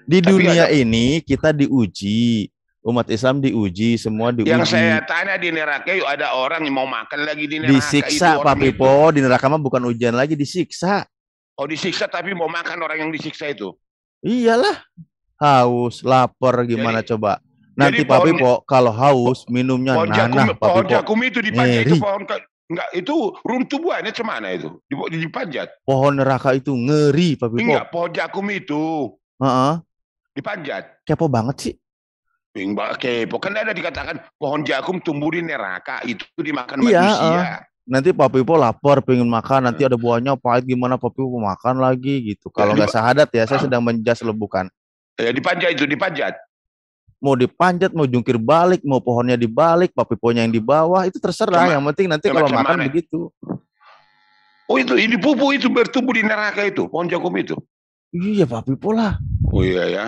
Di Tapi dunia ada ini kita diuji, umat Islam diuji, semua yang saya diuji. tanya di neraka yuk ada orang yang mau makan lagi di neraka itu Disiksa Pak orang itu. Pipo, di neraka mah bukan ujian lagi, disiksa. Oh disiksa tapi mau makan orang yang disiksa itu. Iyalah, haus, lapar gimana Jadi coba. jadi Nanti Pak Pipo kalau haus minumnya nanah Pak pohon Pipo. jakum itu dipanjat itu Ngeri. enggak itu runtuh buahnya cemana itu dipanjat. Pohon neraka itu ngeri Pak Pipo. Enggak pohon jakum itu Heeh. dipanjat. Kepo banget sih. Enggak kepo kan ada dikatakan pohon jakum tumbuh di neraka itu dimakan Iya, manusia. nanti Pak Pipo lapar pengen makan, nanti ada buahnya pahit gimana Pak Pipo makan lagi gitu. Ya, Kalau nggak sahadat ya, saya sedang menjas bukan. ya dipanjat itu dipanjat. Mau dipanjat, mau jungkir balik, mau pohonnya dibalik, Pak Piponya yang di bawah, itu terserah. Cuma Yang penting nanti ya, kalau macam makan mana? begitu. Oh itu ini pupuk itu bertumbuh di neraka itu pohon jakum itu. Iya Pak Pipo lah. Oh iya ya.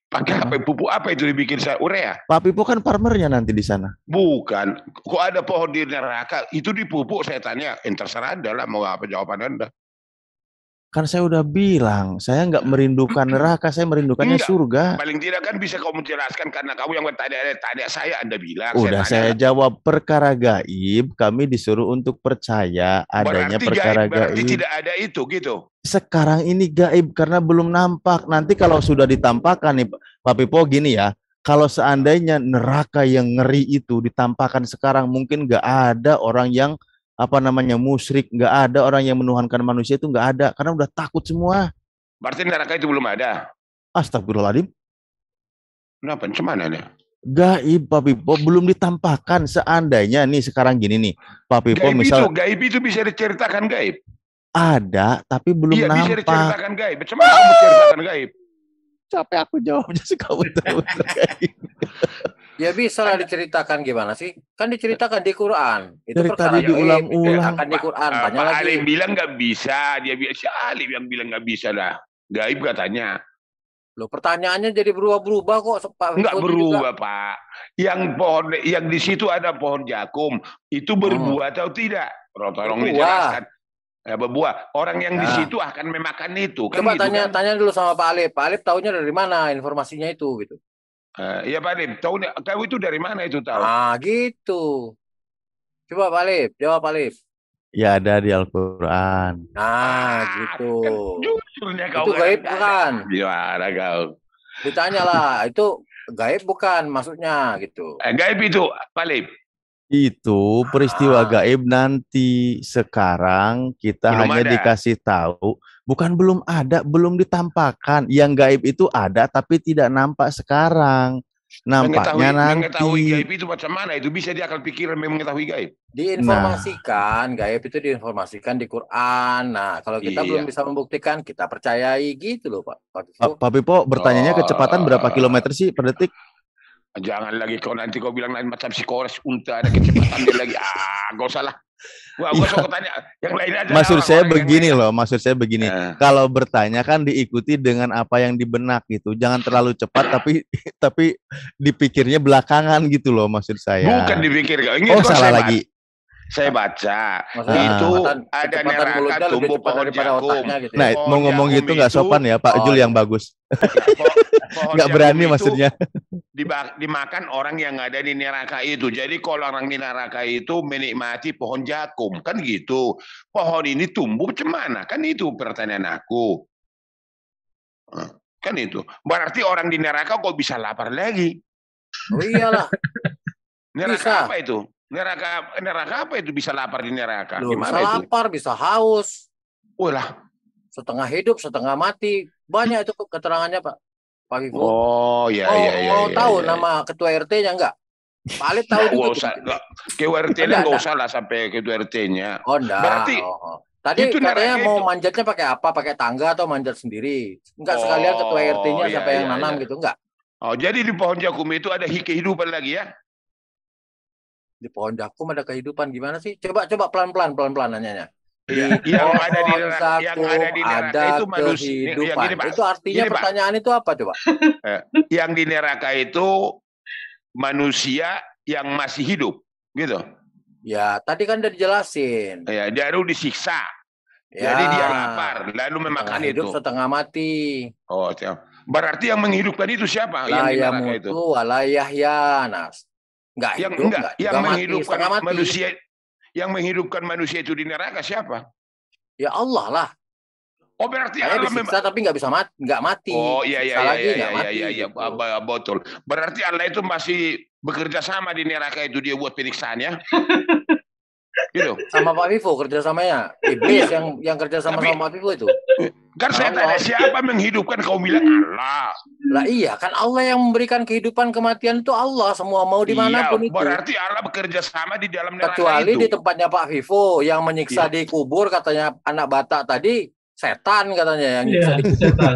Pakai apa pupuk apa itu dibikin saya urea? Pak Pipo kan farmernya nanti di sana. Bukan. Kok ada pohon di neraka itu dipupuk saya tanya. Terserah anda lah mau apa jawaban anda. Kan saya udah bilang, saya nggak merindukan neraka, saya merindukannya Enggak. surga. Paling tidak kan bisa kamu menjelaskan karena kamu yang bertanya saya anda bilang Udah saya tanya. jawab perkara gaib, kami disuruh untuk percaya adanya Berarti gaib, perkara berarti gaib. tidak ada itu gitu. Sekarang ini gaib karena belum nampak. Nanti kalau sudah ditampakkan nih Pak Pipo gini ya, kalau seandainya neraka yang ngeri itu ditampakkan sekarang mungkin nggak ada orang yang apa namanya musyrik, nggak ada orang yang menuhankan manusia itu nggak ada karena udah takut semua. Berarti neraka itu belum ada. Astagfirullahaladzim. Kenapa? Cuman nih? Gaib Pak Pipo belum ditampakkan seandainya nih sekarang gini nih Pak Pipo misal gaib itu bisa diceritakan gaib. ada tapi belum Iya bisa nampak. diceritakan gaib. Cuman kamu ceritakan gaib. Capek aku jawabnya sih kamu gaib. Ya bisa lah diceritakan gimana sih? Kan diceritakan di Quran. Itu Dari perkara tadi diulang-ulang. akan di Quran. Tanya Pak lagi. Alim bilang nggak bisa. Dia bilang si Alim yang bilang nggak bisa lah. Gaib katanya. Loh pertanyaannya jadi berubah-berubah kok Pak. Nggak berubah juga. Pak. Yang pohon yang di situ ada pohon jakum itu berbuah atau tidak? Tolong dijelaskan. Ya, berbuah. Orang yang di situ akan memakan itu. Kan coba gitu, tanya dulu sama Pak Alif. Pak Alif tahunya dari mana informasinya itu gitu? Iya Pak Alif, tahu itu dari mana itu tahu? Ah gitu. Coba Pak Alif, jawab Pak Alif. Ya ada di Al-Quran. Nah gitu. Kan itu gaib bukan? Gimana kau? Ditanya lah, itu gaib bukan maksudnya gitu. Gaib itu Pak Alif. Itu peristiwa gaib nanti. Sekarang kita belum hanya ada. Dikasih tahu, bukan belum ada, belum ditampakkan. Yang gaib itu ada tapi tidak nampak sekarang. Nampaknya nanti. Mengetahui gaib itu macam mana? Itu bisa di akal pikiran mengetahui gaib. Diinformasikan, gaib itu diinformasikan di Quran. Nah, kalau kita belum bisa membuktikan, kita percayai gitu loh Pak. Pak Pipo bertanyanya kecepatan berapa kilometer sih per detik? Jangan lagi kau nanti kau bilang lain macam si Kores unta ada kecepatan dia lagi. Gak usah lah. Wah, gue suka tanya yang lain aja. Maksud saya begini loh, maksud saya begini. Kalau bertanya kan diikuti dengan apa yang di benak gitu. Jangan terlalu cepat tapi dipikirnya belakangan gitu loh maksud saya. Bukan dipikir. Oh, salah lagi. Saya baca itu ada neraka tumbuh pohon jakum. Gitu ya? Nah, mau ngomong gitu nggak sopan ya Pak Jul yang bagus. Nggak berani maksudnya. Dimakan orang yang ada di neraka itu. Jadi kalau orang di neraka itu menikmati pohon jakum kan gitu. Pohon ini tumbuh cemana? Kan itu pertanyaan aku. Kan itu. Berarti orang di neraka kok bisa lapar lagi? Oh iyalah. Neraka apa itu? Neraka apa itu bisa lapar di neraka? Loh, bisa itu? Lapar, bisa haus. Wah, setengah hidup, setengah mati. Banyak itu keterangannya Pak. Pak Ibu. Oh iya Mau tahu nama ketua RT-nya enggak? Pak Alif tahu juga. Ketua RT-nya enggak usah lah sampai ketua RT-nya. Oh enggak. Berarti tadi itu katanya mau manjatnya pakai apa? Pakai tangga atau manjat sendiri? Enggak sekalian ketua RT-nya sampai yang nanam gitu enggak? Oh, jadi di pohon jakum itu ada kehidupan lagi ya? Di pohon jakum ada kehidupan gimana sih? Coba pelan-pelan nanyanya. Yang ada di neraka itu manusia. Itu artinya pertanyaan itu apa coba? Yang di neraka itu manusia yang masih hidup, gitu. Ya, tadi kan udah dijelasin. Ya, dia harus disiksa. Ya. Jadi dia lapar, lalu memakan hidup, itu. Setengah mati. Oh, Berarti yang menghidupkan itu siapa? Yang di La neraka itu? yamutu wa la yahya. Nah, enggak Yang hidup, enggak, enggak yang juga mati, menghidupkan setengah mati. manusia, yang menghidupkan manusia itu di neraka siapa? Ya Allah lah. Oh berarti Saya Allah disiksa tapi nggak bisa mati, nggak mati. Oh iya Siksa iya lagi iya nggak iya mati iya iya gitu. betul. Berarti Allah itu masih bekerja sama di neraka itu, dia buat penyiksaan ya. Gitu. Sama Pak Vivo kerjasamanya. Iblis yang kerja sama Pak Vivo itu. Kan saya tanya siapa menghidupkan, kau bilang Allah. Lah iya, kan Allah yang memberikan kehidupan kematian itu Allah, semua mau dimanapun itu. Berarti Allah bekerja sama di dalam neraka Kecuali itu. di tempatnya Pak Vivo yang menyiksa di kubur, katanya anak Batak tadi setan katanya yang nyiksa di kubur.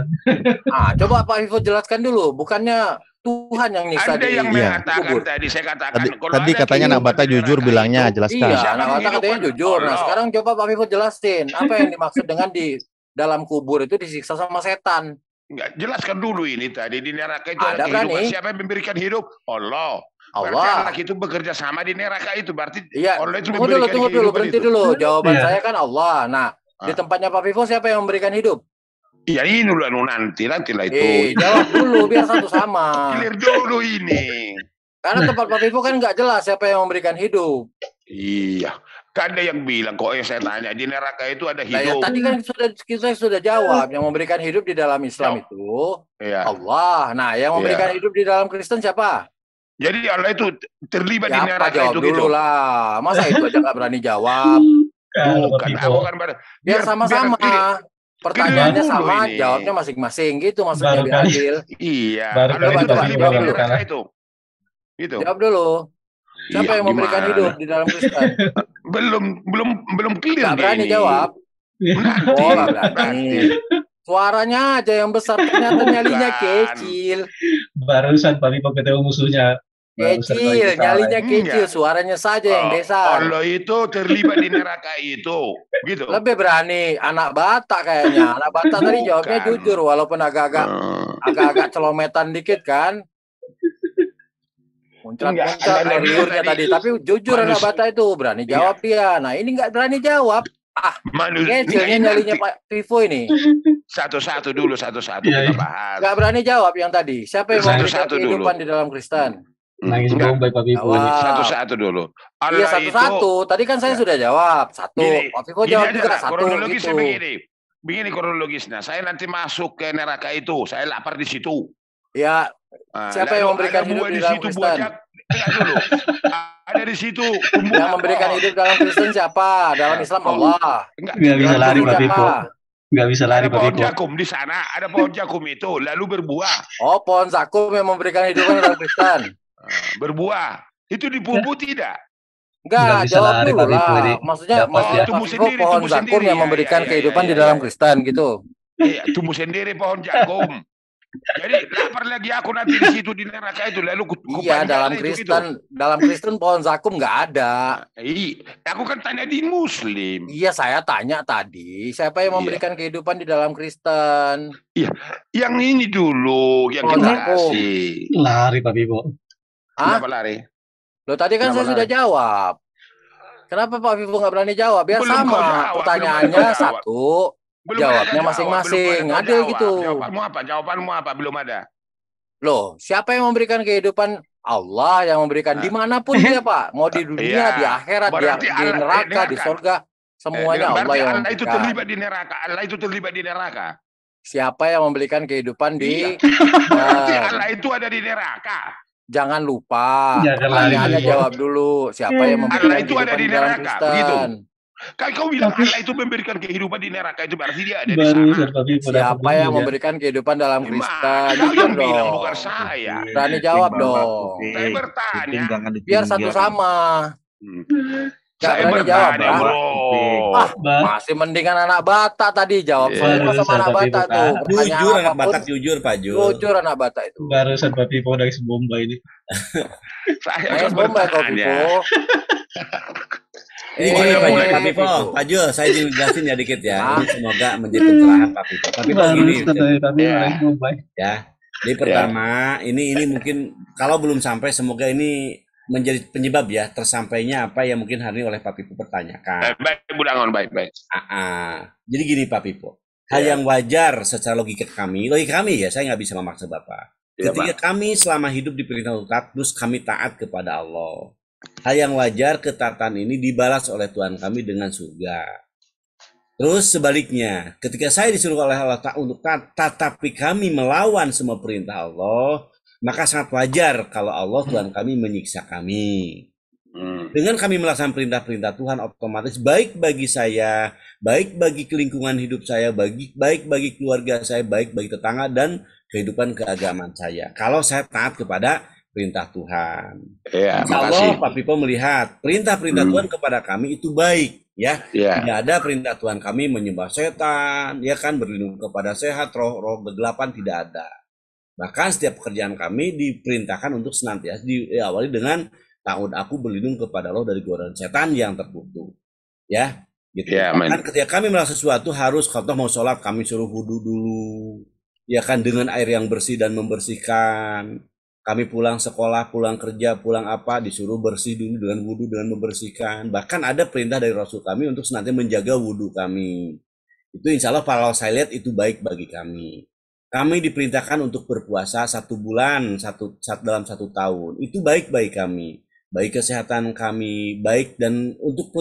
Ah, coba Pak Vivo jelaskan dulu, bukannya Tuhan yang nyiksa Ada di yang mengatakan kubur. tadi, saya katakan Tadi katanya anak Batak jujur bilangnya, jelaskan. Iya, anak Batak katanya jujur. Nah, sekarang coba Pak Vivo jelasin apa yang dimaksud dengan di dalam kubur itu disiksa sama setan. Enggak, jelaskan dulu ini tadi di neraka itu ada kehidupan. Berani. Siapa yang memberikan hidup? Allah. Berarti Allah itu bekerja sama di neraka itu. Berarti iya, Allah itu tunggu dulu, berhenti itu. dulu. Jawaban saya kan Allah. Nah, di tempatnya Pak Vivo siapa yang memberikan hidup? Iya ini dulu nanti lah itu. Jawab dulu biar satu sama. Clear dulu ini. Karena tempat Pak Vivo kan nggak jelas siapa yang memberikan hidup. Iya. Kan ada yang bilang kok saya tanya di neraka itu ada hidup. Nah, ya, tadi kan kita sudah jawab yang memberikan hidup di dalam Islam itu Allah. Nah, yang memberikan hidup di dalam Kristen siapa? Jadi Allah itu terlibat di neraka jawab itu dulu gitu. Lah. Masa itu aja nggak berani jawab? Bukan, aku kan biar sama-sama. Pertanyaannya sama, jawabnya masing-masing gitu, maksudnya biar adil. Iya. Coba terlibat di neraka itu. Gitu. Jawab dulu. Siapa yang memberikan hidup di dalam Kristen? belum clear. Gak berani jawab. Oh, gak berani. Suaranya aja yang besar, ternyata nyalinya kecil. Barusan Pak Vivo ketemu musuhnya. Kecil, nyalinya kecil, suaranya saja yang besar. Allah itu terlibat di neraka itu, gitu. Lebih berani anak Batak kayaknya. Anak Batak tadi jawabnya jujur, walaupun agak celometan dikit kan. Muncrat-muncrat liurnya tadi, tapi jujur anak Batak itu berani jawab dia. Nah ini nggak berani jawab. Kecilnya nyalinya Pak Vivo ini. Satu-satu dulu, satu-satu kita bahas. Nggak berani jawab yang tadi. Siapa yang memberikan kehidupan di dalam Kristen? Nangis bombay Pak Vivo. Satu-satu dulu. Iya satu-satu. Tadi kan saya sudah jawab satu. Pak Vivo jawab juga satu. Kronologisnya begini kronologisnya. Saya nanti masuk ke neraka itu. Saya lapar di situ. Ya. Siapa yang memberikan hidup di dalam Kristen? Ada di situ. Yang memberikan hidup dalam Kristen siapa? Dalam Islam Allah. Nggak bisa lari Pak Vivo. Nggak bisa lari Pak Vivo. Pohon jakum di sana. Ada pohon jakum itu. Lalu berbuah. Oh, pohon zakum yang memberikan hidup dalam Kristen. Berbuah. Itu dipumpu tidak? Enggak, jawab dulu lah. Maksudnya pohon zakum yang memberikan kehidupan di dalam Kristen gitu. Iya, tumbuh sendiri pohon jakum. Jadi lapar lagi aku nanti di situ di neraka itu, lalu iya dalam Kristen pohon zakum nggak ada. Aku kan tanya di Muslim. Iya saya tanya tadi siapa yang memberikan kehidupan di dalam Kristen? Iya, yang ini dulu yang pohon kita zakum. kasih. Lari Pak Vivo. Kenapa lari? Loh tadi kan saya sudah jawab. Kenapa Pak Vivo nggak berani jawab? Biar sama pertanyaannya satu. Jawabnya masing-masing, adil gitu. Jawabanmu apa? Belum ada. Loh, siapa yang memberikan kehidupan? Allah yang memberikan dimanapun dia Pak. Mau di dunia, di akhirat, di neraka, di surga. Semuanya Allah yang memberikan. Allah itu terlibat di neraka. Allah itu terlibat di neraka. Siapa yang memberikan kehidupan di... Berarti Allah itu ada di neraka. Jangan lupa. Pertanyaannya jawab dulu. Siapa yang memberikan kehidupan di neraka? Begitu. Kan kau bilang Allah itu memberikan kehidupan di neraka, itu berarti dia ada di sana. Siapa yang memberikan kehidupan dalam Kristen? Kau yang bilang bukan saya. Berani jawab dong. Saya bertanya. Biar satu sama. Saya berani jawab. Masih mendingan anak Batak tadi jawab sama anak Batak tuh. Jujur anak Batak, jujur Pak Jul. Jujur anak Batak itu. Barusan Pak Vivo dari Bombay ini. Saya Bombay kok Vivo. Pak Vivo, Pak Jul, saya jelasin ya dikit ya. Ini semoga menjadi pencerahan Pak Vivo. Tapi begini, ya. Jadi pertama, ini mungkin kalau belum sampai, semoga ini menjadi penyebab ya tersampainya apa yang mungkin hari ini oleh Pak Vivo pertanyakan. Baik, Budangon, baik. Jadi gini Pak Vivo, Hal yang wajar secara logika kami ya, saya nggak bisa memaksa Bapak. Ketika kami selama hidup diperintah untuk taat, terus kami taat kepada Allah. Hal yang wajar, ketaatan ini dibalas oleh Tuhan kami dengan surga. Terus sebaliknya, ketika saya disuruh oleh Allah untuk taat, tapi kami melawan semua perintah Allah, maka sangat wajar kalau Allah Tuhan kami menyiksa kami. Dengan kami melaksanakan perintah-perintah Tuhan, otomatis baik bagi saya, baik bagi lingkungan hidup saya, baik bagi keluarga saya, baik bagi tetangga dan kehidupan keagamaan saya. Kalau saya taat kepada perintah Tuhan. Insya Allah Pak Pipo melihat perintah-perintah Tuhan kepada kami itu baik. Ya, tidak ada perintah Tuhan kami menyembah setan, ya kan, berlindung kepada sehat, roh kegelapan, tidak ada. Bahkan setiap pekerjaan kami diperintahkan untuk senantiasa diawali dengan ta'ud aku berlindung kepada Allah dari godaan setan yang terkutuk. Ya, gitu. Kan ketika kami melakukan sesuatu harus, contoh mau sholat kami suruh wudu dulu, ya kan, dengan air yang bersih dan membersihkan. Kami pulang sekolah, pulang kerja, pulang apa, disuruh bersih dulu dengan wudu, dengan membersihkan. Bahkan ada perintah dari Rasul kami untuk senantiasa menjaga wudu kami. Itu insya Allah kalau saya lihat itu baik bagi kami. Kami diperintahkan untuk berpuasa 1 bulan dalam 1 tahun. Itu baik bagi kami. Baik kesehatan kami, baik dan untuk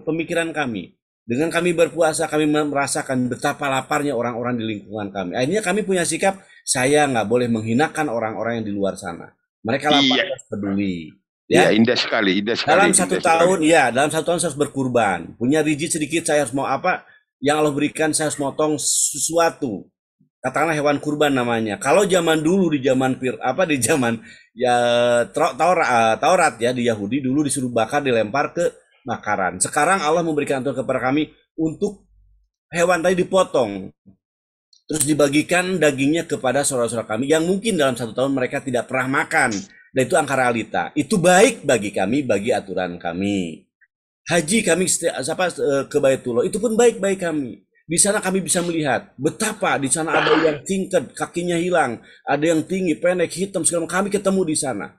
pemikiran kami. Dengan kami berpuasa, kami merasakan betapa laparnya orang-orang di lingkungan kami. Akhirnya kami punya sikap, saya nggak boleh menghinakan orang-orang yang di luar sana. Mereka lapar, peduli. Ya, indah sekali. Dalam 1 tahun, dalam 1 tahun saya harus berkurban. Punya rigid sedikit, saya harus mau apa, yang Allah berikan saya harus motong sesuatu. Katakanlah hewan kurban namanya. Kalau zaman dulu di zaman Taurat ya, di Yahudi dulu disuruh bakar, dilempar ke bakaran. Sekarang Allah memberikan aturan kepada kami untuk hewan tadi dipotong, terus dibagikan dagingnya kepada saudara-saudara kami yang mungkin dalam 1 tahun mereka tidak pernah makan. Dan itu angka realita. Itu baik bagi kami, bagi aturan kami. Haji kami ke Baitullah, itu pun baik bagi kami. Di sana kami bisa melihat betapa di sana ada yang tingkat, kakinya hilang, ada yang tinggi, pendek, hitam, segala macam. Kami ketemu di sana.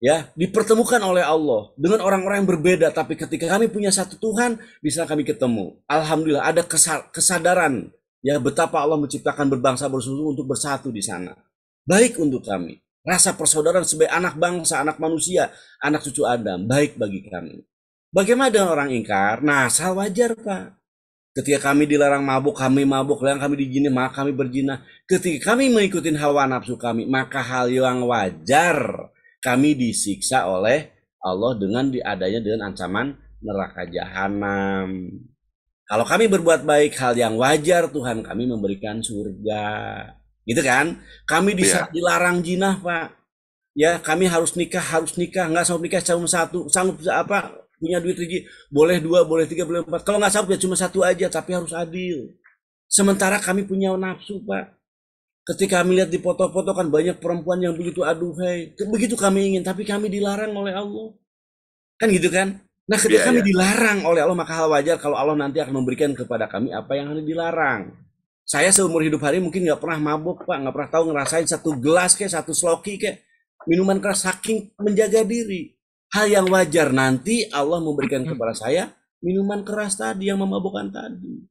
Ya, dipertemukan oleh Allah dengan orang-orang yang berbeda, tapi ketika kami punya satu Tuhan, di sana kami ketemu. Alhamdulillah ada kesadaran ya betapa Allah menciptakan berbangsa bersuku untuk bersatu di sana. Baik untuk kami. Rasa persaudaraan sebagai anak bangsa, anak manusia, anak cucu Adam, baik bagi kami. Bagaimana dengan orang ingkar? Nah, asal wajar, Pak. Ketika kami dilarang mabuk, kami mabuk. Larang kami dijinah, maka kami berjinah. Ketika kami mengikuti hawa nafsu kami, maka hal yang wajar kami disiksa oleh Allah dengan diadanya dengan ancaman neraka jahanam. Kalau kami berbuat baik, hal yang wajar Tuhan kami memberikan surga. Gitu kan? Kami dilarang jinah, Pak. Ya, kami harus nikah, nggak sanggup nikah cuma 1, sanggup apa? Punya duit rezeki, boleh 2, boleh 3, boleh 4. Kalau nggak sanggup ya cuma 1 aja, tapi harus adil. Sementara kami punya nafsu, Pak. Ketika kami lihat di foto-foto kan banyak perempuan yang begitu aduhai. Begitu kami ingin, tapi kami dilarang oleh Allah. Kan gitu kan? Nah, ketika kami dilarang oleh Allah, maka hal wajar kalau Allah nanti akan memberikan kepada kami apa yang dilarang. Saya seumur hidup hari mungkin nggak pernah mabuk, Pak. Nggak pernah tahu ngerasain 1 gelas kayak 1 sloki kayak minuman keras, saking menjaga diri. Hal yang wajar nanti Allah memberikan kepada saya minuman keras tadi yang memabukkan tadi.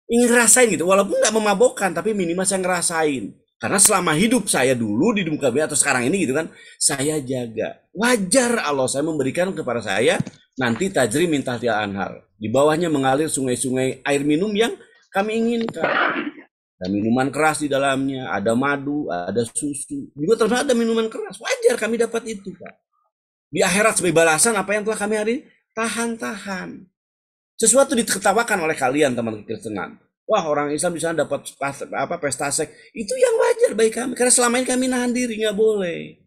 Ingin ngerasain gitu, walaupun nggak memabukkan, tapi minimal saya ngerasain. Karena selama hidup saya dulu di muka bumi atau sekarang ini gitu kan, saya jaga. Wajar Allah saya memberikan kepada saya nanti tajri min tahtil anhar. Di bawahnya mengalir sungai-sungai air minum yang kami inginkan. Ada minuman keras di dalamnya, ada madu, ada susu. Juga ternyata ada minuman keras. Wajar kami dapat itu, Pak. Di akhirat sebagai balasan apa yang telah kami hari ini? Tahan. Sesuatu ditertawakan oleh kalian teman Kristenan. Wah, orang Islam di sana dapat pesta seks. Itu yang wajar bagi kami. Karena selama ini kami nahan diri, nggak boleh.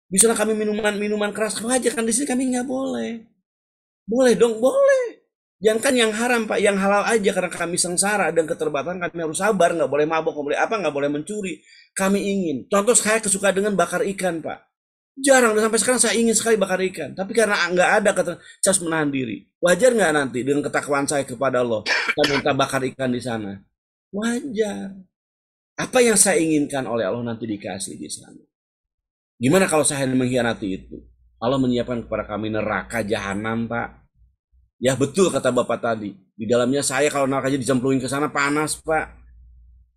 Di sana kami minuman keras wajar, kan di sini kami nggak boleh. Boleh dong, boleh. Jangan kan yang haram, Pak, yang halal aja karena kami sengsara dan keterbatasan kami harus sabar, nggak boleh mabuk, nggak boleh mencuri. Kami ingin. Contoh saya kesuka dengan bakar ikan, Pak. Jarang, dan sampai sekarang saya ingin sekali bakar ikan. Tapi karena nggak ada, saya harus menahan diri. Wajar nggak nanti dengan ketakwaan saya kepada Allah, saya minta bakar ikan di sana? Wajar. Apa yang saya inginkan oleh Allah nanti dikasih di sana. Gimana kalau saya mengkhianati itu? Allah menyiapkan kepada kami neraka jahanam, Pak. Ya betul kata Bapak tadi. Di dalamnya saya kalau nerakanya dicemplungin ke sana panas, Pak.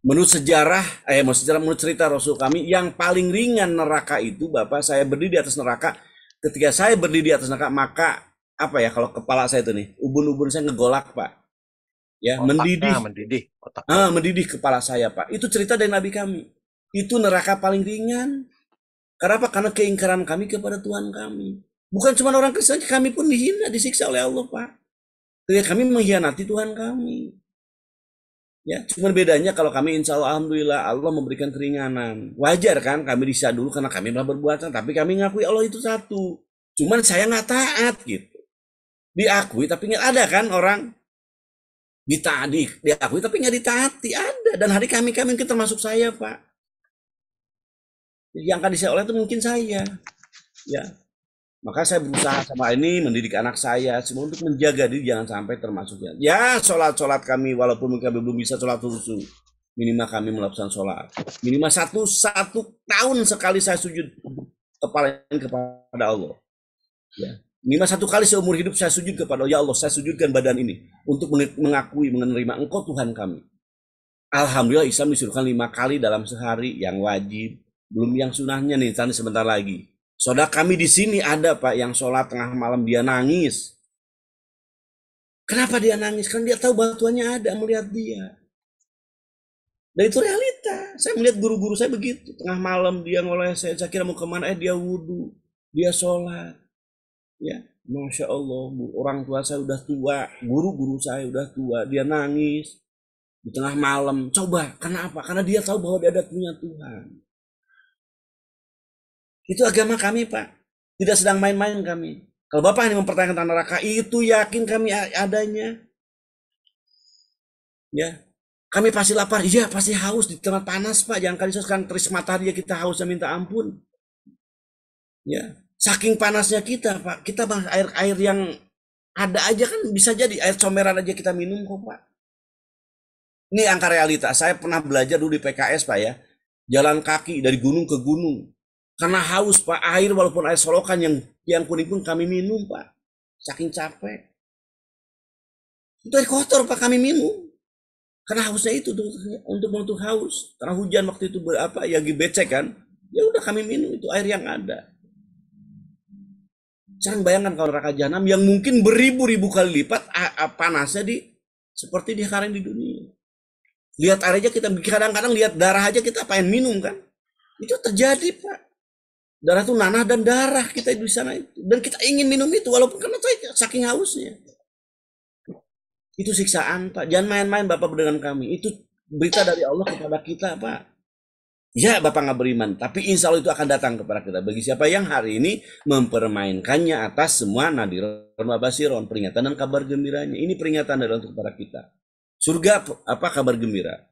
Menurut menurut cerita Rasul kami, yang paling ringan neraka itu, Bapak, saya berdiri di atas neraka. Ketika saya berdiri di atas neraka, maka apa ya, kalau kepala saya itu nih, ubun-ubun saya ngegolak, Pak. Ya, mendidih kepala saya, Pak. Itu cerita dari Nabi kami. Itu neraka paling ringan. Kenapa? Karena keingkaran kami kepada Tuhan kami. Bukan cuma orang Kristen, kami pun dihina, disiksa oleh Allah, Pak. Ketika kami mengkhianati Tuhan kami. Ya, cuma bedanya kalau kami insya Allah, alhamdulillah, Allah memberikan keringanan. Wajar kan kami disiksa dulu karena kami telah berbuat, tapi kami ngakui Allah itu satu. Cuman saya nggak taat gitu. Diakui tapi nggak ada kan orang diakui tapi nggak ditaati, ada. Dan hari kami mungkin termasuk saya, Pak. Yang akan disiksa oleh itu mungkin saya. Ya. Maka saya berusaha sama ini mendidik anak saya semua untuk menjaga diri jangan sampai termasuknya. Ya, sholat kami walaupun kami belum bisa sholat khusyuk, minimal kami melakukan sholat. Minimal satu tahun sekali saya sujud kepada Allah. Ya. Minimal satu kali seumur hidup saya sujud kepada Allah. Ya Allah, saya sujudkan badan ini untuk mengakui, menerima Engkau Tuhan kami. Alhamdulillah Islam disuruhkan 5 kali dalam sehari yang wajib. Belum yang sunahnya nih, tadi sebentar lagi. Saudara kami di sini ada, Pak, yang sholat tengah malam dia nangis. Kenapa dia nangis? Karena dia tahu bahwa Tuhannya ada melihat dia. Dan itu realita. Saya melihat guru-guru saya begitu. Tengah malam dia ngoleh saya kira mau kemana? Dia wudhu, dia sholat. Ya, Masya Allah, orang tua saya udah tua, guru-guru saya udah tua, dia nangis di tengah malam. Coba, kenapa? Karena dia tahu bahwa dia ada punya Tuhan. Itu agama kami, Pak. Tidak sedang main-main kami. Kalau Bapak ini mempertanyakan neraka, itu yakin kami adanya. Ya, kami pasti lapar. Iya, pasti haus di tengah panas, Pak. Jangan kali sekarang teris matahari kita haus dan minta ampun. Ya, saking panasnya kita, Pak. Kita air yang ada aja kan bisa jadi air comberan aja kita minum kok, Pak. Ini angka realita. Saya pernah belajar dulu di PKS, Pak, ya. Jalan kaki dari gunung ke gunung. Karena haus, Pak, air walaupun air solokan yang kuning pun kami minum, Pak. Saking capek. Itu air kotor, Pak, kami minum. Karena hausnya itu untuk haus. Karena hujan waktu itu ya becek kan. Ya udah kami minum itu air yang ada. Jangan bayangkan kalau neraka jahanam yang mungkin beribu-ribu kali lipat panasnya seperti di sekarang di dunia. Lihat air aja kita kadang-kadang lihat darah aja kita pengen minum kan. Itu terjadi, Pak. Darah itu nanah dan darah kita di sana itu. Dan kita ingin minum itu walaupun karena saking hausnya. Itu siksaan, Pak. Jangan main-main Bapak dengan kami. Itu berita dari Allah kepada kita, Pak. Ya, Bapak nggak beriman. Tapi insya Allah itu akan datang kepada kita. Bagi siapa yang hari ini mempermainkannya atas semua nadiron wa basiron. Peringatan dan kabar gembiranya. Ini peringatan dari Allah kepada kita. Surga apa kabar gembira.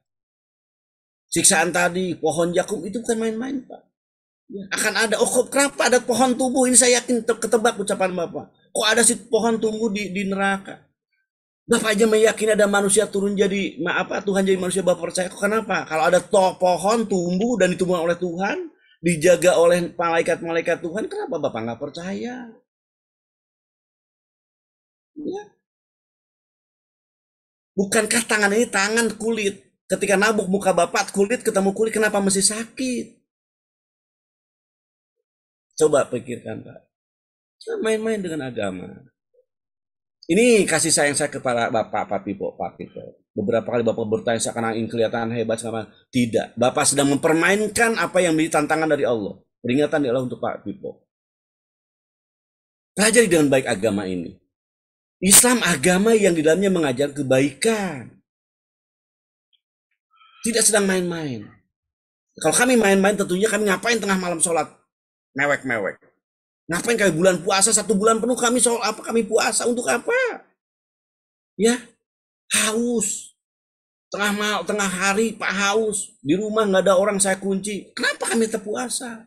Siksaan tadi, pohon jakum itu bukan main-main, Pak. Ya, akan ada, kenapa ada pohon tumbuh? Ini saya yakin ketebak ucapan Bapak. Kok ada si pohon tumbuh di neraka? Bapak aja meyakini ada manusia turun jadi, Tuhan jadi manusia, Bapak percaya. Kok kenapa? Kalau ada pohon tumbuh dan ditumbuhkan oleh Tuhan, dijaga oleh malaikat-malaikat Tuhan, kenapa Bapak nggak percaya? Ya. Bukankah tangan ini tangan kulit? Ketika nabuk muka Bapak, kulit ketemu kulit, kenapa mesti sakit? Coba pikirkan, Pak. Jangan main-main dengan agama. Ini kasih sayang saya kepada Bapak, Pak Pipo. Beberapa kali Bapak bertanya, seakan ingin kelihatan hebat. Tidak. Bapak sedang mempermainkan apa yang menjadi tantangan dari Allah. Peringatan dari Allah untuk Pak Pipo. Pelajari dengan baik agama ini. Islam agama yang di dalamnya mengajar kebaikan. Tidak sedang main-main. Kalau kami main-main tentunya kami ngapain tengah malam sholat? Mewek-mewek. Ngapain kami bulan puasa 1 bulan penuh kami kami puasa untuk apa? Ya, haus. Tengah hari Pak haus. Di rumah nggak ada orang saya kunci. Kenapa kami tetap puasa?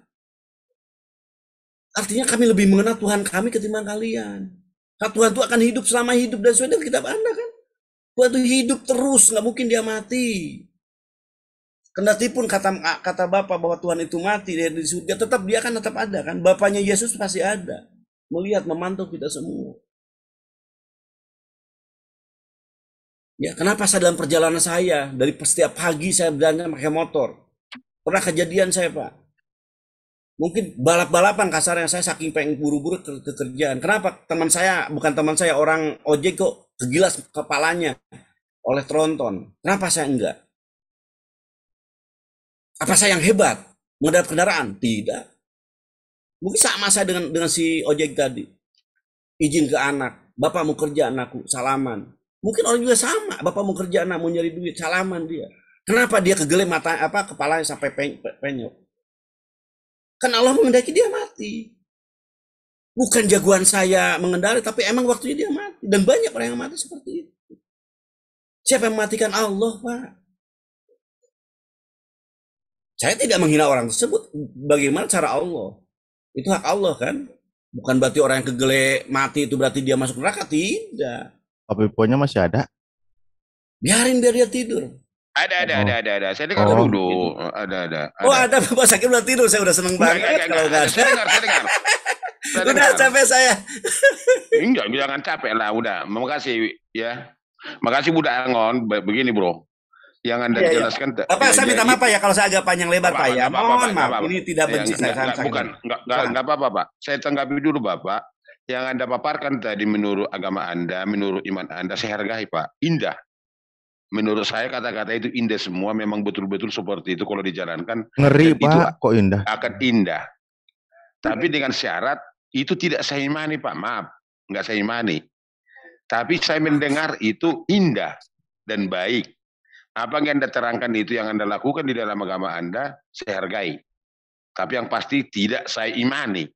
Artinya kami lebih mengenal Tuhan kami ketimbang kalian. Nah, Tuhan itu akan hidup selama hidup dan sesuai dengan kitab Anda kan. Tuhan itu hidup terus, nggak mungkin dia mati. Kendati pun kata Bapak bahwa Tuhan itu mati di surga, tetap dia kan tetap ada kan. Bapaknya Yesus pasti ada. Melihat, memantau kita semua. Ya, kenapa saya dalam perjalanan saya dari setiap pagi saya berjalan pakai motor. Pernah kejadian saya, Pak. Mungkin balap-balapan kasarnya, saya saking pengen buru-buru ke kerjaan. Kenapa teman saya, bukan teman saya, orang ojek kok kegilas kepalanya oleh tronton. Kenapa saya enggak? Apa saya yang hebat menghadap kendaraan? Tidak. Mungkin sama saya dengan si ojek tadi. Izin ke anak, bapak mau kerja anakku, salaman. Mungkin orang juga sama, bapak mau kerja anak, mau nyari duit, salaman dia. Kenapa dia kegelem mata kepalanya sampai penyok? Kan Allah menghendaki dia mati. Bukan jagoan saya mengendari, tapi emang waktunya dia mati. Dan banyak orang yang mati seperti itu. Siapa yang mematikan? Allah, Pak. Saya tidak menghina orang tersebut. Bagaimana cara Allah? Itu hak Allah kan? Bukan berarti orang yang kegele mati itu berarti dia masuk neraka. Tidak. Pak Piponya masih ada? Biarin biar dia tidur. Ada. Saya dengar dulu. Ada. Oh, ada Bapak Sakit udah tidur. Saya udah seneng banget kalau nggak ada. Saya dengar. Udah capek saya. Enggak, jangan capek lah. Udah. Makasih ya. Makasih Budak Angon. Begini bro. Yang Anda jelaskan. Apa saya minta maaf ya kalau saya agak panjang lebar Pak ya. Mohon maaf. Ini tidak benci saya. Enggak apa-apa Pak. Saya tanggapi dulu Bapak. Yang Anda paparkan tadi menurut agama Anda, menurut iman Anda, saya hargai Pak. Indah. Menurut saya kata-kata itu indah semua, memang betul-betul seperti itu kalau dijalankan. Ngeri Pak, kok indah? Akan indah. Tapi dengan syarat, itu tidak saya imani Pak, maaf. Enggak saya imani. Tapi saya mendengar itu indah dan baik. Apa yang Anda terangkan itu yang Anda lakukan di dalam agama Anda, saya hargai. Tapi yang pasti tidak saya imani.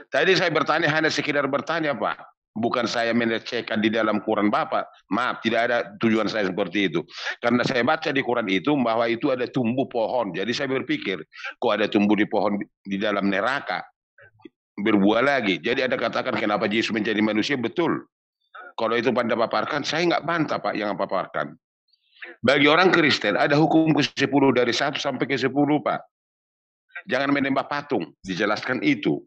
Tadi saya bertanya hanya sekedar bertanya Pak. Bukan saya melecehkan di dalam Quran Bapak. Maaf, tidak ada tujuan saya seperti itu. Karena saya baca di Quran itu bahwa itu ada tumbuh pohon. Jadi saya berpikir, kok ada tumbuh di pohon di dalam neraka? Berbuah lagi. Jadi Anda katakan kenapa Yesus menjadi manusia? Betul. Kalau itu Anda paparkan, saya nggak bantah Pak yang paparkan. Bagi orang Kristen ada hukum ke-10 dari 1 sampai ke-10 Pak. Jangan menyembah patung. Dijelaskan itu.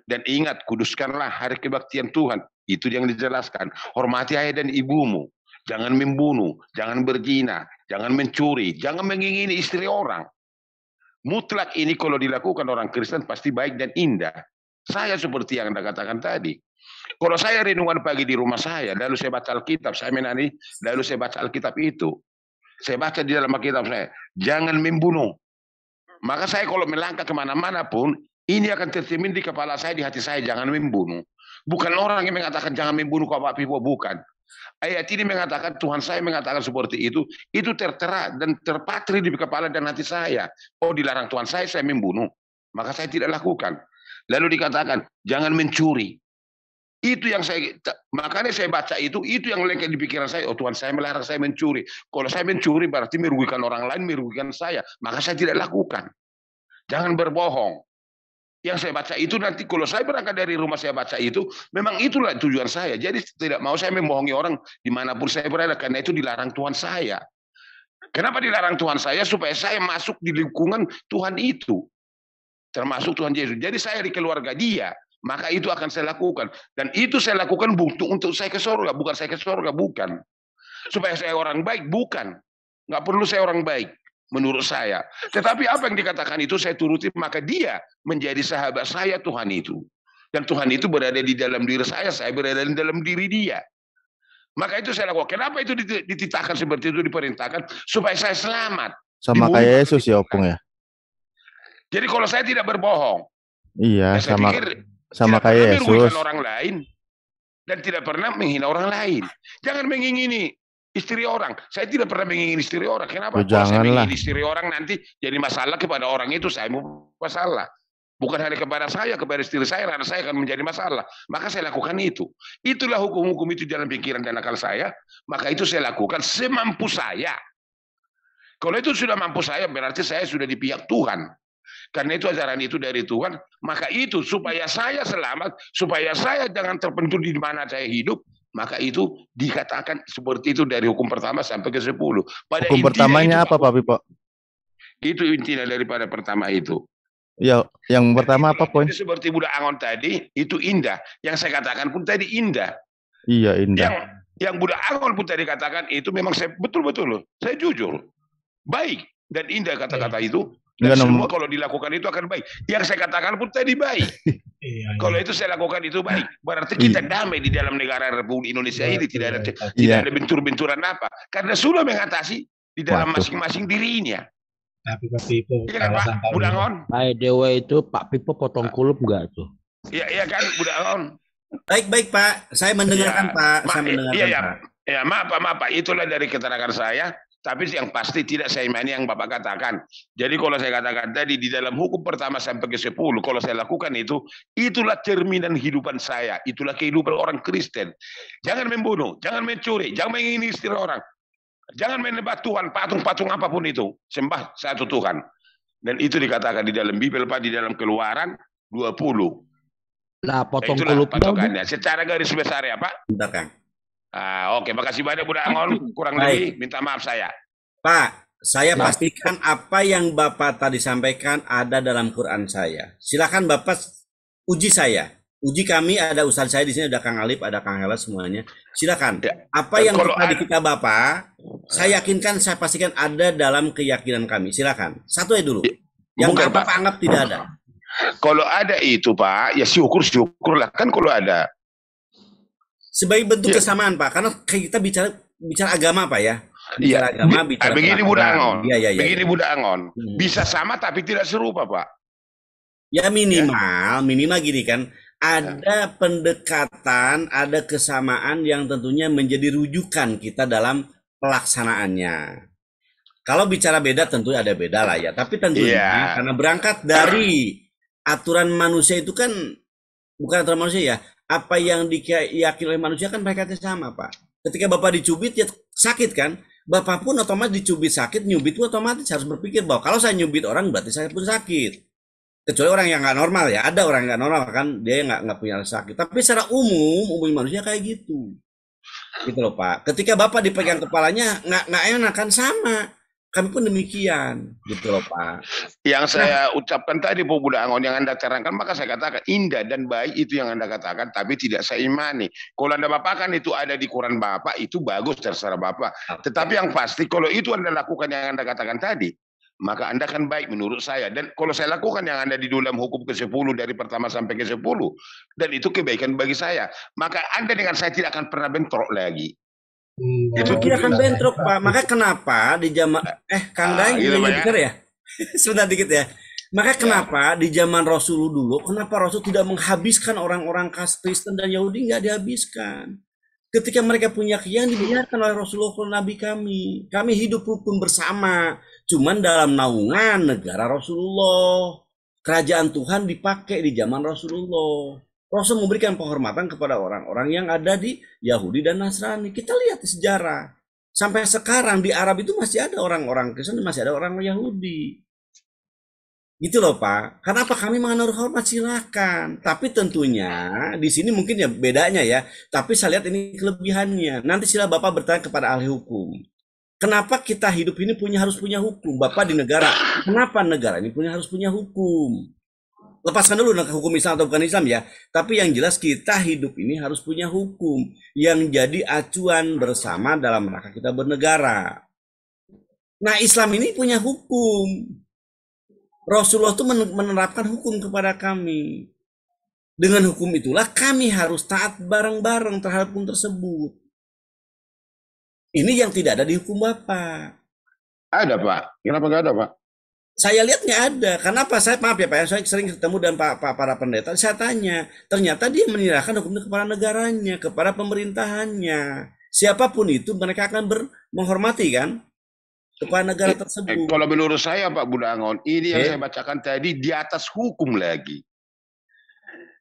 Dan ingat, kuduskanlah hari kebaktian Tuhan. Itu yang dijelaskan. Hormati ayah dan ibumu. Jangan membunuh. Jangan berzina. Jangan mencuri. Jangan mengingini istri orang. Mutlak ini kalau dilakukan orang Kristen pasti baik dan indah. Saya seperti yang Anda katakan tadi. Kalau saya renungan pagi di rumah saya, lalu saya baca Alkitab, saya menani, lalu saya baca Alkitab itu. Saya baca di dalam Alkitab saya, jangan membunuh. Maka saya kalau melangkah kemana-mana pun, ini akan tercermin di kepala saya, di hati saya, jangan membunuh. Bukan orang yang mengatakan jangan membunuh kau Pak Pipo, bukan. Ayat ini mengatakan, Tuhan saya mengatakan seperti itu tertera dan terpatri di kepala dan hati saya. Oh, dilarang Tuhan saya membunuh. Maka saya tidak lakukan. Lalu dikatakan, jangan mencuri. Itu yang makanya saya baca itu yang lengket di pikiran saya. Oh Tuhan saya melarang saya mencuri. Kalau saya mencuri berarti merugikan orang lain, merugikan saya. Maka saya tidak lakukan. Jangan berbohong. Yang saya baca itu nanti kalau saya berangkat dari rumah saya baca itu, memang itulah tujuan saya. Jadi tidak mau saya membohongi orang dimanapun saya berada, karena itu dilarang Tuhan saya. Kenapa dilarang Tuhan saya? Supaya saya masuk di lingkungan Tuhan itu. Termasuk Tuhan Yesus. Jadi saya di keluarga dia. Maka itu akan saya lakukan. Dan itu saya lakukan untuk saya ke surga. Bukan saya ke surga, bukan. Supaya saya orang baik, bukan. Nggak perlu saya orang baik, menurut saya. Tetapi apa yang dikatakan itu saya turuti, maka dia menjadi sahabat saya Tuhan itu. Dan Tuhan itu berada di dalam diri saya berada di dalam diri dia. Maka itu saya lakukan. Kenapa itu dititahkan seperti itu, diperintahkan? Supaya saya selamat. Sama kayak Yesus ya Opung ya? Jadi kalau saya tidak berbohong. Iya, saya pikir, sama kayak Yesus. Orang lain dan tidak pernah menghina orang lain. Jangan mengingini istri orang. Saya tidak pernah mengingini istri orang. Kenapa? Kalau saya mengingini istri orang nanti jadi masalah kepada orang itu, saya mau masalah. Bukan hanya kepada saya, kepada istri saya, karena saya akan menjadi masalah. Maka saya lakukan itu. Itulah hukum-hukum itu dalam pikiran dan akal saya. Maka itu saya lakukan semampu saya. Kalau itu sudah mampu saya, berarti saya sudah di pihak Tuhan. Karena itu ajaran itu dari Tuhan, maka itu supaya saya selamat, supaya saya jangan terpentul di mana saya hidup, maka itu dikatakan seperti itu dari hukum pertama sampai ke 10. Hukum pertamanya apa Pak Pipo? Itu intinya daripada pertama itu. Ya, yang pertama apa poin? Seperti Budak Angon tadi, itu indah. Yang saya katakan pun tadi indah. Iya, indah. Yang Budak Angon pun tadi katakan itu memang saya betul-betul loh. Saya jujur. Baik dan indah kata-kata itu. Dan semua kalau dilakukan itu akan baik. Yang saya katakan pun tadi baik. Kalau itu saya lakukan itu baik. Berarti kita damai di dalam negara Republik Indonesia ini. Tidak ada bentur-benturan apa. Karena sudah mengatasi di dalam masing-masing dirinya. Tapi Pak Pipo, iya kan Pak Budangon? Pak Dewa itu Pak Pipo potong kulup enggak tuh? Iya kan Budangon? Baik Pak, saya mendengarkan Pak. Saya mendengarkan Pak. Ya maaf Pak, itulah dari keterangan saya. Tapi yang pasti tidak saya imani yang Bapak katakan. Jadi kalau saya katakan tadi di dalam hukum pertama sampai ke 10, kalau saya lakukan itu, itulah cerminan kehidupan saya. Itulah kehidupan orang Kristen. Jangan membunuh, jangan mencuri, jangan mengingini istri orang. Jangan menyembah Tuhan, patung-patung apapun itu. Sembah satu Tuhan. Dan itu dikatakan di dalam Bibel, Pak, di dalam Keluaran 20. Nah, potong kulupnya secara garis besar ya, Pak. Bentar, Kang. Oke, makasih banyak Budak Angon. Kurang lebih minta maaf saya. Pak, saya pastikan apa yang Bapak tadi sampaikan ada dalam Quran saya. Silakan Bapak uji saya. Uji kami, ada ustaz saya di sini, ada Kang Alip, ada Kang Hela semuanya. Silakan. Apa yang tadi kita Bapak, saya yakinkan, saya pastikan ada dalam keyakinan kami. Silakan. Satu ya dulu. Yang Bapak anggap tidak ada. Kalau ada itu Pak, ya syukur-syukurlah. Kan kalau ada. Sebagai bentuk kesamaan Pak, karena kita bicara agama Pak ya. Bicara agama, bicara begini Budak Angon. Begini Budak Angon. Bisa sama tapi tidak serupa Pak. Ya minimal gini kan. Ada pendekatan, ada kesamaan yang tentunya menjadi rujukan kita dalam pelaksanaannya. Kalau bicara beda tentu ada beda lah ya. Tapi tentunya karena berangkat dari aturan manusia itu kan, bukan aturan manusia ya. Apa yang diyakini oleh manusia kan mereka sama Pak. Ketika Bapak dicubit ya sakit kan. Bapak pun otomatis dicubit sakit, nyubit pun otomatis harus berpikir bahwa kalau saya nyubit orang berarti saya pun sakit. Kecuali orang yang nggak normal ya, ada orang yang nggak normal kan dia nggak punya sakit. Tapi secara umum manusia kayak gitu loh Pak. Ketika Bapak dipegang kepalanya nggak enak kan sama. Kami pun demikian, gitu loh Pak. Yang saya ucapkan tadi Pak Budak Angon yang Anda terangkan, maka saya katakan indah dan baik itu yang Anda katakan, tapi tidak saya imani. Kalau Anda Bapak kan itu ada di Quran Bapak, itu bagus terserah Bapak. Tetapi yang pasti kalau itu Anda lakukan yang Anda katakan tadi, maka Anda kan baik menurut saya. Dan kalau saya lakukan yang ada di dalam hukum ke-10 dari pertama sampai ke-10, dan itu kebaikan bagi saya, maka Anda dengan saya tidak akan pernah bentrok lagi. Itu tidak akan bentrok Pak. Maka kenapa di zaman Kang Dai benar ya? Sebentar dikit ya. Maka kenapa di zaman Rasul dulu, kenapa Rasul tidak menghabiskan orang-orang Kristen dan Yahudi, nggak dihabiskan? Ketika mereka punya keyakinan dibiarkan oleh Rasulullah Nabi kami. Kami hidup rukun bersama. Cuman dalam naungan negara Rasulullah. Kerajaan Tuhan dipakai di zaman Rasulullah. Rasul memberikan penghormatan kepada orang-orang yang ada di Yahudi dan Nasrani. Kita lihat di sejarah. Sampai sekarang di Arab itu masih ada orang-orang Kristen, masih ada orang Yahudi. Gitu loh Pak. Kenapa kami menaruh hormat silakan. Tapi tentunya di sini mungkin ya bedanya ya. Tapi saya lihat ini kelebihannya. Nanti sila Bapak bertanya kepada ahli hukum. Kenapa kita hidup ini harus punya hukum? Bapak di negara. Kenapa negara ini harus punya hukum? Lepaskan dulu hukum Islam atau bukan Islam ya. Tapi yang jelas kita hidup ini harus punya hukum yang jadi acuan bersama dalam rangka kita bernegara. Nah Islam ini punya hukum. Rasulullah itu menerapkan hukum kepada kami. Dengan hukum itulah kami harus taat bareng-bareng terhadap hukum tersebut. Ini yang tidak ada di hukum Bapak. Ada Pak. Kenapa nggak ada Pak? Saya lihat nggak ada. Kenapa? Maaf ya Pak, saya sering ketemu dengan para pendeta. Saya tanya, ternyata dia menyerahkan hukum itu kepada negaranya, kepada pemerintahannya. Siapapun itu mereka akan menghormati kan kepada negara tersebut. Kalau menurut saya Pak Budak Angon, ini yang saya bacakan tadi di atas hukum lagi.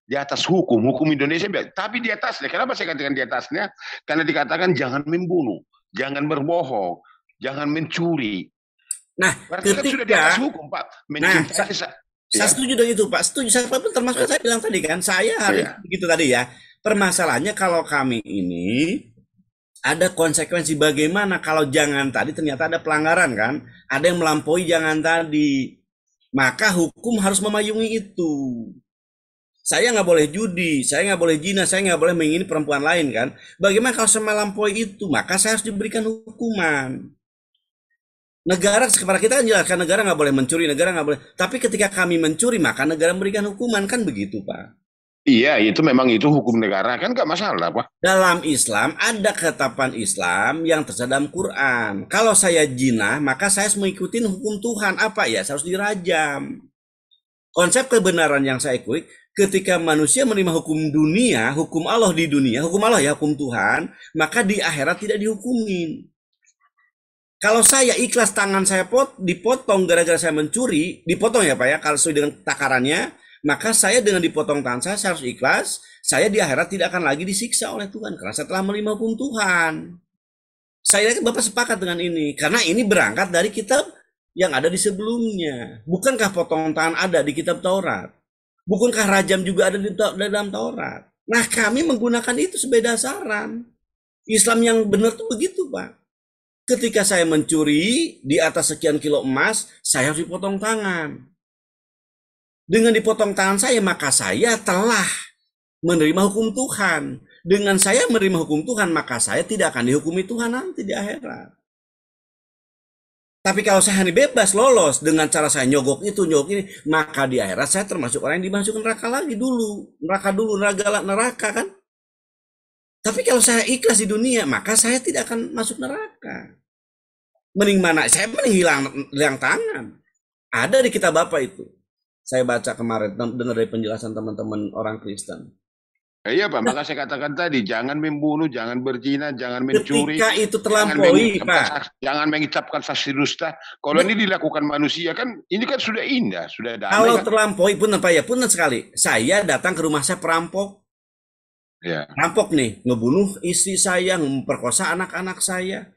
Di atas hukum Indonesia. Tapi di atasnya, kenapa saya katakan di atasnya? Karena dikatakan jangan membunuh, jangan berbohong, jangan mencuri. Nah, ketika hukum, Pak. Saya setuju dengan itu, Pak. Setuju. Saya pun termasuk saya bilang tadi kan, saya harus begitu tadi ya. Permasalahannya kalau kami ini ada konsekuensi bagaimana kalau jangan tadi ternyata ada pelanggaran kan, ada yang melampaui jangan tadi. Maka hukum harus memayungi itu. Saya nggak boleh judi, saya nggak boleh zina, saya nggak boleh mengingini perempuan lain kan. Bagaimana kalau saya melampaui itu? Maka saya harus diberikan hukuman. Negara kepada kita kan jelaskan negara nggak boleh mencuri, negara nggak boleh. Tapi ketika kami mencuri, maka negara memberikan hukuman, kan begitu, Pak? Iya, itu memang itu hukum negara, kan nggak masalah, Pak. Dalam Islam ada ketetapan Islam yang tersedia dalam Quran. Kalau saya zina, maka saya harus mengikuti hukum Tuhan. Apa ya? Saya harus dirajam. Konsep kebenaran yang saya ikuti, ketika manusia menerima hukum dunia, hukum Allah di dunia, hukum Allah ya, hukum Tuhan, maka di akhirat tidak dihukumin. Kalau saya ikhlas tangan saya dipotong gara-gara saya mencuri, dipotong ya Pak ya, kalau sesuai dengan takarannya, maka saya dengan dipotong tangan saya harus ikhlas, saya di akhirat tidak akan lagi disiksa oleh Tuhan, karena saya telah menerima hukum Tuhan. Saya yakin Bapak sepakat dengan ini, karena ini berangkat dari kitab yang ada di sebelumnya. Bukankah potong tangan ada di kitab Taurat? Bukankah rajam juga ada di dalam Taurat? Nah, kami menggunakan itu sebagai dasaran. Islam yang benar tuh begitu, Pak. Ketika saya mencuri di atas sekian kilo emas, saya harus dipotong tangan. Dengan dipotong tangan saya, maka saya telah menerima hukum Tuhan. Dengan saya menerima hukum Tuhan, maka saya tidak akan dihukumi Tuhan nanti di akhirat. Tapi kalau saya hanya bebas lolos dengan cara saya nyogok itu, nyogok ini, maka di akhirat saya termasuk orang yang dimasukkan neraka lagi dulu. Neraka kan? Tapi kalau saya ikhlas di dunia, maka saya tidak akan masuk neraka. Mending mana? Saya mending hilang tangan. Ada di kitab Bapak itu. Saya baca kemarin, dengar dari penjelasan teman-teman orang Kristen. Iya Pak, maka saya katakan tadi, jangan membunuh, jangan berzina, jangan mencuri. Ketika itu terlampaui, Pak. Jangan mengucapkan saksi dusta. Kalau ini dilakukan manusia kan, ini kan sudah indah, sudah damai. Kalau kan? terlampaui pun Pak ya, punten sekali. Saya datang ke rumah saya perampok. Ya. Rampok nih, ngebunuh istri saya, memperkosa anak-anak saya.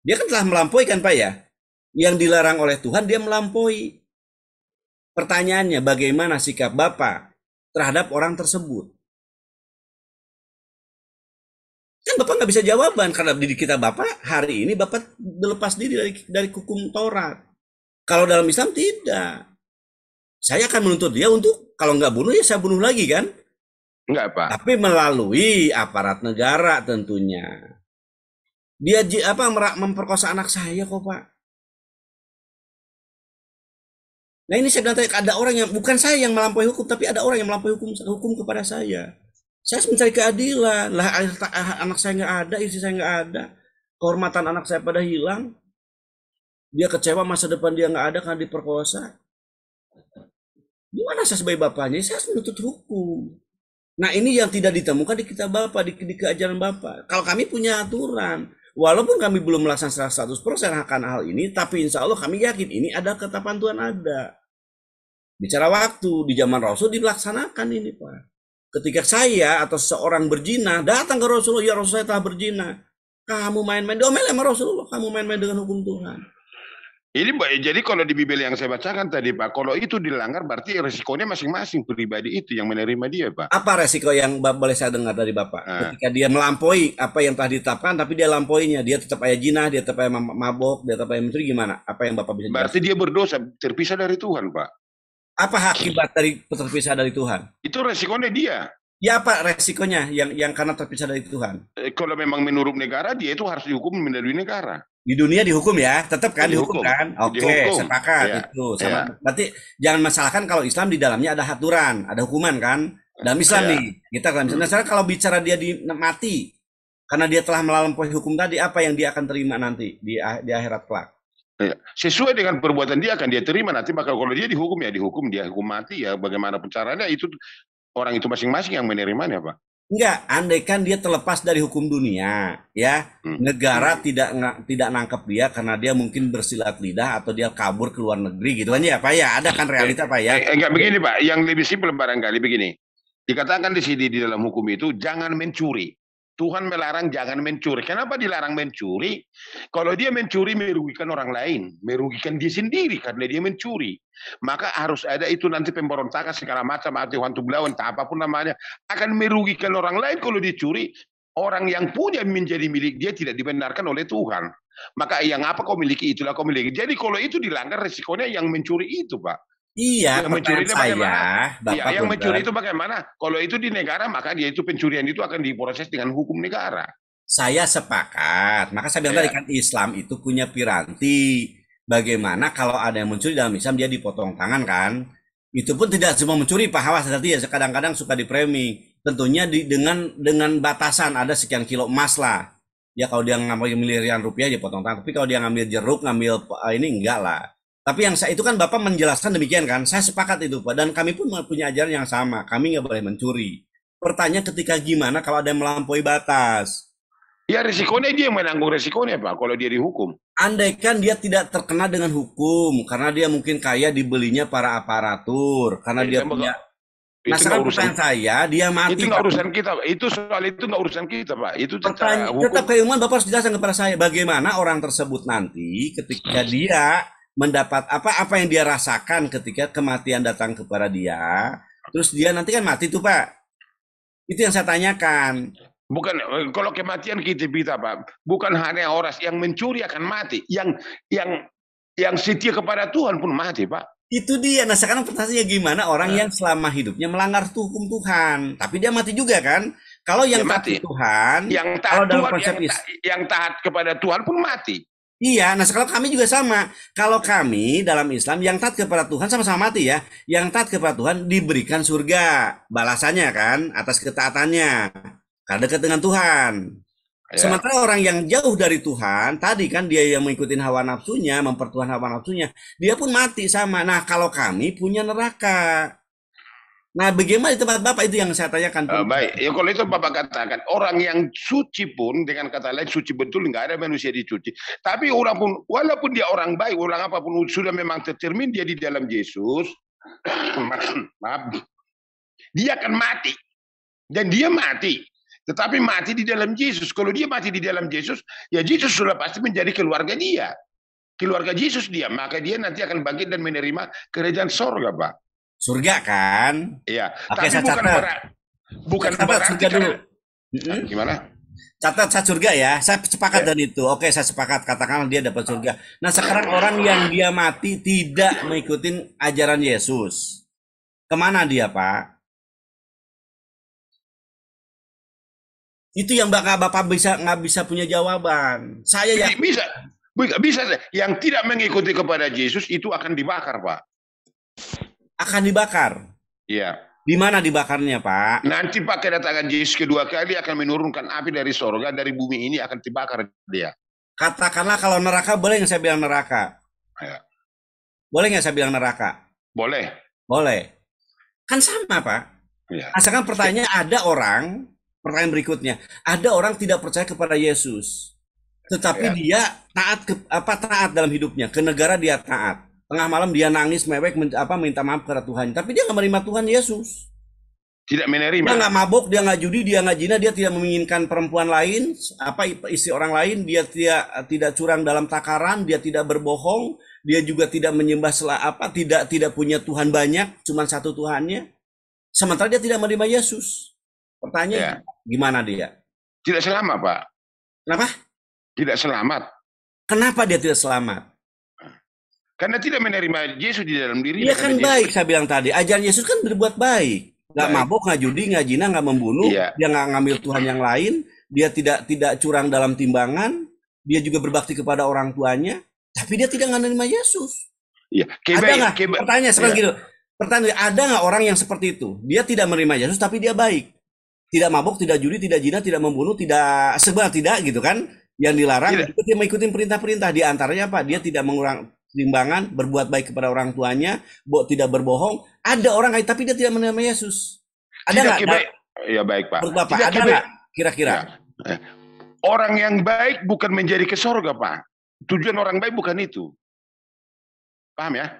Dia kan telah melampaui kan Pak ya? Yang dilarang oleh Tuhan dia melampaui. Pertanyaannya, bagaimana sikap Bapak terhadap orang tersebut? Kan Bapak nggak bisa jawaban, karena di kita Bapak hari ini Bapak lepas diri dari hukum Taurat. Kalau dalam Islam tidak. Saya akan menuntut dia untuk, kalau nggak bunuh ya saya bunuh lagi kan? Enggak Pak. Tapi melalui aparat negara tentunya. Dia memperkosa anak saya kok Pak. Nah ini saya bilang tadi, ada orang yang, bukan saya yang melampaui hukum, tapi ada orang yang melampaui hukum kepada saya. Saya harus mencari keadilan. Lah anak saya nggak ada, istri saya nggak ada, kehormatan anak saya pada hilang. Dia kecewa masa depan dia nggak ada karena diperkosa. Gimana saya sebagai bapaknya? Saya harus menuntut hukum. Nah ini yang tidak ditemukan di kitab Bapak, di keajaran Bapak. Kalau kami punya aturan, walaupun kami belum melaksanakan 100% akan hal ini, tapi insya Allah kami yakin ini ada ketetapan Tuhan ada. Bicara waktu, di zaman Rasul dilaksanakan ini Pak. Ketika saya atau seorang berzina, datang ke Rasulullah, ya Rasul saya telah berzina. Kamu main-main, domel sama Rasulullah, kamu main-main dengan hukum Tuhan. Ini jadi kalau di Bible yang saya bacakan tadi Pak, kalau itu dilanggar berarti resikonya masing-masing pribadi itu yang menerima dia Pak. Apa resiko yang boleh saya dengar dari Bapak? Ketika dia melampaui apa yang telah ditetapkan, tapi dia lampauinya, dia tetap ayah zina, dia tetap ayah mabok, dia tetap ayah mencuri, gimana? Apa yang Bapak bisa jelaskan? Berarti dia berdosa, terpisah dari Tuhan Pak. Apa akibat dari terpisah dari Tuhan? Itu resikonya dia. Ya apa resikonya yang karena terpisah dari Tuhan? Kalau memang menurut negara, dia itu harus dihukum melalui negara. Di dunia dihukum ya, tetap kan dihukum kan? Oke, sepakat ya. Itu. Sama. Berarti jangan masalahkan kalau Islam di dalamnya ada aturan, ada hukuman kan? Dalam Islam nih, kita kan misalnya kalau bicara dia mati karena dia telah melampaui hukum tadi, apa yang dia akan terima nanti di akhirat kelak? Ya. Sesuai dengan perbuatan dia akan dia terima nanti. Maka kalau dia dihukum ya dihukum, dia hukum mati ya bagaimanapun caranya, itu orang itu masing-masing yang menerimanya Pak. Enggak, andaikan dia terlepas dari hukum dunia, ya, negara tidak nangkep dia karena dia mungkin bersilat lidah atau dia kabur ke luar negeri gitu kan ya Pak ya, ada kan realita Pak ya. Enggak begini Pak, yang lebih simpel barangkali begini. Dikatakan di sini di dalam hukum itu jangan mencuri. Tuhan melarang jangan mencuri. Kenapa dilarang mencuri? Kalau dia mencuri merugikan orang lain, merugikan dia sendiri karena dia mencuri. Maka harus ada itu nanti pemberontakan segala macam, atau hantu belawan, apapun namanya, akan merugikan orang lain kalau dicuri. Orang yang punya menjadi milik dia tidak dibenarkan oleh Tuhan. Maka yang apa kau miliki itulah kau miliki. Jadi kalau itu dilanggar resikonya yang mencuri itu Pak. Iya, Yang mencuri itu bagaimana? Bapak Ya, yang mencuri itu bagaimana? Kalau itu di negara, maka dia itu pencurian itu akan diproses dengan hukum negara. Saya sepakat. Maka saya bilang tadi kan Islam itu punya piranti. Bagaimana kalau ada yang mencuri dalam Islam dia dipotong tangan kan? Itu pun tidak semua mencuri Pak Hawas, nanti ya kadang-kadang suka dipremi. Tentunya dengan batasan ada sekian kilo emas lah. Ya kalau dia ngambil miliaran rupiah dia potong tangan. Tapi kalau dia ngambil jeruk, ngambil ini enggak lah. Tapi yang saya itu kan Bapak menjelaskan demikian kan, saya sepakat itu Pak, dan kami pun punya ajaran yang sama, kami nggak boleh mencuri. Pertanyaan ketika gimana kalau ada yang melampaui batas? Ya risikonya dia yang menanggung risikonya Pak, kalau dia dihukum. Andaikan dia tidak terkena dengan hukum, karena dia mungkin kaya dibelinya para aparatur, karena dia punya. Nah sekarang pertanyaan saya, dia mati. Itu nggak urusan kita, itu soal itu nggak urusan kita Pak. Itu tetap keilmuan Bapak harus jelaskan kepada saya, bagaimana orang tersebut nanti ketika dia mendapat apa yang dia rasakan ketika kematian datang kepada dia, terus dia nanti kan mati tuh Pak. Itu yang saya tanyakan. Bukan kalau kematian kita Pak, bukan hanya orang yang mencuri akan mati, yang setia kepada Tuhan pun mati Pak. Itu dia. Nah sekarang pertanyaannya gimana orang yang selama hidupnya melanggar hukum Tuhan, tapi dia mati juga kan? Kalau yang taat Tuhan, yang taat kepada Tuhan pun mati. Iya, nah sekarang kami juga sama. Kalau kami dalam Islam yang taat kepada Tuhan sama-sama mati ya. Yang taat kepada Tuhan diberikan surga, balasannya kan atas ketaatannya, karena dekat dengan Tuhan. Ya. Sementara orang yang jauh dari Tuhan, tadi kan dia yang mengikuti hawa nafsunya, mempertuhan hawa nafsunya, dia pun mati sama. Nah kalau kami punya neraka. Nah, bagaimana di tempat Bapak itu yang saya tanyakan? Baik, ya kalau itu Bapak katakan orang yang suci pun dengan kata lain suci betul, nggak ada manusia dicuci. Tapi orang pun, walaupun dia orang baik, orang apapun sudah memang tercermin dia di dalam Yesus, maaf, dia akan mati dan dia mati. Tetapi mati di dalam Yesus. Kalau dia mati di dalam Yesus, ya Yesus sudah pasti menjadi keluarga dia, keluarga Yesus dia. Maka dia nanti akan bangkit dan menerima kerajaan sorga, Pak. Surga kan? Iya. Oke, tapi bukan surga dulu. Gimana? Catat saya surga ya. Saya sepakat dan itu. Oke, saya sepakat. Katakanlah dia dapat surga. Nah, sekarang orang yang dia mati tidak mengikuti ajaran Yesus. Kemana dia, Pak? Itu yang Bapak nggak bisa punya jawaban. Saya yang bisa. Yang tidak mengikuti kepada Yesus itu akan dibakar, Pak. Akan dibakar. Iya. Di mana dibakarnya, Pak? Nanti Pak kedatangan Yesus kedua kali akan menurunkan api dari sorga, dari bumi ini akan dibakar dia. Katakanlah kalau neraka, boleh nggak saya bilang neraka? Ya. Boleh nggak saya bilang neraka? Boleh. Boleh. Kan sama, Pak. Ya. Asalkan pertanyaannya pertanyaan berikutnya, ada orang tidak percaya kepada Yesus, tetapi dia taat dalam hidupnya, ke negara dia taat. Tengah malam dia nangis mewek minta maaf kepada Tuhan, tapi dia nggak menerima Tuhan Yesus. Tidak menerima. Dia nggak mabuk, dia nggak judi, dia nggak zina, dia tidak menginginkan perempuan lain, istri orang lain, dia tidak curang dalam takaran, dia tidak berbohong, dia juga tidak menyembah tidak punya Tuhan banyak, cuma satu Tuhannya. Sementara dia tidak menerima Yesus. Pertanyaan, gimana dia? Tidak selamat, Pak. Kenapa? Tidak selamat. Kenapa dia tidak selamat? Karena tidak menerima Yesus di dalam diri. Dia kan baik, saya bilang tadi. Ajaran Yesus kan berbuat baik. Nggak mabuk, nggak judi, nggak zina, nggak membunuh. Dia nggak ngambil Tuhan yang lain. Dia tidak curang dalam timbangan. Dia juga berbakti kepada orang tuanya. Tapi dia tidak menerima Yesus. Iya. Ada nggak? Pertanyaan sekarang gitu. Pertanyaan, ada nggak orang yang seperti itu? Dia tidak menerima Yesus, tapi dia baik. Tidak mabuk, tidak judi, tidak zina, tidak membunuh, sebenarnya tidak gitu kan? Yang dilarang, dia mengikuti perintah-perintah. Di antaranya apa? Dia tidak mengurang timbangan, berbuat baik kepada orang tuanya, tidak berbohong. Ada orang tapi dia tidak menerima Yesus. Ada nggak? Ya baik Pak. Bapak, ada nggak kira-kira? Ya. Orang yang baik bukan menjadi ke sorga, Pak. Tujuan orang baik bukan itu. Paham ya?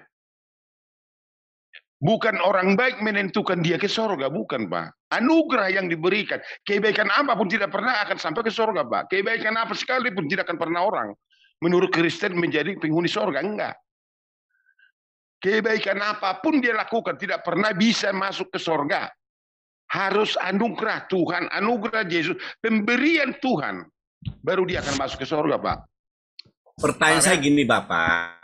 Bukan orang baik menentukan dia ke sorga, bukan Pak. Anugerah yang diberikan. Kebaikan apapun tidak pernah akan sampai ke sorga, Pak. Kebaikan apa sekalipun tidak akan pernah orang menurut Kristen menjadi penghuni sorga, enggak. Kebaikan apapun dia lakukan tidak pernah bisa masuk ke sorga. Harus anugerah Tuhan, anugerah Yesus, pemberian Tuhan, baru dia akan masuk ke sorga, Pak. Pertanyaan saya gini Bapak,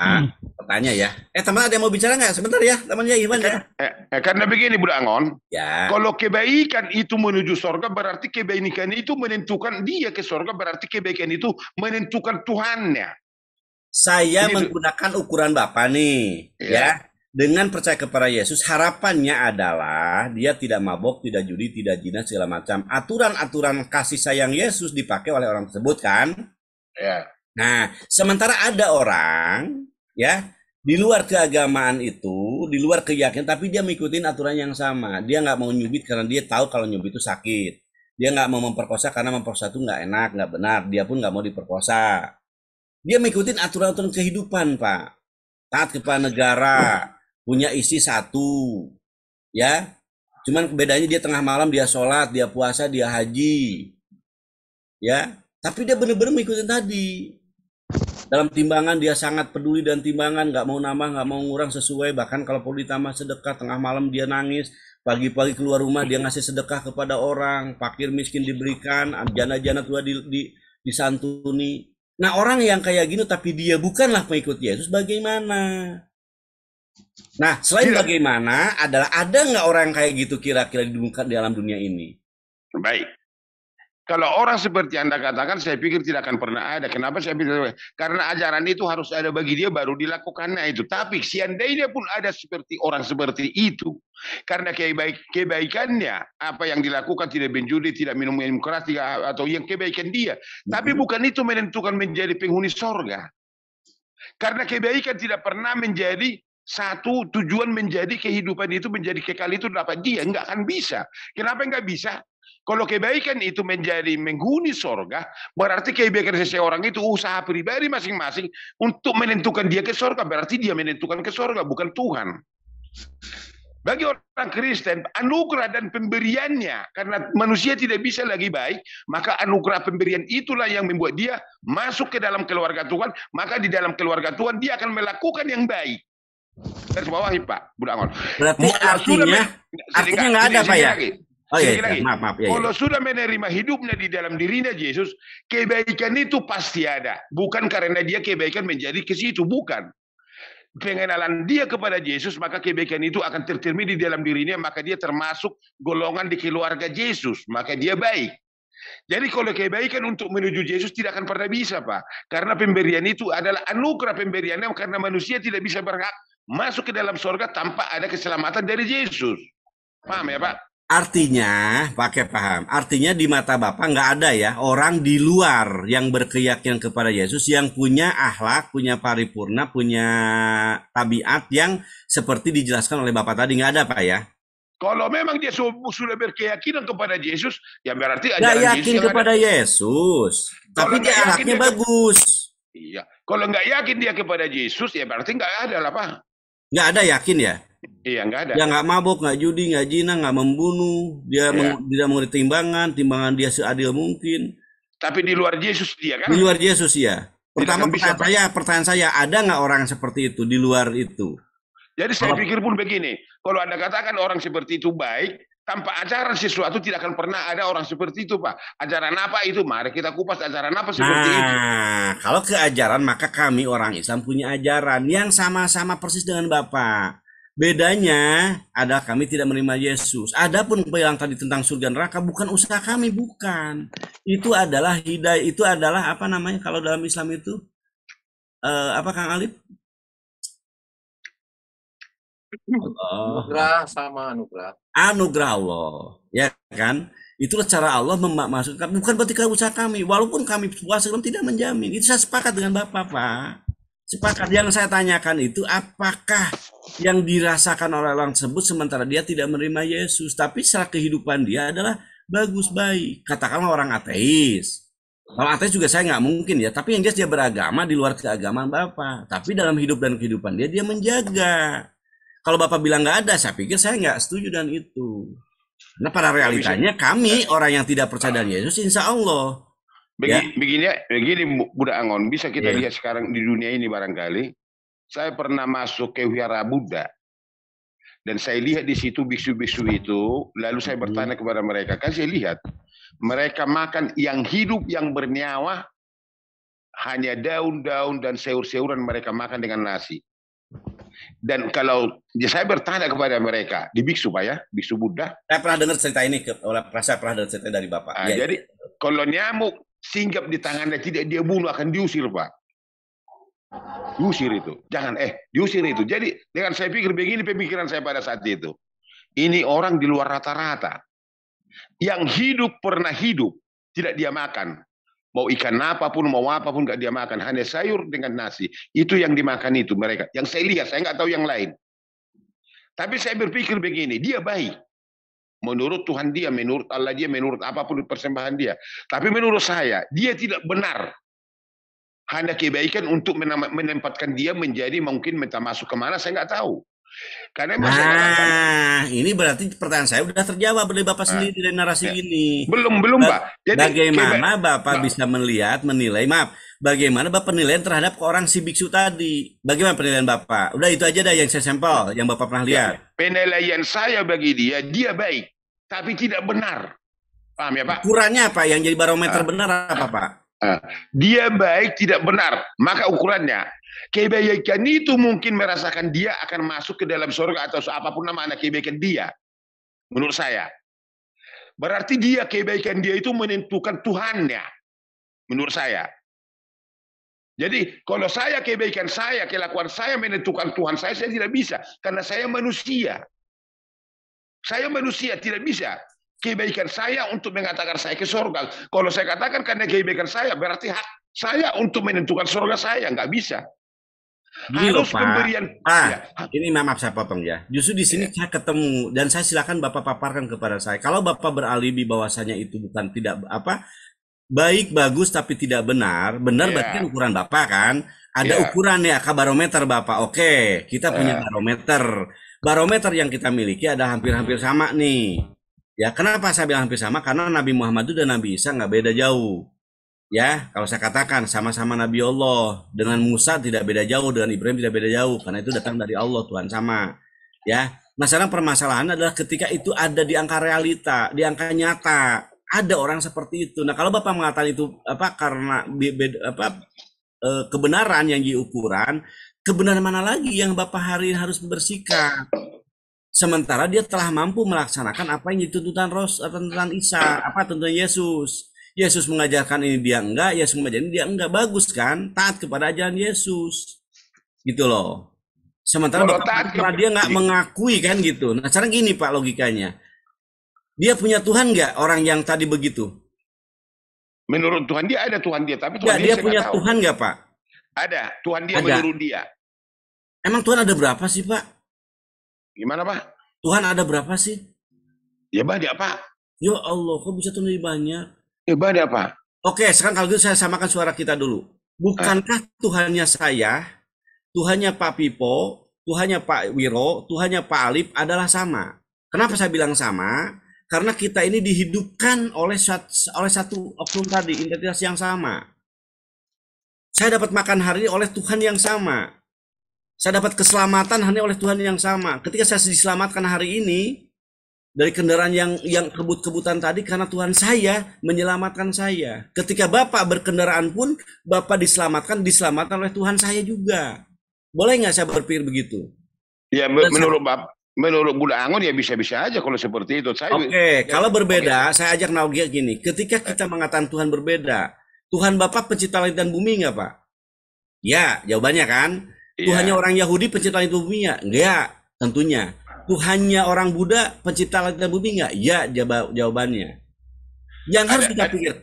pertanyaan ya. Teman ada yang mau bicara nggak? Sebentar ya, temannya Iwan ya. Karena begini Bu Angon, ya. Kalau kebaikan itu menuju surga, berarti kebaikan itu menentukan dia ke surga, berarti kebaikan itu menentukan Tuhannya. Saya menggunakan ukuran Bapak nih, ya. Dengan percaya kepada Yesus, harapannya adalah dia tidak mabok, tidak judi, tidak zina, segala macam. Aturan-aturan kasih sayang Yesus dipakai oleh orang tersebut kan? Ya. Nah, sementara ada orang, ya, di luar keagamaan itu, di luar keyakinan, tapi dia mengikuti aturan yang sama. Dia nggak mau nyubit karena dia tahu kalau nyubit itu sakit. Dia nggak mau memperkosa karena memperkosa itu nggak enak, nggak benar. Dia pun nggak mau diperkosa. Dia mengikuti aturan-aturan kehidupan, Pak. Taat kepada negara, punya istri satu, ya. Cuman bedanya dia tengah malam dia sholat, dia puasa, dia haji, ya. Tapi dia benar-benar mengikuti tadi. Dalam timbangan dia sangat peduli dan timbangan, nggak mau nambah, nggak mau ngurang sesuai. Bahkan kalau perlu ditambah sedekah, tengah malam dia nangis, pagi-pagi keluar rumah dia ngasih sedekah kepada orang, fakir miskin diberikan, jana-jana tua disantuni. Nah orang yang kayak gini tapi dia bukanlah pengikut Yesus, bagaimana? Nah selain bagaimana adalah ada nggak orang kayak gitu kira-kira di dalam dunia ini? Baik. Kalau orang seperti Anda katakan, saya pikir tidak akan pernah ada. Kenapa saya pikir? Karena ajaran itu harus ada bagi dia baru dilakukannya itu. Tapi seandainya pun ada seperti orang seperti itu, karena kebaikannya, apa yang dilakukan tidak menjudi, tidak minum keras, atau yang kebaikan dia. Tapi bukan itu menentukan menjadi penghuni sorga. Karena kebaikan tidak pernah menjadi satu tujuan menjadi kehidupan itu menjadi kekal itu dapat dia. Enggak akan bisa. Kenapa enggak bisa? Kalau kebaikan itu menjadi menghuni sorga, berarti kebaikan seseorang itu usaha pribadi masing-masing untuk menentukan dia ke sorga. Berarti dia menentukan ke sorga, bukan Tuhan. Bagi orang Kristen, anugerah dan pemberiannya, karena manusia tidak bisa lagi baik, maka anugerah pemberian itulah yang membuat dia masuk ke dalam keluarga Tuhan, maka di dalam keluarga Tuhan dia akan melakukan yang baik. Garis bawahi Pak, Bu Angon. Berarti artinya nggak ada Pak ya? Oh iya, maaf. Kalau sudah menerima hidupnya di dalam dirinya Yesus, kebaikan itu pasti ada. Bukan karena dia kebaikan menjadi ke situ, bukan. Pengenalan dia kepada Yesus, maka kebaikan itu akan tercermin di dalam dirinya, maka dia termasuk golongan di keluarga Yesus, maka dia baik. Jadi kalau kebaikan untuk menuju Yesus tidak akan pernah bisa, Pak. Karena pemberian itu adalah anugerah pemberiannya, karena manusia tidak bisa berhak masuk ke dalam surga tanpa ada keselamatan dari Yesus. Paham ya, Pak? Artinya, pakai paham. Artinya di mata Bapak nggak ada ya orang di luar yang berkeyakinan kepada Yesus yang punya akhlak, punya paripurna, punya tabiat yang seperti dijelaskan oleh Bapak tadi, nggak ada Pak ya? Kalau memang dia sudah berkeyakinan kepada Yesus, ya berarti ajaran Yesus. Yakin kepada Yesus, tapi dia akhlaknya bagus. Iya. Kalau nggak yakin dia kepada Yesus, ya berarti nggak ada lah Pak. Nggak ada yakin ya? Iya, nggak ada. Dia nggak mabuk, nggak judi, nggak zina, nggak membunuh. Dia tidak mengerti timbangan dia seadil mungkin. Tapi di luar Yesus dia kan? Di luar Yesus ya. Pertama pertanyaan saya, ada nggak orang seperti itu di luar itu? Jadi saya pikir pun begini, kalau Anda katakan orang seperti itu baik, tanpa ajaran sesuatu tidak akan pernah ada orang seperti itu, Pak. Ajaran apa itu? Mari kita kupas ajaran apa seperti itu. Nah, kalau ke ajaran, maka kami orang Islam punya ajaran yang sama-sama persis dengan Bapak. Bedanya adalah kami tidak menerima Yesus. Adapun yang tadi tentang surga neraka bukan usaha kami, bukan. Itu adalah hidayah, itu adalah apa namanya kalau dalam Islam itu? Apa Kang Alif? Anugerah sama anugerah. Anugerah Allah, ya kan? Itulah cara Allah memasukkan, bukan berarti usaha kami. Walaupun kami puasa tidak menjamin. Itu saya sepakat dengan Bapak, Pak. Sepakat. Yang saya tanyakan itu apakah yang dirasakan oleh orang tersebut sementara dia tidak menerima Yesus, tapi secara kehidupan dia adalah bagus, baik. Katakanlah orang ateis. Kalau ateis juga saya nggak mungkin ya, tapi yang jelas dia beragama di luar keagamaan Bapak. Tapi dalam hidup dan kehidupan dia menjaga. Kalau Bapak bilang nggak ada, saya pikir saya nggak setuju dengan itu. Karena pada realitanya kami orang yang tidak percaya dengan Yesus, insya Allah. Begini Buddha Angon, bisa kita lihat sekarang di dunia ini barangkali. Saya pernah masuk ke wihara Buddha dan saya lihat di situ biksu-biksu itu, lalu saya bertanya kepada mereka, kan saya lihat mereka makan yang hidup yang bernyawa hanya daun-daun dan sayur-sayuran mereka makan dengan nasi. Dan kalau saya bertanya kepada mereka, di biksu Pak ya, biksu Buddha. Saya pernah dengar cerita ini, saya pernah dengar cerita dari Bapak. Jadi kalau nyamuk singgap di tangannya tidak dia bunuh, akan diusir Pak. Diusir itu, jangan diusir itu. Jadi dengan saya pikir begini pemikiran saya pada saat itu. Ini orang di luar rata-rata. Yang hidup pernah hidup, tidak dia makan. Mau ikan apapun, mau apapun nggak dia makan, hanya sayur dengan nasi. Itu yang dimakan itu mereka. Yang saya lihat, saya nggak tahu yang lain. Tapi saya berpikir begini, dia baik. Menurut Tuhan dia, menurut Allah dia, menurut apapun persembahan dia. Tapi menurut saya, dia tidak benar. Hanya kebaikan untuk menempatkan dia menjadi mungkin minta masuk kemana, saya nggak tahu. Karena ini berarti pertanyaan saya sudah terjawab oleh Bapak sendiri dari narasi ini. Belum Pak. Jadi, bagaimana Bapak bisa menilai, bagaimana Bapak penilaian terhadap orang si biksu tadi? Bagaimana penilaian Bapak? Udah itu aja dah yang saya sampel, yang Bapak pernah lihat. Penilaian saya bagi dia baik, tapi tidak benar. Paham ya Pak? Ukurannya apa? Yang jadi barometer benar apa Pak? Dia baik tidak benar, maka ukurannya. Kebaikan itu mungkin merasakan dia akan masuk ke dalam surga atau apapun nama anak kebaikan dia. Menurut saya. Berarti dia kebaikan dia itu menentukan Tuhannya. Menurut saya. Jadi kalau saya kebaikan saya, kelakuan saya menentukan Tuhan saya tidak bisa. Karena saya manusia. Saya manusia tidak bisa. Kebaikan saya untuk mengatakan saya ke surga. Kalau saya katakan karena kebaikan saya, berarti hak saya untuk menentukan surga saya. Nggak bisa. Harus pemberian. Ini maaf saya potong ya. Justru di sini saya ketemu dan saya silakan Bapak paparkan kepada saya. Kalau Bapak beralibi bahwasanya itu bukan tidak baik bagus tapi tidak benar berarti kan ukuran Bapak kan. Ada ukuran ya, barometer Bapak. Oke, kita punya barometer. Barometer yang kita miliki ada hampir-hampir sama nih. Ya, kenapa saya bilang hampir sama? Karena Nabi Muhammad dan Nabi Isa nggak beda jauh. Ya, kalau saya katakan sama-sama Nabi Allah, dengan Musa tidak beda jauh, dengan Ibrahim tidak beda jauh, karena itu datang dari Allah, Tuhan sama. Ya, nah sekarang permasalahan adalah ketika itu ada di angka realita, di angka nyata, ada orang seperti itu. Nah, kalau Bapak mengatakan itu karena kebenaran yang diukuran, kebenaran mana lagi yang Bapak hari ini harus bersikap? Sementara dia telah mampu melaksanakan apa yang dituntutan tuntutan Isa, tuntutan Yesus. Yesus mengajarkan ini dia enggak, Yesus mengajarkan ini dia enggak, bagus kan? Taat kepada ajaran Yesus. Gitu loh. Sementara dia enggak mengakui kan gitu. Nah, sekarang gini Pak logikanya. Dia punya Tuhan enggak orang yang tadi begitu? Menurut Tuhan dia ada Tuhan dia, tapi Tuhan dia punya Tuhan enggak Pak? Ada, Tuhan dia menurut dia. Emang Tuhan ada berapa sih Pak? Gimana Pak? Tuhan ada berapa sih? Ya banyak Pak. Ya Allah, kok bisa Tuhan lebih banyak? Ya banyak Pak. Oke, sekarang kalau gitu saya samakan suara kita dulu. Bukankah Tuhannya saya, Tuhannya Pak Pipo, Tuhannya Pak Wiro, Tuhannya Pak Alip adalah sama? Kenapa saya bilang sama? Karena kita ini dihidupkan oleh satu oknum tadi, identitas yang sama. Saya dapat makan hari ini oleh Tuhan yang sama. Saya dapat keselamatan hanya oleh Tuhan yang sama. Ketika saya diselamatkan hari ini dari kendaraan yang kebut-kebutan tadi karena Tuhan saya menyelamatkan saya. Ketika Bapak berkendaraan pun Bapak diselamatkan oleh Tuhan saya juga. Boleh nggak saya berpikir begitu? Ya menurut Buddha Angon ya bisa-bisa aja kalau seperti itu. Oke, kalau berbeda saya ajak analogi gini. Ketika kita mengatakan Tuhan berbeda, Tuhan Bapak pencipta langit dan bumi nggak Pak? Ya, jawabannya kan. Tuhannya orang Yahudi pencipta langit dan bumi nggak? Enggak, tentunya. Tuhannya orang Buddha pencipta langit dan bumi nggak? Ya, jawabannya. Yang harus kita pikir.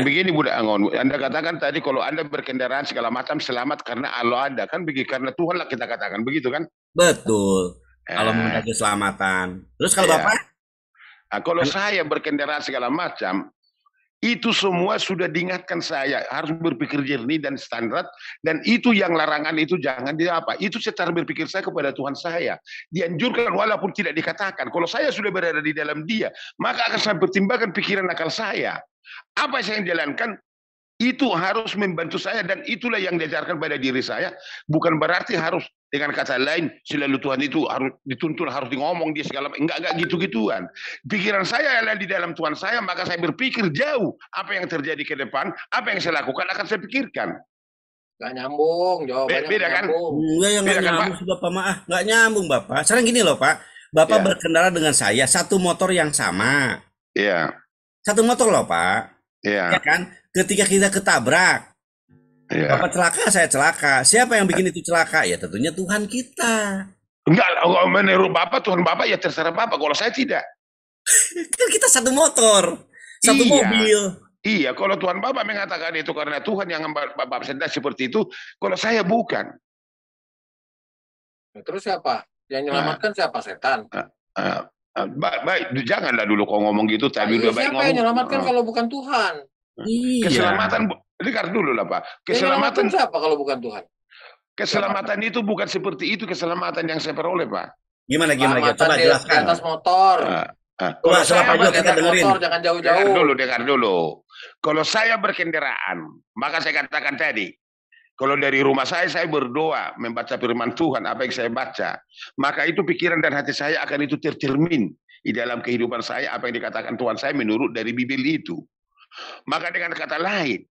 Begini Buddha Angon, Anda katakan tadi kalau Anda berkendaraan segala macam selamat karena Allah ada kan, karena Tuhan lah kita katakan begitu kan? Betul. Kalau mengenai keselamatan. Terus kalau Bapak? Kalau saya berkendaraan segala macam, itu semua sudah diingatkan saya harus berpikir jernih dan standar, dan itu yang larangan itu jangan itu secara berpikir saya kepada Tuhan saya dianjurkan walaupun tidak dikatakan. Kalau saya sudah berada di dalam dia, maka akan saya pertimbangkan pikiran akal saya apa yang saya jalankan itu harus membantu saya, dan itulah yang diajarkan pada diri saya. Bukan berarti harus Dengan kata lain, selalu Tuhan itu harus dituntun, harus ngomong dia segala, enggak gitu-gituan. Pikiran saya adalah di dalam Tuhan saya, maka saya berpikir jauh apa yang terjadi ke depan, apa yang saya lakukan akan saya pikirkan. Gak nyambung, jawabannya beda kan? Enggak, yang nggak nyambung sih Bapak mah, nggak nyambung Bapak. Sekarang gini loh Pak, Bapak berkendara dengan saya satu motor yang sama. Iya. Satu motor loh Pak. Iya. Ya kan? Ketika kita ketabrak, Bapak celaka, saya celaka. Siapa yang bikin itu celaka? Ya tentunya Tuhan kita. Enggak, menurut Bapak, Tuhan Bapak ya terserah Bapak. Kalau saya tidak. Kan kita satu motor, satu mobil. Iya, kalau Tuhan Bapak mengatakan itu karena Tuhan yang Bapak sendak seperti itu, kalau saya bukan. Terus siapa? Yang nyelamatkan siapa? Setan. Baik, janganlah dulu kau ngomong gitu. Tapi siapa yang nyelamatkan kalau bukan Tuhan? Iya. Keselamatan, dengar dulu lah Pak. Keselamatan siapa kalau bukan Tuhan? Keselamatan itu bukan seperti itu keselamatan yang saya peroleh Pak. Gimana? Coba jelaskan. Di atas motor. Kalau saya kita dengerin. Motor, jangan jauh-jauh. Dengar dulu. Kalau saya berkendaraan, maka saya katakan tadi, kalau dari rumah saya berdoa, membaca firman Tuhan, apa yang saya baca, maka itu pikiran dan hati saya akan itu tercermin di dalam kehidupan saya, apa yang dikatakan Tuhan saya menurut dari Bibel itu. Maka dengan kata lain,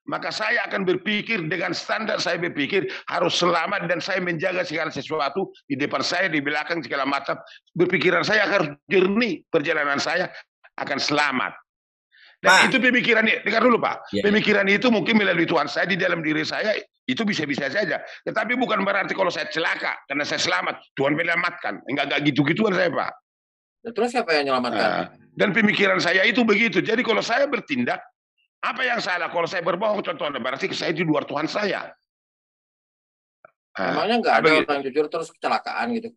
maka saya akan berpikir dengan standar saya berpikir harus selamat dan saya menjaga segala sesuatu di depan saya, di belakang segala macam. Berpikiran saya harus jernih, perjalanan saya akan selamat. Dan itu pemikiran, dengar dulu Pak, pemikiran itu mungkin melalui Tuhan saya di dalam diri saya, itu bisa-bisa saja. Tetapi bukan berarti kalau saya celaka, karena saya selamat, Tuhan menyelamatkan. Enggak gitu-gituan saya Pak. Terus siapa yang menyelamatkan? Dan pemikiran saya itu begitu. Jadi kalau saya bertindak, apa yang salah? Kalau saya berbohong contohnya, berarti saya di luar Tuhan saya. Emangnya nggak ada orang jujur terus kecelakaan gitu?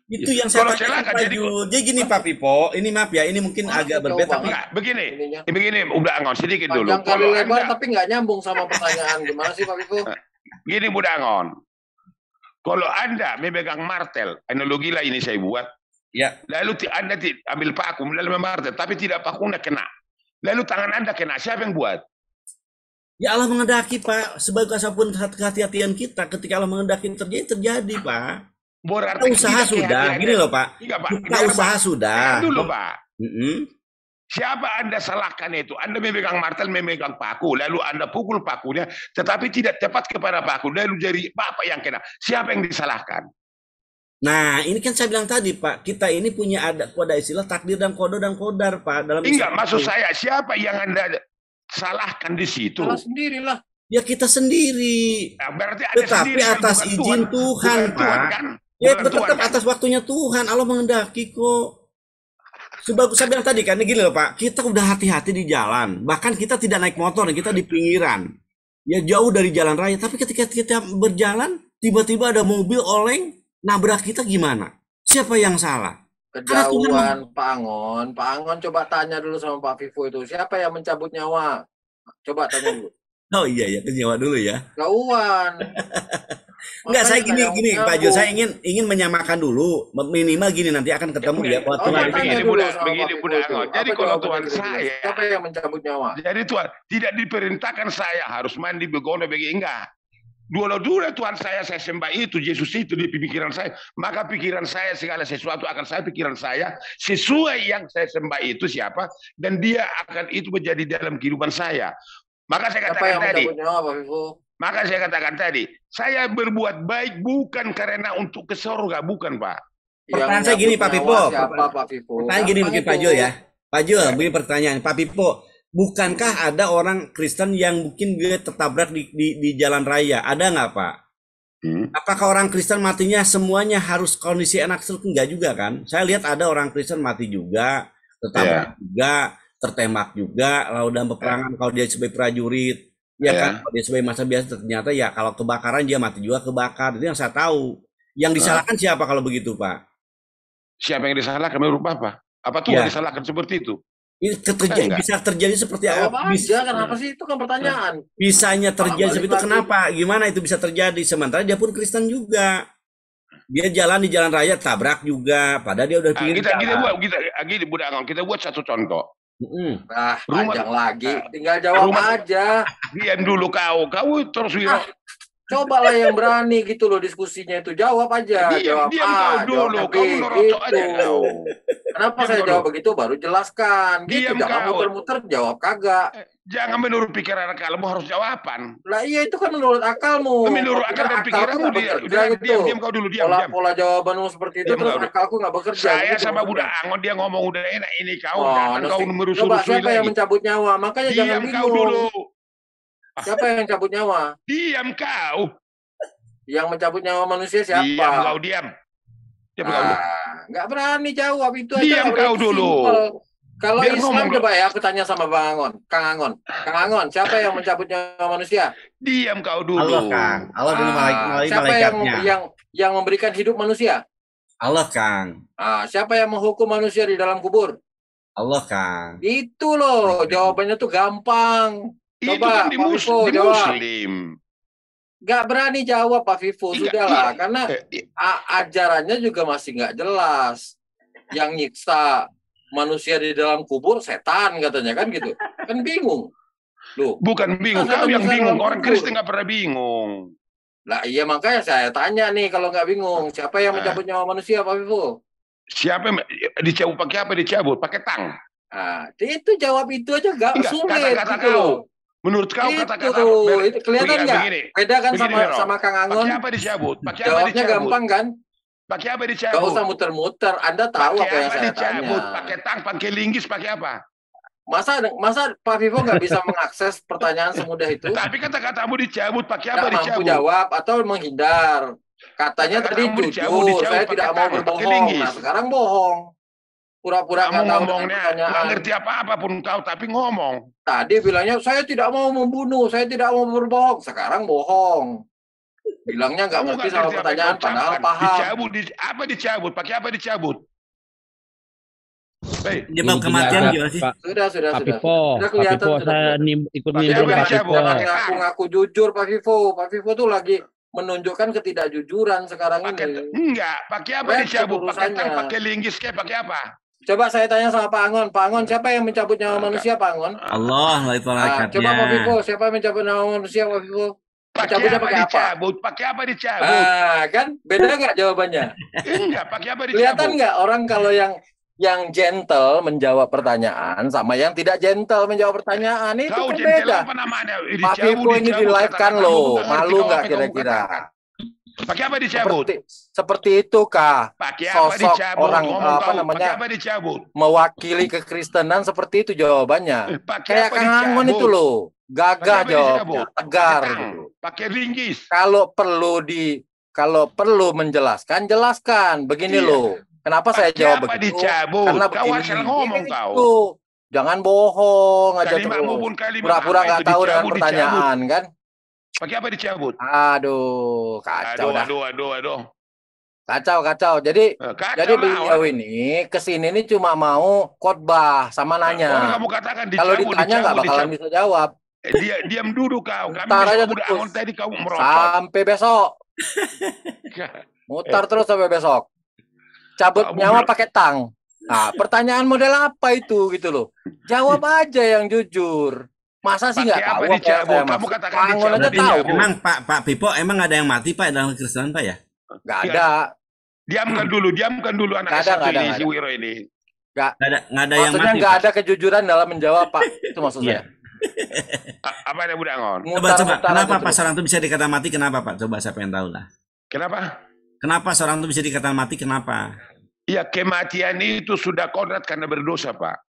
Itu yang saya celaka. Jadi gini Pak Pipo, ini maaf ya, ini mungkin agak berbeda. Begini, udah Angon sedikit dulu. Panjang kali lebar tapi nggak nyambung sama pertanyaan. Gimana sih Pak Pipo? Gini Bunda Angon, kalau Anda memegang martel, analogilah ini saya buat. Ya. Lalu Anda ambil paku lalu memartel, tapi tidak pakunya kena. Lalu tangan Anda kena, siapa yang buat? Ya Allah mengendaki Pak, sebagus apapun kehati-hatian kita, ketika Allah mengendaki terjadi Pak. Berarti kita usaha sudah, gini loh Pak. Kita usaha sudah. Dulu Pak. Siapa Anda salahkan itu? Anda memegang martel, memegang paku, lalu Anda pukul pakunya, tetapi tidak tepat kepada paku, lalu jadi apa yang kena? Siapa yang disalahkan? Nah, ini kan saya bilang tadi Pak, kita ini punya ada istilah takdir dan kodar Pak. Dalam enggak, maksud saya siapa yang Anda salahkan di situ? Salah sendirilah. Ya kita sendiri. Nah, berarti ada tetapi sendiri, atas izin Tuhan Pak. Kan? Ya tetap atas waktunya Tuhan, Allah mengendaki kok. Sebagus saya bilang tadi kan, gini loh Pak, kita udah hati-hati di jalan. Bahkan kita tidak naik motor, kita di pinggiran. Ya jauh dari jalan raya, tapi ketika kita berjalan, tiba-tiba ada mobil oleng, nabrak kita gimana? Siapa yang salah? Kejauhan Pak Angon coba tanya dulu sama Pak Vivo itu, siapa yang mencabut nyawa? Coba tanya dulu. Oh iya nyawa dulu ya. Jauhan. Enggak, saya gini Pak Jo, saya ingin menyamakan dulu, minimal gini nanti akan ketemu ya. Begini Bunda Angon. Jadi kalau Tuhan saya, siapa yang mencabut nyawa? Jadi Tuhan tidak diperintahkan saya harus mandi begone begini, enggak. Dulu Tuhan saya sembah itu, Yesus itu di pikiran saya, maka pikiran saya segala sesuatu akan saya pikiran saya sesuai yang saya sembah itu siapa, dan dia akan itu menjadi dalam kehidupan saya. Maka saya katakan tadi, maka saya katakan tadi, saya berbuat baik bukan karena untuk ke surga, bukan Pak. Pertanyaan saya gini Pak Pipo, pertanyaan gini mungkin Pak Jo ya, Pak Jo, begini pertanyaan Pak Pipo. Bukankah ada orang Kristen yang mungkin dia tertabrak di jalan raya? Ada nggak Pak? Apakah orang Kristen matinya semuanya harus kondisi anak truk? Enggak juga kan? Saya lihat ada orang Kristen mati juga, tertabrak juga, tertembak juga, lalu dalam peperangan kalau dia sebagai prajurit, ya kan? Kalau dia sebagai masa biasa ternyata ya kalau kebakaran dia mati juga kebakar. Itu yang saya tahu. Yang disalahkan siapa kalau begitu Pak? Siapa yang disalahkan menurut Bapak? Apa Tuhan disalahkan seperti itu? Bisa terjadi seperti apa? Bisa kenapa sih? Itu kan pertanyaan. Bisanya terjadi seperti itu kenapa? Gimana itu bisa terjadi? Sementara dia pun Kristen juga. Dia jalan di jalan raya tabrak juga, padahal dia udah pinggir jalan. Kita buat satu contoh. Panjang lagi. Tinggal jawab aja. Diam dulu kau terus Cobalah yang berani gitu loh diskusinya itu. Jawab aja. Diam kau dulu. Kau merosot aja kau. Kenapa saya jawab begitu? Baru jelaskan. Gitu. Diam Jangan kau. muter-muter jawab kagak. Jangan menurut pikiran akalmu harus jawaban. Lah iya itu kan menurut akalmu. Menurut akal dan pikiranmu diam kau dulu diam. Pola jawabanmu seperti itu terus akalku nggak bekerja. Saya sama budak Angon dia ngomong udah enak ini kau. Oh, Jangan kau merusuk-rusuk coba lagi. siapa yang mencabut nyawa? Makanya jangan Diam bingung. kau dulu. Siapa yang mencabut nyawa? Diam kau. Yang mencabut nyawa manusia siapa? Diam kau diam. Nggak berani jawab itu aja. Diam kau dulu. Kalau Biar Islam ngomong coba ya, aku tanya sama Bang Angon, Kang Angon, siapa yang mencabut nyawa manusia? Diam kau dulu. Allah, Kang. Allah dulu melalui siapa yang memberikan hidup manusia? Allah, Kang. Siapa yang menghukum manusia di dalam kubur? Allah, Kang. Itu loh, jawabannya tuh gampang. Itu Coba kan di Pak Vivo jawab. Muslim. Nggak berani jawab Pak Vivo, sudahlah. Karena ajarannya juga masih nggak jelas. Yang nyiksa manusia di dalam kubur setan katanya kan gitu. Kan bingung. Loh. Bukan bingung, kau yang bingung. Orang Kristen nggak pernah bingung. Lah iya makanya saya tanya nih kalau nggak bingung, siapa yang mencabut nyawa manusia Pak Vivo? Siapa yang dicabut pakai apa dicabut? Pakai tang. Itu jawab itu aja nggak sulit kata-kata gitu kau. loh. Menurut kau kata-kata itu kelihatan nggak? Beda kan sama Kang Angon. Pakai apa dicabut? Pakai apa Jawabnya dicabut? gampang kan? Pakai apa dicabut? Gak usah muter-muter. Anda tahu apa yang saya tanya. Pakai tang, pakai linggis, pakai apa? Masa Pak Vivo nggak bisa mengakses pertanyaan semudah itu? Tapi kata-katamu dicabut, pakai apa dicabut? Mampu jawab atau menghindar. Katanya tadi jujur, saya tidak mau berbohong. Nah sekarang bohong. Pura-pura nggak tahu pertanyaan. Nggak ngerti apa-apa pun kau, tapi ngomong. Tadi bilangnya saya tidak mau membunuh, saya tidak mau berbohong. Sekarang bohong. Bilangnya nggak ngerti sama pertanyaan, padahal paham. Apa dicabut? Pakai apa dicabut? Penyebab kematian juga sih. Sudah. Pak Vivo, saya ikut nimbrung Pak Vivo. Ngaku jujur Pak Vivo. Pak Vivo tuh lagi menunjukkan ketidakjujuran sekarang ini. Enggak, pakai apa dicabut? Pakai tang, pakai linggis, pakai apa? Coba saya tanya sama Pak Angon. Pak Angon, siapa yang mencabut nyawa manusia, Pak Angon? Allah, itu malaikatnya. Coba Pak Vivo, siapa yang mencabut nyawa manusia, Pak Vivo? Mencabutnya pakai apa? Pakai apa dicabut? Kan beda nggak jawabannya? Enggak, pakai apa dicabut? Kelihatan nggak orang kalau yang gentle menjawab pertanyaan sama yang tidak gentle menjawab pertanyaan itu kan beda. Pak Vivo ini di live kan loh, malu nggak kira-kira? Pakai apa dicabut? Seperti itu kah? Sosok orang apa namanya? Pakai apa dicabut? Mewakili kekristenan seperti itu jawabannya. Kayak Kang Angon itu loh, gagah jawabnya, tegar gitu. Pakai linggis. Kalau perlu menjelaskan, jelaskan. Begini loh. Kenapa saya jawab begitu? Dicabut? Karena kau asal ngomong kau. Jangan bohong aja terus. Pura-pura nggak tahu dengan pertanyaan kan? Pakai apa dicabut? Aduh, kacau dah. Aduh. Kacau. Jadi beliau ini kesini ini cuma mau khotbah sama nanya. Kamu katakan kalau ditanya nggak bakalan bisa jawab. Diam dulu kau. Mutar aja terus. Tadi kamu merosot. Sampai besok. Mutar terus sampai besok. Cabut nyawa pakai tang. Nah, pertanyaan model apa itu gitu loh. Jawab aja yang jujur. Masa sih nggak tahu apa yang saya maksud? Kamu katakan dicabut. Emang Pak Pipo emang ada yang mati Pak dalam Kristen Pak ya? Nggak ada. Diamkan dulu anak satu ini si Wiro ini. Nggak ada yang maksudnya mati. Nggak ada kejujuran dalam menjawab Pak. Itu maksud saya. Apa ada budak Angon? Coba kenapa Pak seorang itu bisa dikatakan mati? Kenapa Pak? Coba siapa yang tahu lah. Kenapa seorang itu bisa dikatakan mati? Kenapa? Ya kematian itu sudah kodrat karena berdosa Pak.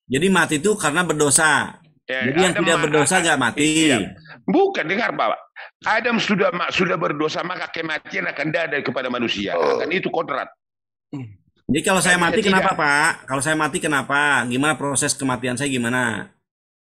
Jadi mati itu karena berdosa. Jadi yang tidak berdosa nggak mati. Iya. Bukan, dengar Pak. Adam sudah berdosa maka kematian akan ada kepada manusia. Kan itu kodrat. Jadi kalau saya mati kenapa Pak? Kalau saya mati kenapa? Gimana proses kematian saya gimana?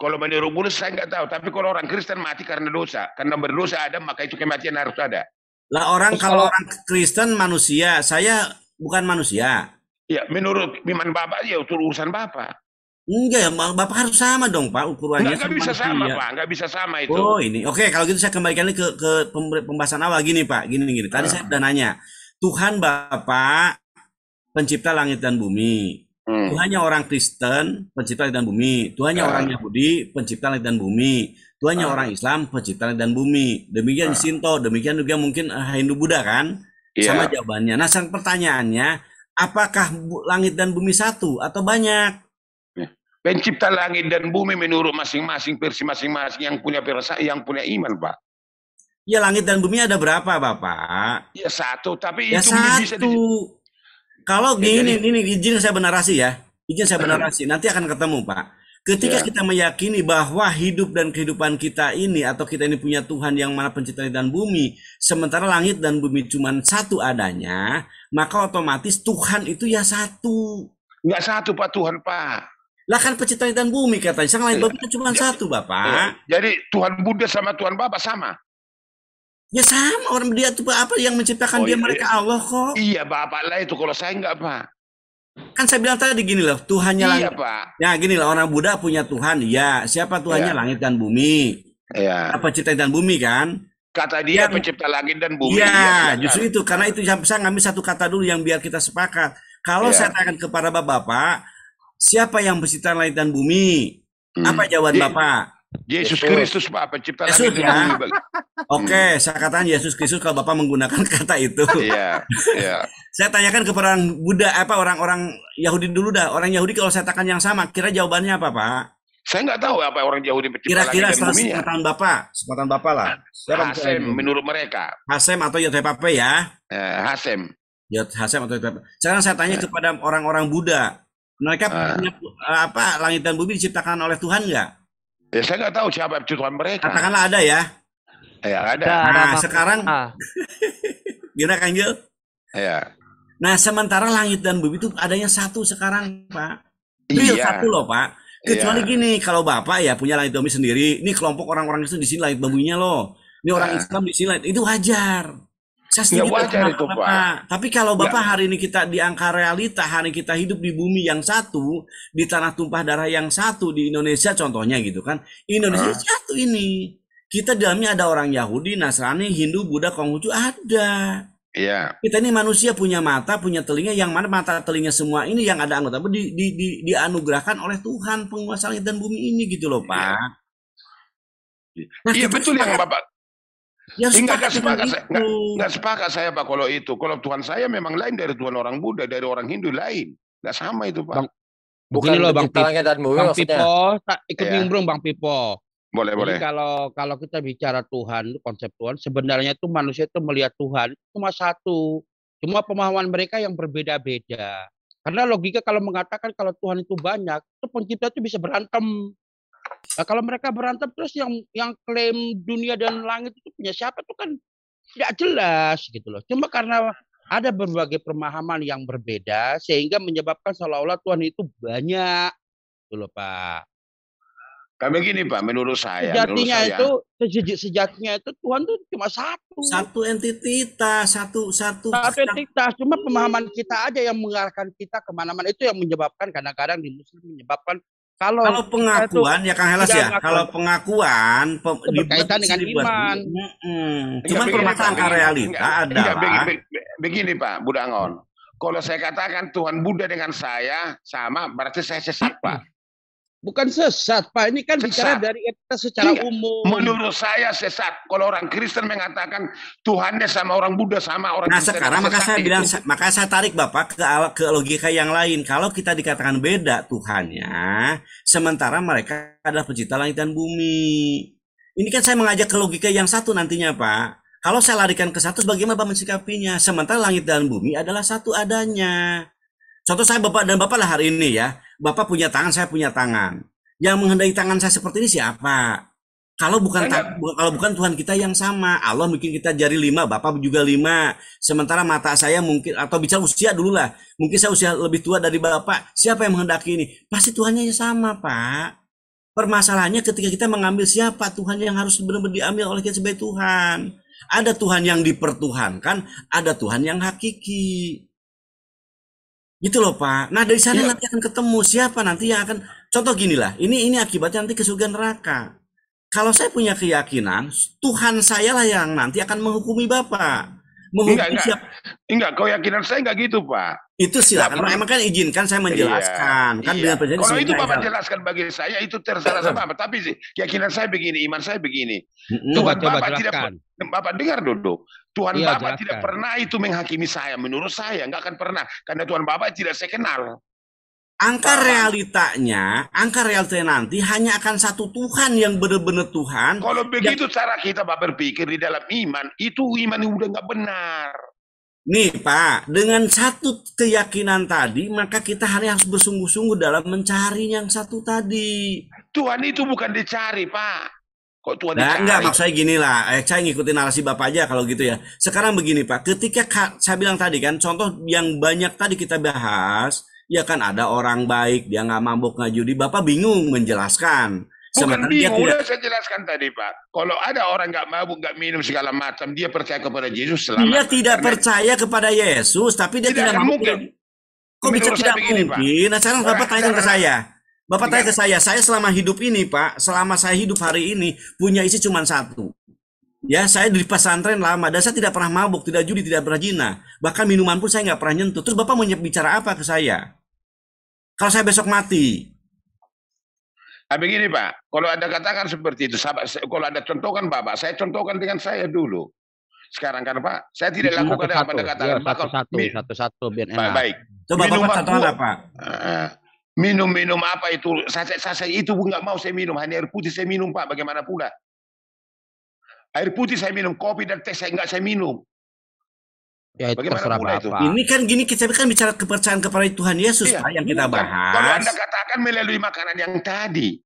Kalau menurut Bulus saya nggak tahu. Tapi kalau orang Kristen mati karena dosa. Karena berdosa Adam maka itu kematian harus ada. Lah kalau orang Kristen manusia, saya bukan manusia. Ya menurut iman Bapak ya itu urusan Bapak. Enggak, Bapak harus sama dong Pak ukurannya. Nggak bisa sama Pak, nggak bisa sama itu. Oh ini, oke kalau gitu saya kembalikan lagi ke pembahasan awal gini Pak, gini. Tadi saya udah nanya, Tuhan Bapa pencipta langit dan bumi. Tuhannya orang Kristen pencipta langit dan bumi. Tuhannya orang Yahudi pencipta langit dan bumi. Tuhannya orang Islam, pencipta langit dan bumi. Demikian Shinto, demikian juga mungkin Hindu Buddha kan? Sama jawabannya. Nah, sang pertanyaannya, apakah langit dan bumi satu atau banyak? Pencipta langit dan bumi menurut masing-masing versi masing-masing yang punya perasaan, yang punya iman, Pak. Ya, langit dan bumi ada berapa, Bapak? Ya satu, tapi ya itu bisa kalau gini, izin saya benarasi ya. Izin saya benarasi, nanti akan ketemu, Pak. Ketika kita meyakini bahwa hidup dan kehidupan kita ini atau kita ini punya Tuhan yang mana pencipta langit dan bumi, sementara langit dan bumi cuma satu adanya, maka otomatis Tuhan itu ya satu. Enggak satu, Pak, Tuhan, Pak. Lah kan pencipta langit dan bumi katanya, sang langit bumi cuma satu, Bapak. Jadi Tuhan Buddha sama Tuhan Bapak sama? Ya sama, orang dia itu apa yang menciptakan dia mereka Allah kok. Iya, Bapak lah itu, kalau saya enggak, Pak. Kan saya bilang tadi gini loh, Tuhannya langit. Pak. Ya gini loh, orang Buddha punya Tuhan, ya. Siapa Tuhannya? Langit dan bumi. Iya. Apa pencipta dan bumi kan? Kata dia pencipta langit dan bumi. Iya, justru itu. Karena itu saya ngambil satu kata dulu yang biar kita sepakat. Kalau saya tanyakan kepada Bapak, siapa yang pencipta langit dan bumi? Apa jawaban Bapak? Yesus Kristus, Pak, pencipta langit dan bumi. Oke, saya katakan Yesus Kristus kalau Bapak menggunakan kata itu. Iya, iya. Saya tanyakan kepada orang Buddha, orang Yahudi dulu dah. Orang Yahudi kalau saya tanyakan yang sama, kira jawabannya apa, Pak? Saya nggak tahu apa orang Yahudi pencipta kira-kira langit dan bumi. Kira-kira sepatan Bapak lah. Hasem menurut mereka. Hasem atau Yotpape ya? Hasem. Hasem atau Yotpape. Sekarang saya tanya kepada orang-orang Buddha. Mereka punya langit dan bumi diciptakan oleh Tuhan nggak? Ya saya nggak tahu siapa Tuhan mereka. Katakanlah ada ya. Ya ada. Nah sekarang gimana Kang Gil? Ya. Nah sementara langit dan bumi itu adanya satu sekarang Pak. Real satu loh Pak. Kecuali gini, kalau Bapak ya punya langit dan bumi sendiri, ini kelompok orang-orang itu di sini langit dan buminya loh. Ini orang Islam di sini itu wajar. Saya setuju wajar itu Pak. Tapi kalau Bapak hari ini kita di angka realita, hari kita hidup di bumi yang satu, di tanah tumpah darah yang satu di Indonesia contohnya gitu kan. Indonesia satu ini. Kita di dalamnya ada orang Yahudi, Nasrani, Hindu, Buddha, Konghucu ada. Iya. Kita ini manusia punya mata, punya telinga, yang mana mata telinga semua ini yang ada anggota dianugerahkan oleh Tuhan penguasa langit dan bumi ini gitu loh Pak. Nah, iya betul yang Bapak. Ya, nggak sepakat saya Pak kalau itu. Kalau Tuhan saya memang lain dari Tuhan orang Buddha, dari orang Hindu lain. Nggak sama itu Pak. Bukan loh Bang Pipo, ikut nimbrung Bang Pipo. Boleh. Jadi kalau kita bicara Tuhan, konsep Tuhan, sebenarnya itu manusia itu melihat Tuhan cuma satu. Cuma pemahaman mereka yang berbeda-beda. Karena logika kalau mengatakan kalau Tuhan itu banyak, itu pencipta itu bisa berantem. Nah, kalau mereka berantem terus yang klaim dunia dan langit itu punya siapa itu kan tidak jelas gitu loh. Cuma karena ada berbagai pemahaman yang berbeda sehingga menyebabkan seolah-olah Tuhan itu banyak gitu loh Pak. Kami gini Pak, menurut saya sejatinya itu Tuhan itu cuma satu entitas, satu entitas. Cuma pemahaman kita aja yang mengarahkan kita kemana-mana, itu yang menyebabkan kadang-kadang di Muslim menyebabkan kalau pengakuan ya Kang Helas ya, kalau pengakuan berkaitan dengan iman. Cuman permasalahan realita adalah begini Pak Budangon. Kalau saya katakan Tuhan Buddha dengan saya sama, berarti saya sesat Pak. Bukan sesat, Pak. Ini kan bicara dari etika secara umum. Menurut saya sesat. Kalau orang Kristen mengatakan Tuhannya sama orang Buddha sama orang Kristen. Nah sekarang maka saya tarik Bapak ke logika yang lain. Kalau kita dikatakan beda Tuhannya, sementara mereka adalah pencipta langit dan bumi. Ini kan saya mengajak ke logika yang satu nantinya Pak. Kalau saya larikan ke satu, bagaimana Bapak mensikapinya? Sementara langit dan bumi adalah satu adanya. Contoh saya Bapak dan Bapak lah hari ini ya. Bapak punya tangan, saya punya tangan. Yang menghendaki tangan saya seperti ini siapa? Kalau bukan Tuhan kita yang sama. Allah mungkin kita jari 5, Bapak juga 5. Sementara mata saya mungkin, atau bicara usia dulu lah. Mungkin saya usia lebih tua dari Bapak. Siapa yang menghendaki ini? Pasti Tuhannya yang sama Pak. Permasalahannya ketika kita mengambil siapa Tuhan yang harus benar-benar diambil oleh kita sebagai Tuhan. Ada Tuhan yang dipertuhankan, ada Tuhan yang hakiki. Gitu loh Pak. Nah dari sana nanti akan ketemu siapa nanti yang akan. Contoh gini lah. Ini akibatnya nanti ke surga neraka. Kalau saya punya keyakinan Tuhan saya lah yang nanti akan menghukumi Bapak. Enggak, keyakinan saya enggak gitu, Pak. Itu silakan. Emang kan izinkan saya menjelaskan. Kan dengan kalau itu Bapak jelaskan bagi saya itu terserah sama Bapak. Tapi sih keyakinan saya begini, iman saya begini. Tuhan Bapak tidak, Bapak dengar dulu. Tuhan Bapak tidak pernah itu menghakimi saya. Menurut saya enggak akan pernah. Karena Tuhan Bapak tidak saya kenal. Angka realitanya nanti hanya akan satu Tuhan yang benar-benar Tuhan. Kalau begitu cara kita berpikir di dalam iman, itu iman udah nggak benar. Nih Pak, dengan satu keyakinan tadi, maka kita harus bersungguh-sungguh dalam mencari yang satu tadi. Tuhan itu bukan dicari, Pak. Kok Tuhan dicari? Enggak, maksud saya gini lah, saya ngikutin narasi Bapak aja kalau gitu ya. Sekarang begini Pak, ketika saya bilang tadi kan, contoh yang banyak tadi kita bahas, ya kan ada orang baik, dia nggak mabuk, nggak judi. Bapak bingung menjelaskan. Bukan bingung, udah saya jelaskan tadi Pak. Kalau ada orang nggak mabuk, nggak minum segala macam, dia percaya kepada Yesus selamat. Dia tidak percaya kepada Yesus, tapi dia tidak mungkin. Kok bisa tidak mungkin? Nah sekarang Bapak tanya ke saya. Bapak tanya ke saya selama hidup ini Pak, selama saya hidup hari ini, punya isi cuma satu. Ya, saya di pesantren lama, dan saya tidak pernah mabuk, tidak judi, tidak berzina. Bahkan minuman pun saya nggak pernah nyentuh. Terus Bapak mau bicara apa ke saya? Kalau saya besok mati. Begini Pak, kalau Anda katakan seperti itu, kalau Anda contohkan Bapak, saya contohkan dengan saya dulu. Sekarang kan Pak, saya tidak lakukan apa Anda katakan. Satu-satu, biar enak. Baik. Coba Bapak contohkan apa? Minum apa itu? Saya itu nggak mau saya minum, hanya air putih saya minum Pak, bagaimana pula? Air putih saya minum, kopi dan teh saya nggak saya minum. Ya itu bagaimana pula itu? Ini kan gini, kita kan bicara kepercayaan kepada Tuhan Yesus Pak, yang kita bahas. Kalau Anda katakan melalui makanan yang tadi.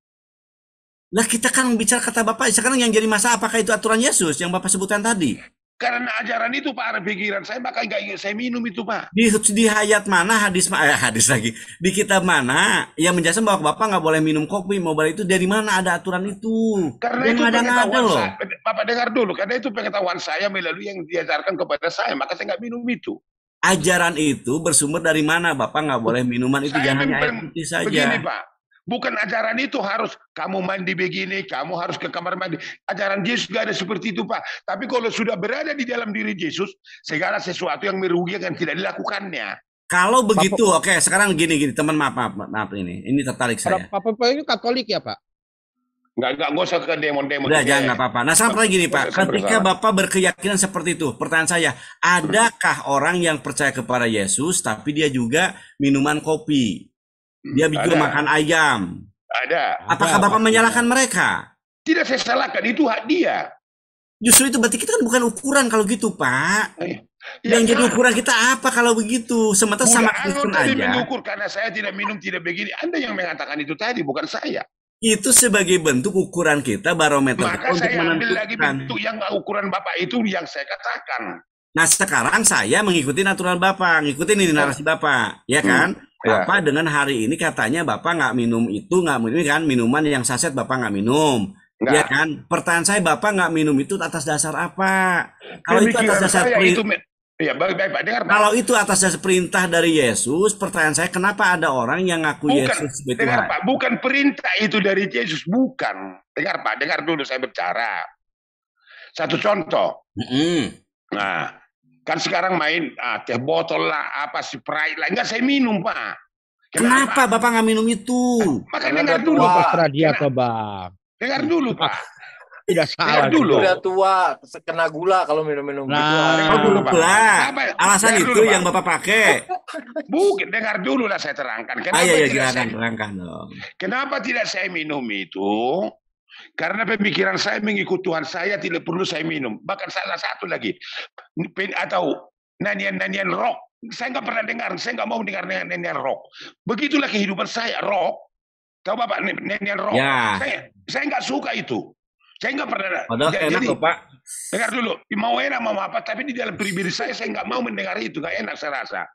Lah kita kan bicara kata Bapak, sekarang yang jadi masalah apakah itu aturan Yesus yang Bapak sebutkan tadi? Karena ajaran itu Pak, pikiran saya maka nggak ingin saya minum itu Pak. Di ayat mana hadis lagi? Di kitab mana yang menjelaskan bahwa Bapak nggak boleh minum kopi, mau boleh itu, dari mana ada aturan itu? Karena itu pengetahuan loh. Bapak dengar dulu, karena itu pengetahuan saya melalui yang diajarkan kepada saya, maka saya nggak minum itu. Ajaran itu bersumber dari mana? Bapak nggak boleh minuman itu, jangan hanya air putih saja. Begini Pak. Bukan ajaran itu harus kamu mandi begini, kamu harus ke kamar mandi. Ajaran Yesus gak ada seperti itu Pak. Tapi kalau sudah berada di dalam diri Yesus, segala sesuatu yang merugikan tidak dilakukannya. Kalau begitu, oke. Sekarang gini, teman maaf ini tertarik saya. Bapak itu Katolik ya Pak? Nggak usah ke demo-demo. Udah, jangan, nggak apa-apa. Nah, sampai gini Pak, ketika Bapak berkeyakinan seperti itu, pertanyaan saya, adakah orang yang percaya kepada Yesus, tapi dia juga minuman kopi? Dia juga makan ayam. Ada. Apakah Bapak menyalahkan mereka? Tidak saya salahkan, itu hak dia. Justru itu berarti kita kan bukan ukuran kalau gitu Pak. Yang jadi ukuran kita apa kalau begitu? Sementara sama Kristen aja. Mengukur karena saya tidak minum, tidak begini. Anda yang mengatakan itu tadi, bukan saya. Itu sebagai bentuk ukuran kita, barometer maka kita untuk saya ambil menentukan. lagi bentuk yang ukuran Bapak itu yang saya katakan. Nah sekarang saya mengikuti aturan Bapak, ngikutin ini narasi Bapak, ya kan? Bapak dengan hari ini katanya Bapak nggak minum itu, nggak minum kan minuman yang saset Bapak nggak minum, ya kan? Pertanyaan saya, Bapak nggak minum itu atas dasar apa? Kalau itu atas dasar baik, dengar, Pak. Kalau itu atas dasar perintah dari Yesus, pertanyaan saya kenapa ada orang yang ngaku Yesus sebagai Tuhan? Pak, bukan perintah itu dari Yesus, bukan. Dengar Pak, dengar dulu saya bicara. Satu contoh. Nah, kan sekarang main teh botol lah, apa Sprite lah, enggak saya minum Pak. Kenapa Bapak nggak minum itu? Maka dengar dulu Pak. Dia Bang. Dengar dulu Pak. Tidak salah dulu. Udah tua, kena gula kalau minum-minum gitu. Dulu Pak. Alasan itu yang Bapak pakai. Bukan, dengar dulu lah saya terangkan. Terangkan dong. Kenapa tidak saya minum itu? Karena pemikiran saya mengikut Tuhan, saya tidak perlu saya minum. Bahkan salah satu lagi, atau nyanyian rock. Saya nggak pernah dengar, saya nggak mau dengar nyanyian rock. Begitulah kehidupan saya, rock. Tahu Bapak, nyanyian rock. Ya. Saya nggak suka itu. Saya nggak pernah. Padahal enak loh Pak. Dengar dulu, mau enak mau apa, tapi di dalam pribadi saya nggak mau mendengar itu, nggak enak saya rasa.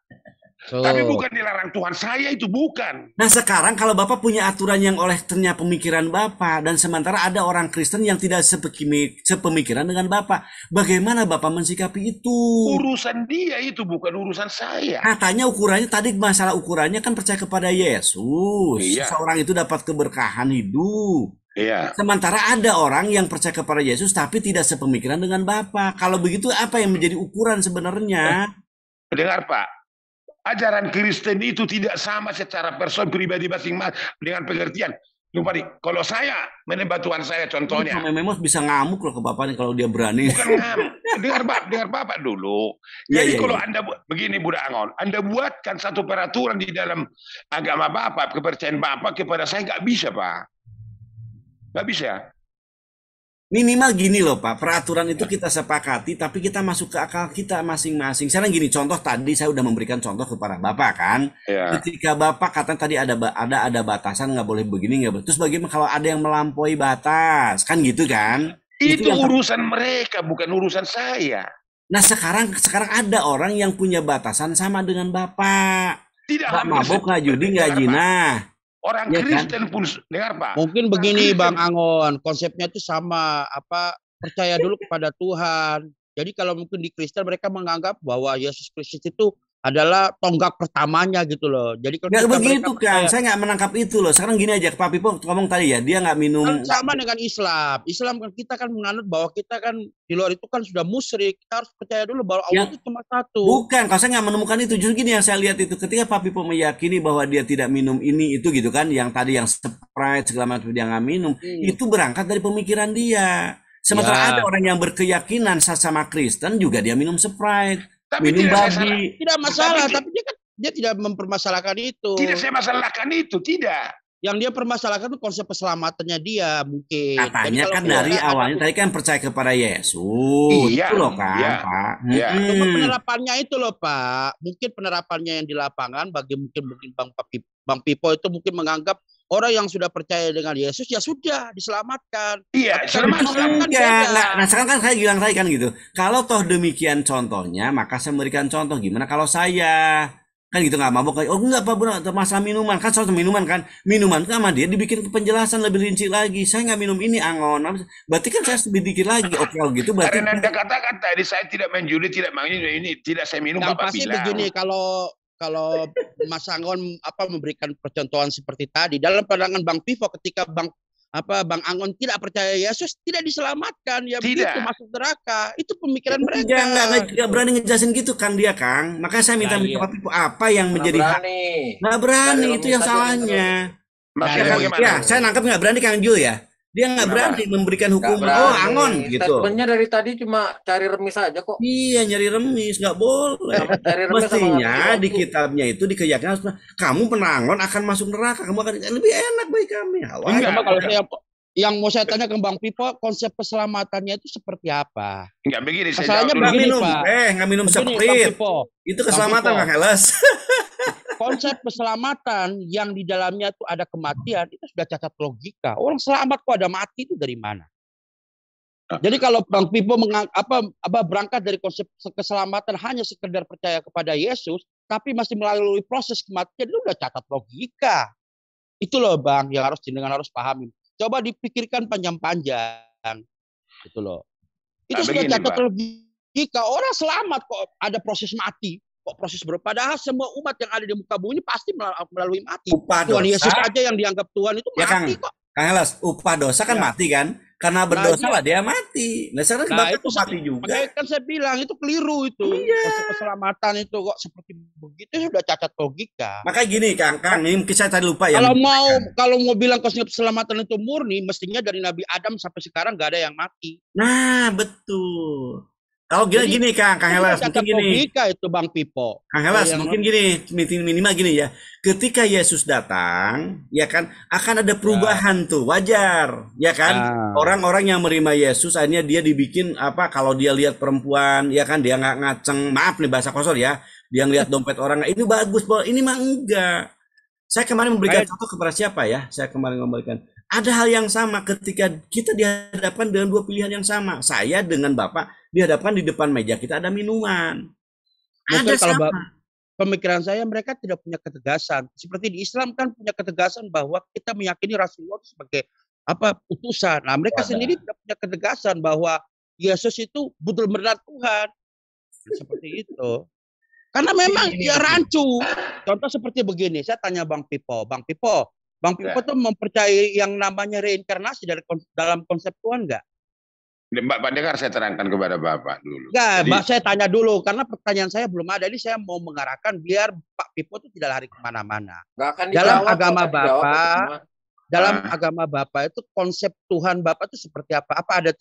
Tapi bukan dilarang Tuhan saya, itu bukan. Nah sekarang kalau Bapak punya aturan yang oleh ternyata pemikiran Bapak, dan sementara ada orang Kristen yang tidak sepemikiran dengan Bapak, bagaimana Bapak mensikapi itu? Urusan dia itu, bukan urusan saya. Katanya ukurannya tadi, masalah ukurannya kan percaya kepada Yesus. Iya. Seseorang itu dapat keberkahan hidup. Iya. Sementara ada orang yang percaya kepada Yesus tapi tidak sepemikiran dengan Bapa. Kalau begitu apa yang menjadi ukuran sebenarnya? Dengar Pak, ajaran Kristen itu tidak sama secara person pribadi masing-masing dengan pengertian. Lupa nih, kalau saya menyembah Tuhan saya contohnya. Memang bisa ngamuk loh ke Bapak nih kalau dia berani. Bukan ngamuk, dengar Bapak dulu. Jadi kalau Anda begini Budak Angon, Anda buatkan satu peraturan di dalam agama Bapak, kepercayaan Bapak kepada saya nggak bisa Pak. Nggak bisa. Minimal gini loh Pak, peraturan itu kita sepakati, tapi kita masuk ke akal kita masing-masing. Sekarang gini, contoh tadi saya udah memberikan contoh kepada Bapak kan. Ya. Ketika Bapak katanya tadi ada batasan, nggak boleh begini, nggak boleh. Terus bagaimana kalau ada yang melampaui batas, kan gitu kan? Itu urusan mereka, bukan urusan saya. Nah sekarang ada orang yang punya batasan sama dengan Bapak. Tidak mabuk, nggak judi, nggak jinah. Orang ya Kristen kan? Pun dengar Pak. Mungkin begini Bang Angon, konsepnya itu sama, percaya dulu kepada Tuhan. Jadi kalau mungkin di Kristen mereka menganggap bahwa Yesus Kristus itu adalah tonggak pertamanya gitu loh. Jadi kalau nggak begitu kan, saya nggak menangkap itu loh. Sekarang gini aja, Pak Pipo ngomong tadi ya, dia nggak minum. Kan sama dengan Islam. Islam kan kita kan menganut bahwa kita kan di luar itu kan sudah musyrik. Kita harus percaya dulu bahwa Allah itu cuma satu. Bukan, kalau saya nggak menemukan itu. Justru gini yang saya lihat itu, ketika Pak Pipo meyakini bahwa dia tidak minum ini itu gitu kan, yang tadi yang Sprite segala macam dia nggak minum, itu berangkat dari pemikiran dia. Sementara ada orang yang berkeyakinan sama Kristen juga dia minum Sprite. Tapi minum babi. Tidak masalah, tapi dia tidak mempermasalahkan itu. Tidak saya masalahkan itu, tidak. Yang dia permasalahkan itu konsep keselamatannya dia mungkin. Katanya kan dari awalnya tadi kan percaya kepada Yesus. Iya, itu loh kan, iya, Pak. Iya. Cuma penerapannya itu loh, Pak. Mungkin penerapannya yang di lapangan bagi mungkin Bang Pipo itu mungkin menganggap orang yang sudah percaya dengan Yesus ya sudah diselamatkan. Iya, selamatkan. Nah, sekarang kan saya bilang tadi kan gitu. Kalau toh demikian contohnya, maka saya memberikan contoh gimana kalau saya kan gitu nggak mabuk. Oh enggak Pak Bro, masalah minuman kan soal minuman kan. Minuman sama dia dibikin penjelasan lebih rinci lagi. Saya nggak minum ini Angon. Berarti kan saya sedikit lagi oke gitu berarti. Karena Anda katakan tadi saya tidak main judi, tidak main ini, tidak saya minum yang Bapak pasti bilang. Begini kalau Mas Angon memberikan percontohan seperti tadi dalam pandangan Bang Pipo ketika Bang Angon tidak percaya Yesus tidak diselamatkan ya begitu masuk neraka itu pemikiran mereka. Nggak berani ngejelasin gitu kan dia Kang. Makanya saya minta Pak Pipo apa yang menjadi nggak berani itu yang salahnya. Ya saya nangkap nggak berani Kang Jul ya. Dia nggak berani memberikan hukuman. Oh Angon gitu. Statementnya dari tadi cuma cari remis aja kok. Iya nyari remis nggak boleh. Mestinya di kitabnya itu di keyakinan kamu penangon akan masuk neraka. Kamu akan lebih enak bagi kami. Enggak, kalau saya yang mau saya tanya ke Bang Pipo konsep keselamatannya itu seperti apa? Enggak begini. Masalahnya begini Pak. Nggak minum Sprite. Itu keselamatan nggak Heles. Konsep keselamatan yang di dalamnya itu ada kematian itu sudah cacat logika. Orang selamat kok ada mati itu dari mana? Jadi kalau Bang Pipo berangkat dari konsep keselamatan hanya sekedar percaya kepada Yesus, tapi masih melalui proses kematian itu udah cacat logika. Itu loh Bang yang harus pahami. Coba dipikirkan panjang-panjang. Itu loh. Itu sudah cacat logika. Orang selamat kok ada proses mati. Kok proses padahal semua umat yang ada di muka bumi ini pasti melalui mati. Tuhan Yesus aja yang dianggap Tuhan itu mati kok. Kang Heles, upah dosa kan mati kan? Karena berdosa lah dia mati. Nah sekarang itu mati juga. Makanya kan saya bilang itu keliru itu. Keselamatan itu kok seperti begitu sudah cacat logika. Makanya gini Kang, ini mungkin saya tadi lupa ya. Kalau mau bilang konsep keselamatan itu murni, mestinya dari Nabi Adam sampai sekarang nggak ada yang mati. Nah betul. Kalau gini Kang Heles, mungkin gini. Logika itu Bang Pipo. Kang Heles, mungkin gini, minimal gini ya. Ketika Yesus datang, ya kan, akan ada perubahan tuh, wajar, ya kan. Orang-orang yang menerima Yesus, akhirnya dia dibikin kalau dia lihat perempuan, ya kan, dia nggak ngaceng, maaf nih bahasa kosor ya, dia ngeliat dompet orang, ini bagus, ini mah enggak. Saya kemarin memberikan contoh kepada siapa ya? Saya kemarin memberikan. Ada hal yang sama ketika kita dihadapkan dengan dua pilihan yang sama. Saya dengan Bapak dihadapkan di depan meja kita ada minuman. Mungkin kalau pemikiran saya mereka tidak punya ketegasan. Seperti di Islam kan punya ketegasan bahwa kita meyakini Rasulullah sebagai utusan. Nah, mereka sendiri tidak punya ketegasan bahwa Yesus itu benar-benar Tuhan. Seperti itu. Karena memang dia rancu. Contoh seperti begini, saya tanya Bang Pipo. Bang Pipo, Bang Pipo tuh mempercayai yang namanya reinkarnasi dalam konsep Tuhan nggak? Pak dengar saya terangkan kepada Bapak dulu. Enggak, Mbak, saya tanya dulu karena pertanyaan saya belum ada. Ini saya mau mengarahkan biar Pak Pipo itu tidak lari kemana-mana. Dalam agama Bapak, agama Bapak itu konsep Tuhan Bapak itu seperti apa? Apa ada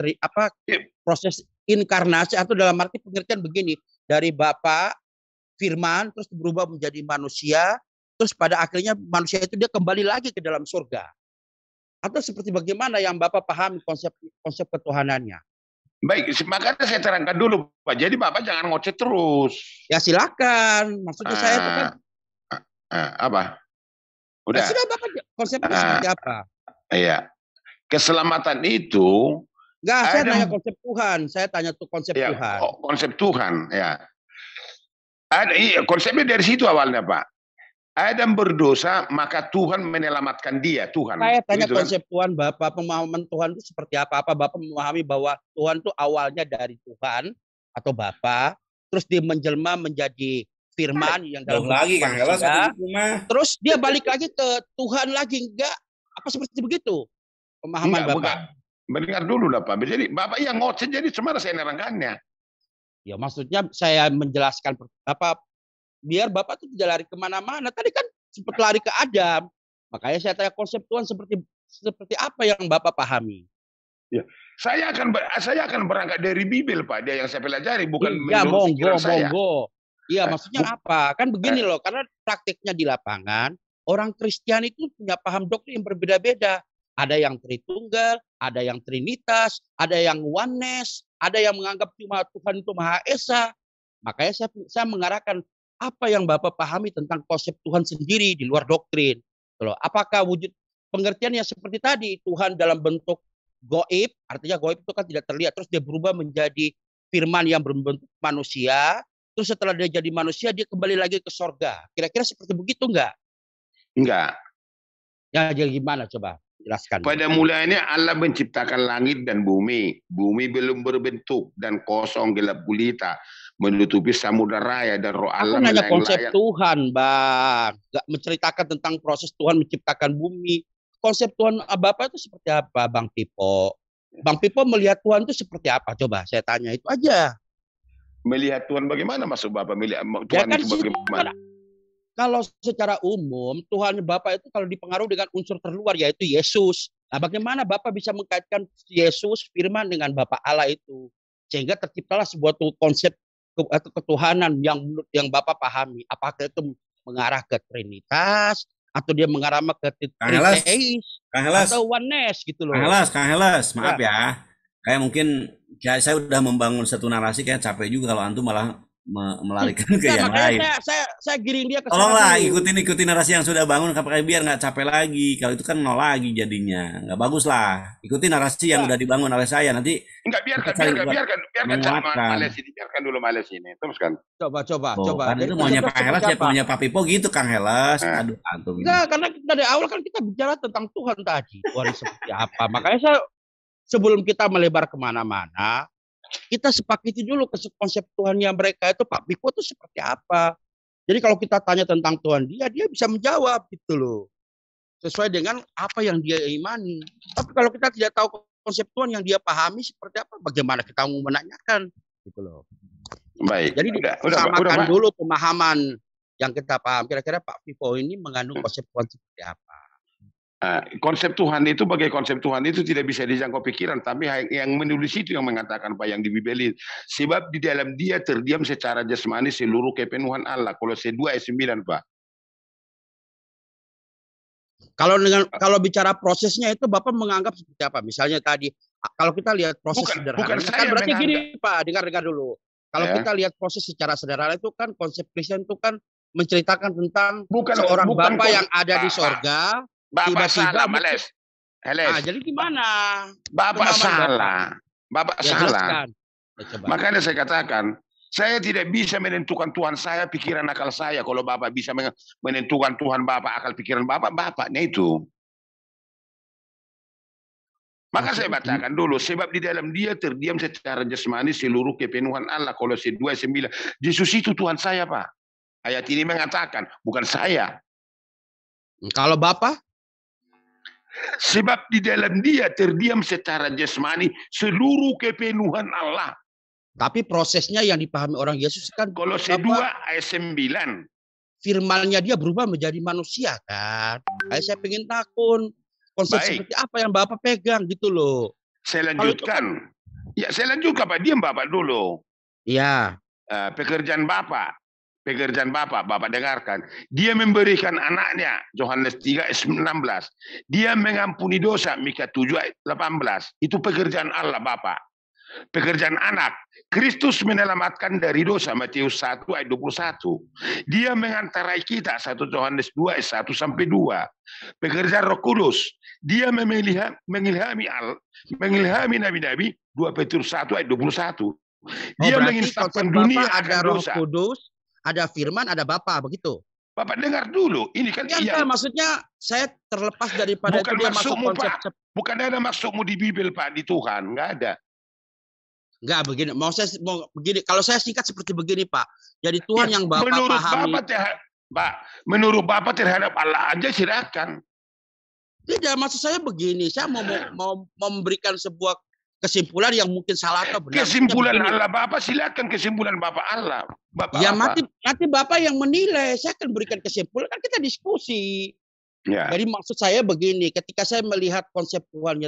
proses inkarnasi atau dalam arti pengertian begini, dari Bapak firman terus berubah menjadi manusia, terus pada akhirnya manusia itu dia kembali lagi ke dalam surga. Atau seperti bagaimana yang Bapak pahami konsep ketuhanannya? Baik, makanya saya terangkan dulu, Pak. Jadi Bapak jangan ngoceh terus. Ya silakan. Maksudnya saya itu kan apa? Udah. Ya sudah, Bapak konsepnya seperti apa? Iya. Keselamatan itu enggak, saya tanya konsep Tuhan. Saya tanya tuh konsep Tuhan. Oh, konsep Tuhan, ya. Konsepnya dari situ awalnya, Pak. Adam berdosa, maka Tuhan menyelamatkan dia, Tuhan. Saya tanya konsep Tuhan, Bapak, pemahaman Tuhan itu seperti apa? Apa Bapak memahami bahwa Tuhan itu awalnya dari Tuhan atau Bapak, terus dia menjelma menjadi firman yang dalam lagi kan, terus dia balik lagi ke Tuhan lagi, enggak? Apa seperti begitu pemahaman Bapak? Mendengar dulu lah, Pak. Jadi Bapak yang ngoceh, jadi cuma saya nerangkannya. Ya maksudnya saya menjelaskan apa, biar Bapak itu tidak lari kemana-mana. Tadi kan sempat lari ke Adam. Makanya saya tanya konsep Tuhan seperti apa yang Bapak pahami. Ya, saya akan berangkat dari Bibel, Pak. Dia yang saya pelajari, bukan ya, monggo. Iya, maksudnya apa? Kan begini loh, karena praktiknya di lapangan, orang Kristen itu punya paham doktrin yang berbeda-beda. Ada yang Tritunggal, ada yang Trinitas, ada yang Oneness, ada yang menganggap cuma Tuhan itu Maha Esa. Makanya saya mengarahkan apa yang Bapak pahami tentang konsep Tuhan sendiri di luar doktrin. Apakah wujud pengertiannya seperti tadi, Tuhan dalam bentuk goib, artinya goib itu kan tidak terlihat, terus dia berubah menjadi firman yang berbentuk manusia, terus setelah dia jadi manusia, dia kembali lagi ke sorga. Kira-kira seperti begitu enggak? Enggak. Ya, jadi gimana coba? Jelaskan. Pada mulanya Allah menciptakan langit dan bumi. Bumi belum berbentuk dan kosong gelap gulita, menutupi samudra raya dan roh Allah. Aku nanya konsep Tuhan, Bang. Gak menceritakan tentang proses Tuhan menciptakan bumi. Konsep Tuhan Bapak itu seperti apa, Bang Pipo? Bang Pipo melihat Tuhan itu seperti apa? Coba saya tanya itu aja. Melihat Tuhan bagaimana maksud Bapak? Melihat Tuhan ya kan itu bagaimana? Kalau secara umum, Tuhan Bapak itu kalau dipengaruhi dengan unsur terluar, yaitu Yesus. Nah, bagaimana Bapak bisa mengkaitkan Yesus, firman dengan Bapak Allah itu? Sehingga terciptalah sebuah konsep atau ketuhanan yang Bapak pahami. Apakah itu mengarah ke Trinitas, atau dia mengarah ke Triteis, atau Oneness gitu loh. Kang Heles, maaf ya. Kayak mungkin saya udah membangun satu narasi, kayak capek juga kalau antum malah melarikan ke yang lain. Saya giring dia ke sana. Tolonglah ikutin narasi yang sudah bangun, biar nggak capek lagi. Kalau itu kan nol lagi jadinya, nggak bagus lah. Ikutin narasi yang udah dibangun oleh saya, nanti. Enggak, biarkan dulu Males ini. Teruskan. Coba. Kan itu maunya Pak Helas, ya maunya Pak Pipo gitu, Kang Helas. Aduh, antum. Enggak, karena dari awal kan kita bicara tentang Tuhan tadi. Tuhan seperti apa? Makanya sebelum kita melebar kemana-mana, kita sepakati dulu konsep Tuhannya mereka itu, Pak Pipo itu seperti apa. Jadi kalau kita tanya tentang Tuhan dia bisa menjawab gitu loh. Sesuai dengan apa yang dia imani. Tapi kalau kita tidak tahu konsep Tuhan yang dia pahami seperti apa, bagaimana kita mau menanyakan gitu loh. Baik. Jadi samakan dulu pemahaman yang kita paham. Kira-kira Pak Pipo ini mengandung konsep Tuhan seperti apa. Konsep Tuhan itu sebagai konsep Tuhan itu tidak bisa dijangkau pikiran, tapi yang menulis itu yang mengatakan Pak, yang di Bibel, sebab di dalam dia terdiam secara jasmani seluruh kepenuhan Allah. Kolose 2 ayat 9, Pak. Kalau bicara prosesnya itu Bapak menganggap seperti apa? Misalnya tadi kalau kita lihat proses sederhana, kan berarti gini Pak, dengar dulu. Kalau kita lihat proses secara sederhana itu kan konsep Kristen itu kan menceritakan tentang seorang Bapa yang ada di sorga. Bapak salah, Males. Jadi gimana? Bapak salah. Makanya saya katakan, saya tidak bisa menentukan Tuhan saya, pikiran akal saya. Kalau Bapak bisa menentukan Tuhan Bapak, akal pikiran Bapaknya itu. Maka saya bacakan dulu, sebab di dalam dia terdiam secara jasmani seluruh kepenuhan Allah. Kolose 2 ayat 9. Yesus itu Tuhan saya, Pak. Ayat ini mengatakan, bukan saya. Kalau Bapak? Sebab di dalam dia terdiam secara jasmani seluruh kepenuhan Allah. Tapi prosesnya yang dipahami orang Yesus kan Kolose 2 ayat 9. Firmannya dia berubah menjadi manusia kan. Saya pengen takun konsep seperti apa yang Bapak pegang gitu loh. Saya lanjutkan. Ya, saya lanjutkan Pak. Diam Bapak dulu. Iya. Pekerjaan Bapak, Bapak dengarkan. Dia memberikan anaknya, Yohanes 3 ayat 19. Dia mengampuni dosa, Mika 7 ayat 18. Itu pekerjaan Allah Bapak. Pekerjaan anak, Kristus menyelamatkan dari dosa, Matius 1 ayat 21. Dia mengantarai kita, 1 Yohanes 2 ayat 1 sampai 2. Pekerjaan Roh Kudus, dia mengilhami nabi-nabi, 2 Petrus 1 ayat 21. Dia menginsapkan dunia ada akan Roh dosa. Kudus, ada firman, ada Bapa, begitu. Bapak dengar dulu, ini kan iya. Maksudnya saya terlepas daripada bukan itu dia masuk konsep. Pak. Bukan ada maksudmu di Bibel Pak, di Tuhan, nggak ada. Enggak begini, mau begini. Kalau saya singkat seperti begini Pak. Jadi Tuhan yang Bapak pahami. Menurut Bapak terhadap Allah aja silakan. Tidak, maksud saya begini. Saya mau memberikan sebuah kesimpulan yang mungkin salah atau benar. Kesimpulan Allah Bapak silakan, kesimpulan Bapak Allah. Bapak ya nanti Bapak yang menilai. Saya akan berikan kesimpulan, kan kita diskusi. Ya. Jadi maksud saya begini, ketika saya melihat konsep Tuhan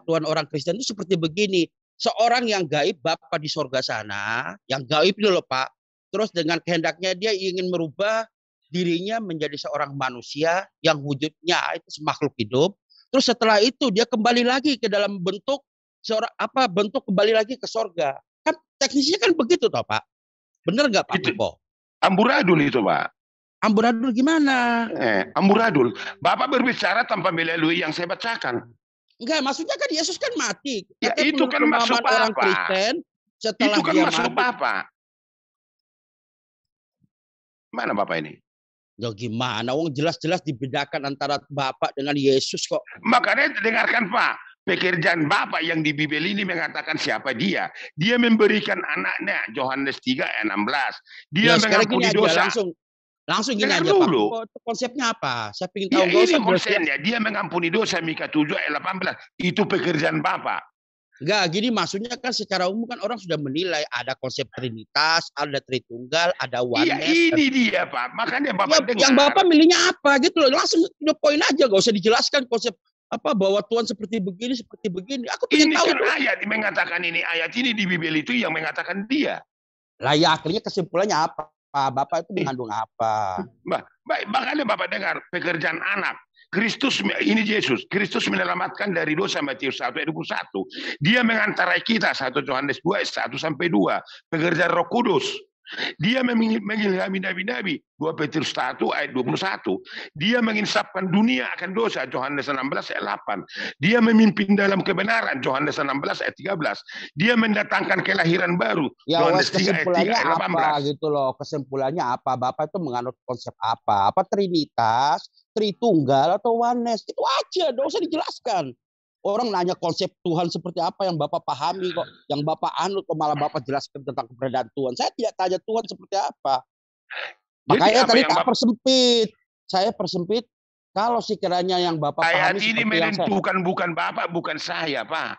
Tuhan orang Kristen itu seperti begini. Seorang yang gaib Bapa di sorga sana, yang gaib itu loh Pak. Terus dengan kehendaknya dia ingin merubah dirinya menjadi seorang manusia yang wujudnya itu makhluk hidup. Terus setelah itu dia kembali lagi ke dalam bentuk bentuk kembali lagi ke sorga. Kan teknisnya kan begitu toh Pak. Benar nggak Pak Pipo? Amburadul itu Pak. Amburadul gimana? Amburadul. Bapak berbicara tanpa melalui yang saya bacakan. Enggak, maksudnya kan Yesus kan mati. Ya, itu kan maksud orang Kristen setelah itu kan dia maksud mati. Bapak. Mana Bapak ini? Ya gimana? Wong jelas-jelas dibedakan antara Bapak dengan Yesus kok. Makanya dengarkan Pak. Pekerjaan Bapak yang di Bibel ini mengatakan siapa dia. Dia memberikan anaknya, Yohanes 3 ayat 16. Dia mengampuni dosa. Langsung gini aja dulu. Pak. Konsepnya apa? Saya ingin tahu. Ini konsepnya. Dia mengampuni dosa, Mika 7 ayat 18. Itu pekerjaan Bapak. Enggak, gini maksudnya kan secara umum kan orang sudah menilai ada konsep Trinitas, ada Tritunggal, ada oneness. Iya, ini dia Pak. Makanya Bapak dengar. Yang Bapak milihnya apa gitu loh. Langsung the point aja, gak usah dijelaskan konsep bahwa Tuhan seperti begini. Aku ingin tahu. Ini kan ayat mengatakan ini, ayat ini di Bibel itu yang mengatakan dia. Lah ya akhirnya kesimpulannya apa? Bapak itu mengandung apa? Baik, makanya Bapak dengar pekerjaan anak. Kristus, ini Yesus. Kristus menyelamatkan dari dosa, Matius 1 ayat 21. Dia mengantarai kita, 1 Yohanes 2 ayat 1 sampai 2. Pekerjaan Roh Kudus. Dia mengilhami nabi-nabi, 2 Petrus 1 ayat 21. Dia menginsapkan dunia akan dosa, Yohanes 16 ayat 8. Dia memimpin dalam kebenaran, Yohanes 16 ayat 13. Dia mendatangkan kelahiran baru, Yohanes 3 ayat 18. Gitu loh. Kesimpulannya apa? Bapak itu menganut konsep apa? Apa Trinitas, Tritunggal atau oneness? Itu aja, enggak usah dijelaskan. Orang nanya konsep Tuhan seperti apa yang Bapak pahami kok. Yang Bapak anut kok malah Bapak jelaskan tentang keberadaan Tuhan. Saya tidak tanya Tuhan seperti apa. Makanya tadi tak persempit. Saya persempit. Kalau sekiranya yang Bapak pahami ayat ini menentukan bukan Bapak, bukan saya Pak.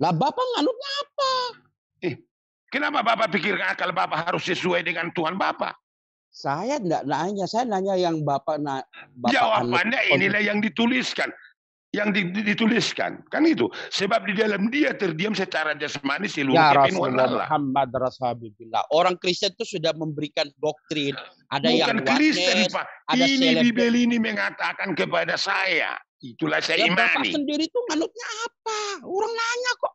Lah Bapak nganutnya apa? Kenapa Bapak pikir akal Bapak harus sesuai dengan Tuhan Bapak? Saya tidak nanya. Saya nanya yang Bapak jawabannya inilah yang dituliskan. Yang dituliskan kan itu, sebab di dalam dia terdiam secara jasmani seluruh kepenuhan Allah. Muhammad Rasulullah. Orang Kristen itu sudah memberikan doktrin. Ada bukan yang Kristen Pak. Ini Bibel ini mengatakan kepada saya. Itulah saya imani. Bapak sendiri itu manutnya apa? Orang nanya kok.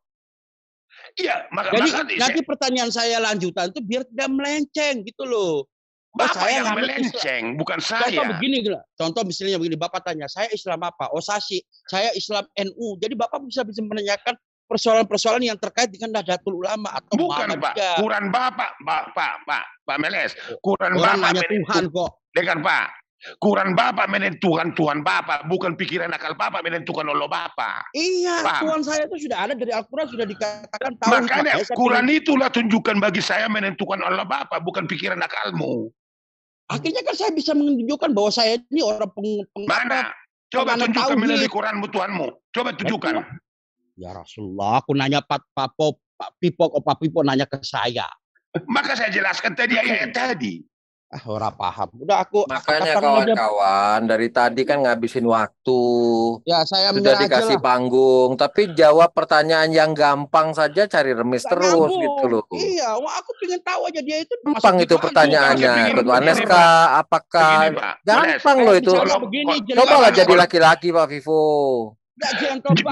Iya, jadi nanti pertanyaan saya lanjutan itu biar tidak melenceng gitu loh. Bapak yang melenceng, bukan saya. Contoh misalnya begini, Bapak tanya, saya Islam apa? Oh saya Islam NU. Jadi Bapak bisa menanyakan persoalan-persoalan yang terkait dengan Nahdlatul Ulama atau bukan Pak, Quran Bapak, Pak Meles. Quran orang Bapak nanya Tuhan kok. Dengar Pak, Quran Bapak menentukan Tuhan Bapak, bukan pikiran akal Bapak menentukan Allah Bapak. Iya, Pak. Tuhan saya itu sudah ada dari Al-Quran, sudah dikatakan tahu. Makanya Quran itulah tunjukkan bagi saya menentukan Allah Bapak, bukan pikiran akalmu. Akhirnya kan saya bisa menunjukkan bahwa saya ini orang Mana? Coba tunjukkan melalui Quranmu Tuhanmu. Coba tunjukkan. Ya Rasulullah, aku nanya Pak Pipo nanya ke saya. Maka saya jelaskan tadi ayat tadi. Orang paham. Udah makanya kawan-kawan dari tadi kan ngabisin waktu. Ya saya sudah dikasih panggung, tapi jawab pertanyaan yang gampang saja, cari remis terus gitu loh. Iya, aku pengen tahu aja dia itu. Gampang itu pertanyaannya. Ketuhaneska, apakah gampang loh itu. Cobalah jadi laki-laki Pak Vivo.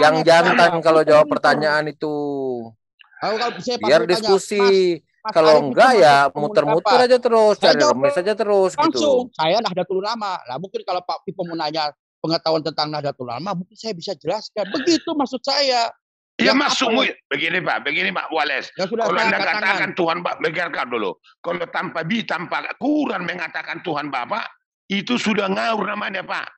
Yang jantan kalau jawab pertanyaan itu. Biar diskusi. Kalau enggak ya muter-muter aja terus, cari remis aja terus langsung. Gitu. Saya Nahdlatul Ulama. Nah, mungkin kalau Pak Pipo mau nanya pengetahuan tentang Nahdlatul Ulama, mungkin saya bisa jelaskan. Begitu maksud saya. Ya maksudmu begini Pak Wallace. Ya, kalau Anda katakan Tuhan Bapak, dengarkan dulu. Kalau tanpa Quran mengatakan Tuhan Bapak, itu sudah ngawur namanya Pak.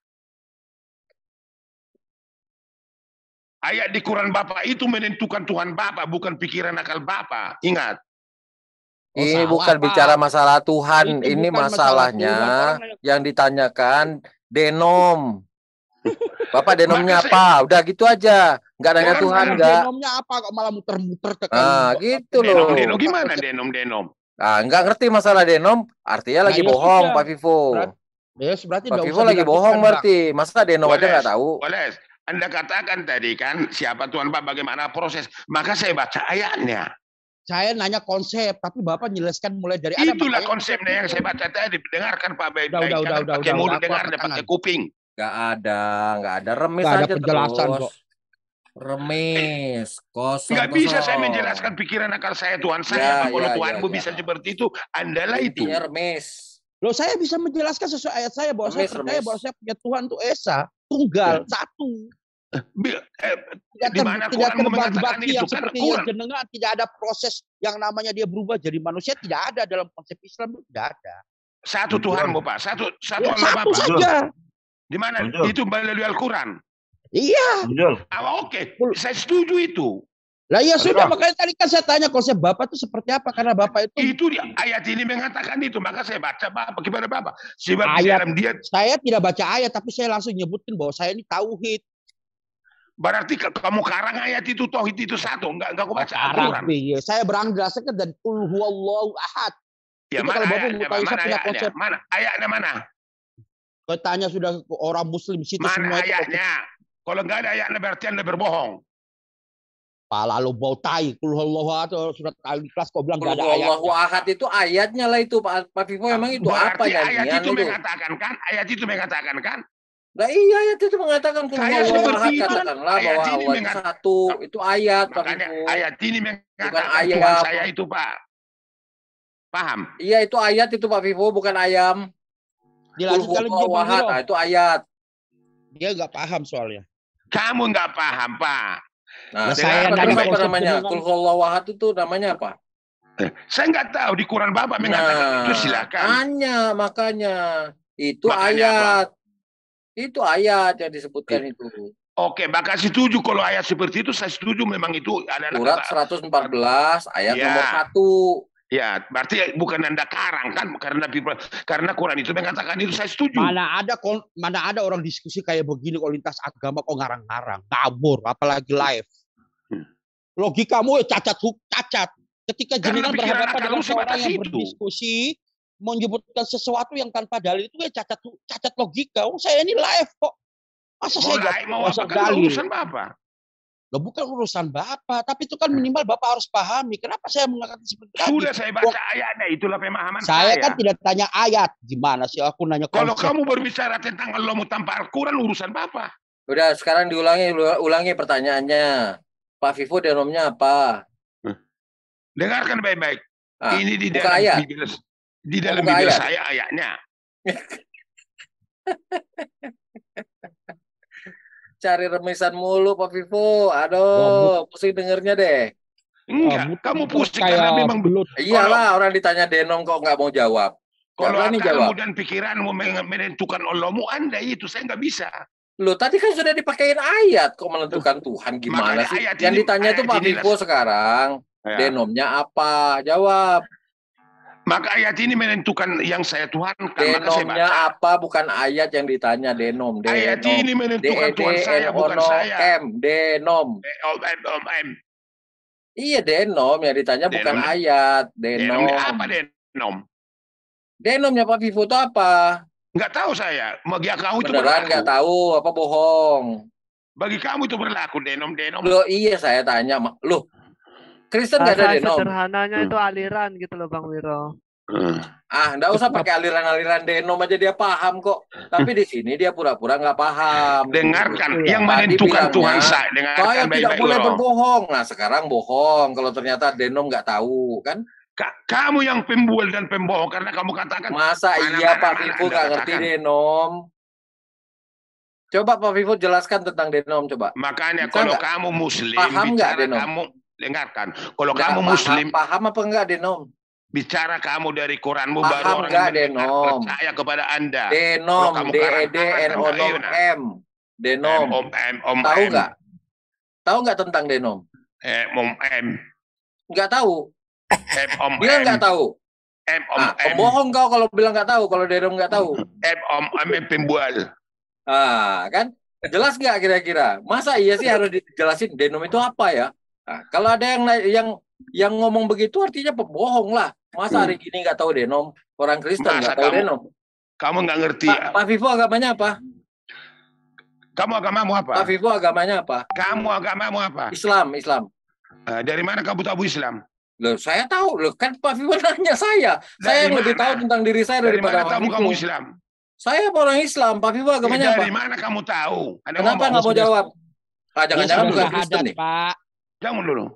Ayat di Quran Bapak itu menentukan Tuhan Bapak, bukan pikiran akal Bapak. Ingat. Ini bukan bicara masalah Tuhan, ini masalahnya yang ditanyakan denom. Bapak denomnya apa? Udah gitu aja, nggak nanya Tuhan nggak. Denomnya apa kok malah muter-muter ke gitu loh. Denom gimana denom? Nggak ngerti masalah denom, artinya lagi bohong Pak Vivo. Pak Vivo lagi bohong berarti. Masa denom aja nggak tahu? Boleh. Anda katakan tadi kan siapa Tuhan Bapak, bagaimana proses? Maka saya baca ayatnya. Saya nanya konsep, tapi Bapak jelaskan mulai dari itulah konsepnya yang saya baca tadi. Dengarkan Pak baik-baik. Udah, pakai mulut dengar, pakai kuping. Nggak ada remis aja ada penjelasan terus. Kok. Remis, kosong. Nggak bisa saya menjelaskan pikiran akal saya Tuhan saya. Kalau Tuhanmu bisa seperti itu, Andalah itu. Remis. Loh, saya bisa menjelaskan sesuai ayat saya bahwa saya percaya bahwa saya punya Tuhan itu Esa, tunggal, satu. Di mana Quran mengatakan itu kan Quran jenengan tidak ada proses yang namanya dia berubah jadi manusia, tidak ada dalam konsep Islam, tidak ada. Satu Tuhanmu Pak, satu Allah Bapak. Saja. Di mana itu melalui Al-Quran? Iya. Oke, saya setuju itu. Lah ya sudah, makanya tadi kan saya tanya konsep Bapak itu seperti apa, karena Bapak itu ayat ini mengatakan itu, maka saya baca Bapak kepada Bapak. Sebab ayat saya tidak baca ayat, tapi saya langsung nyebutin bahwa saya ini tauhid. Berarti kamu karang ayat itu tauhid itu satu, enggak aku baca Al-Quran. Iya, saya beranggasakan dan qul huwallahu ahad. Ya, mana ayatnya? Mana ayatnya mana? Katanya sudah orang muslim situ mana ayatnya? Kalau enggak ada ayatnya berarti Anda berbohong. Lalu bau tai, qul huwallahu ahad surat Al-Ikhlas kok bilang enggak ada ayat. Allahu ahad itu ayatnya lah itu Pak Vivo, emang itu apa ya? Ayat itu mengatakan kan? Ayat itu mengatakan kan? Nah iya ayat itu mengatakan katakanlah bahwa Allah satu itu ayat. Makanya ayat ini mengatakan ayat Tuhan saya itu Pak. Paham? Iya itu ayat itu Pak Vivo, bukan ayam. Dilanjutkan lagi itu ayat. Dia nggak paham soalnya. Kamu nggak paham Pak. Nah, saya nanya apa namanya? Qul huwallahu ahad itu namanya apa? Saya nggak tahu di Quran Bapak mengatakan itu, silakan. Hanya makanya itu ayat. Itu ayat yang disebutkan itu. Oke, maka setuju kalau ayat seperti itu, saya setuju memang itu adalah surat 114 ayat nomor 1. Ya, berarti bukan Anda karang kan, karena Quran itu mengatakan itu, saya setuju. Mana ada orang diskusi kayak begini kalau lintas agama kok ngarang-ngarang, kabur, apalagi live. Logikamu cacat. Ketika jenengan berhadapan dengan seorang yang berdiskusi, menyebutkan sesuatu yang tanpa dalil itu cacat logika. Saya ini live kok. Masa saya nggak dalil? Urusan Bapak. Loh, bukan urusan Bapak, tapi itu kan minimal Bapak harus pahami. Kenapa saya mengatakan seperti itu? Sudah saya baca ayatnya, itulah pemahaman saya. Saya kan tidak tanya ayat. Gimana sih aku nanya konsep. Kalau kamu berbicara tentang Allah tanpa Al-Quran, urusan Bapak. Udah, sekarang ulangi pertanyaannya. Pak Vivo denomnya apa? Dengarkan baik-baik. Ini di dalam ayat. Di dalam Bibel saya ayatnya. Cari remisan mulu Pak Vivo. Aduh, pusing dengernya deh. Enggak, kamu pusing karena memang iyalah orang ditanya denom kok nggak mau jawab. Kalau kamu dan pikiranmu menentukan Allahmu, Anda itu saya nggak bisa. Loh, tadi kan sudah dipakein ayat kok menentukan Tuhan, gimana sih? Yang ditanya itu Pak Vivo sekarang, denomnya apa? Jawab. Maka ayat ini menentukan yang saya tuhankan. Denomnya apa? Bukan ayat yang ditanya, denom. Ayat ini menentukan Tuhan saya, bukan saya. Denom. Iya, denom yang ditanya bukan ayat. Denom. Apa denom? Denomnya Pak Vivo itu apa? Nggak tahu saya. Bagi kamu itu beneran nggak tahu apa bohong? Bagi kamu itu berlaku denom. Loh iya saya tanya, loh Kristen nggak ada denom? Sederhananya itu aliran gitu loh Bang Wiro. Nggak usah pakai aliran-aliran denom aja dia paham kok. Tapi di sini dia pura-pura nggak paham. Dengarkan, yang menentukan Tuhan saya. Saya tidak boleh berbohong. Nah sekarang bohong kalau ternyata denom nggak tahu kan? Kamu yang pembual dan pembohong karena kamu katakan. Masa iya Pak Vivo nggak ngerti denom? Coba Pak Vivo jelaskan tentang denom coba. Makanya kalau kamu Muslim, paham nggak denom? Kamu dengarkan. Kalau kamu Muslim, paham apa enggak denom? Bicara kamu dari Quranmu baru orang denom. Percaya kepada Anda. Denom, D-E-D-N-O-M. Denom. Tahu nggak? Tahu nggak tentang denom? Nggak tahu. Dia nggak tahu. Pembohong kau kalau bilang nggak tahu, kalau denom nggak tahu. Pembual. Kan? Jelas nggak kira-kira? Masa iya sih harus dijelasin denom itu apa ya? Nah, kalau ada yang ngomong begitu artinya pembohong lah. Masa hari gini nggak tahu denom? Orang Kristen nggak tahu denom. Kamu nggak ngerti. Pak Vivo agamanya apa? Kamu agamamu apa? Pak Vivo agamanya apa? Kamu agamamu apa? Islam. Dari mana kamu tahu Islam? Loh, saya tahu loh, kan Pak Vivo nanya saya. Saya yang lebih tahu tentang diri saya daripada Pak Vivo. Kamu Islam? Saya orang Islam, Pak Vivo agamanya apa? Dari mana kamu tahu? Kenapa nggak mau jawab? Jangan-jangan bukan Kristen nih. Pak. Jangan dulu.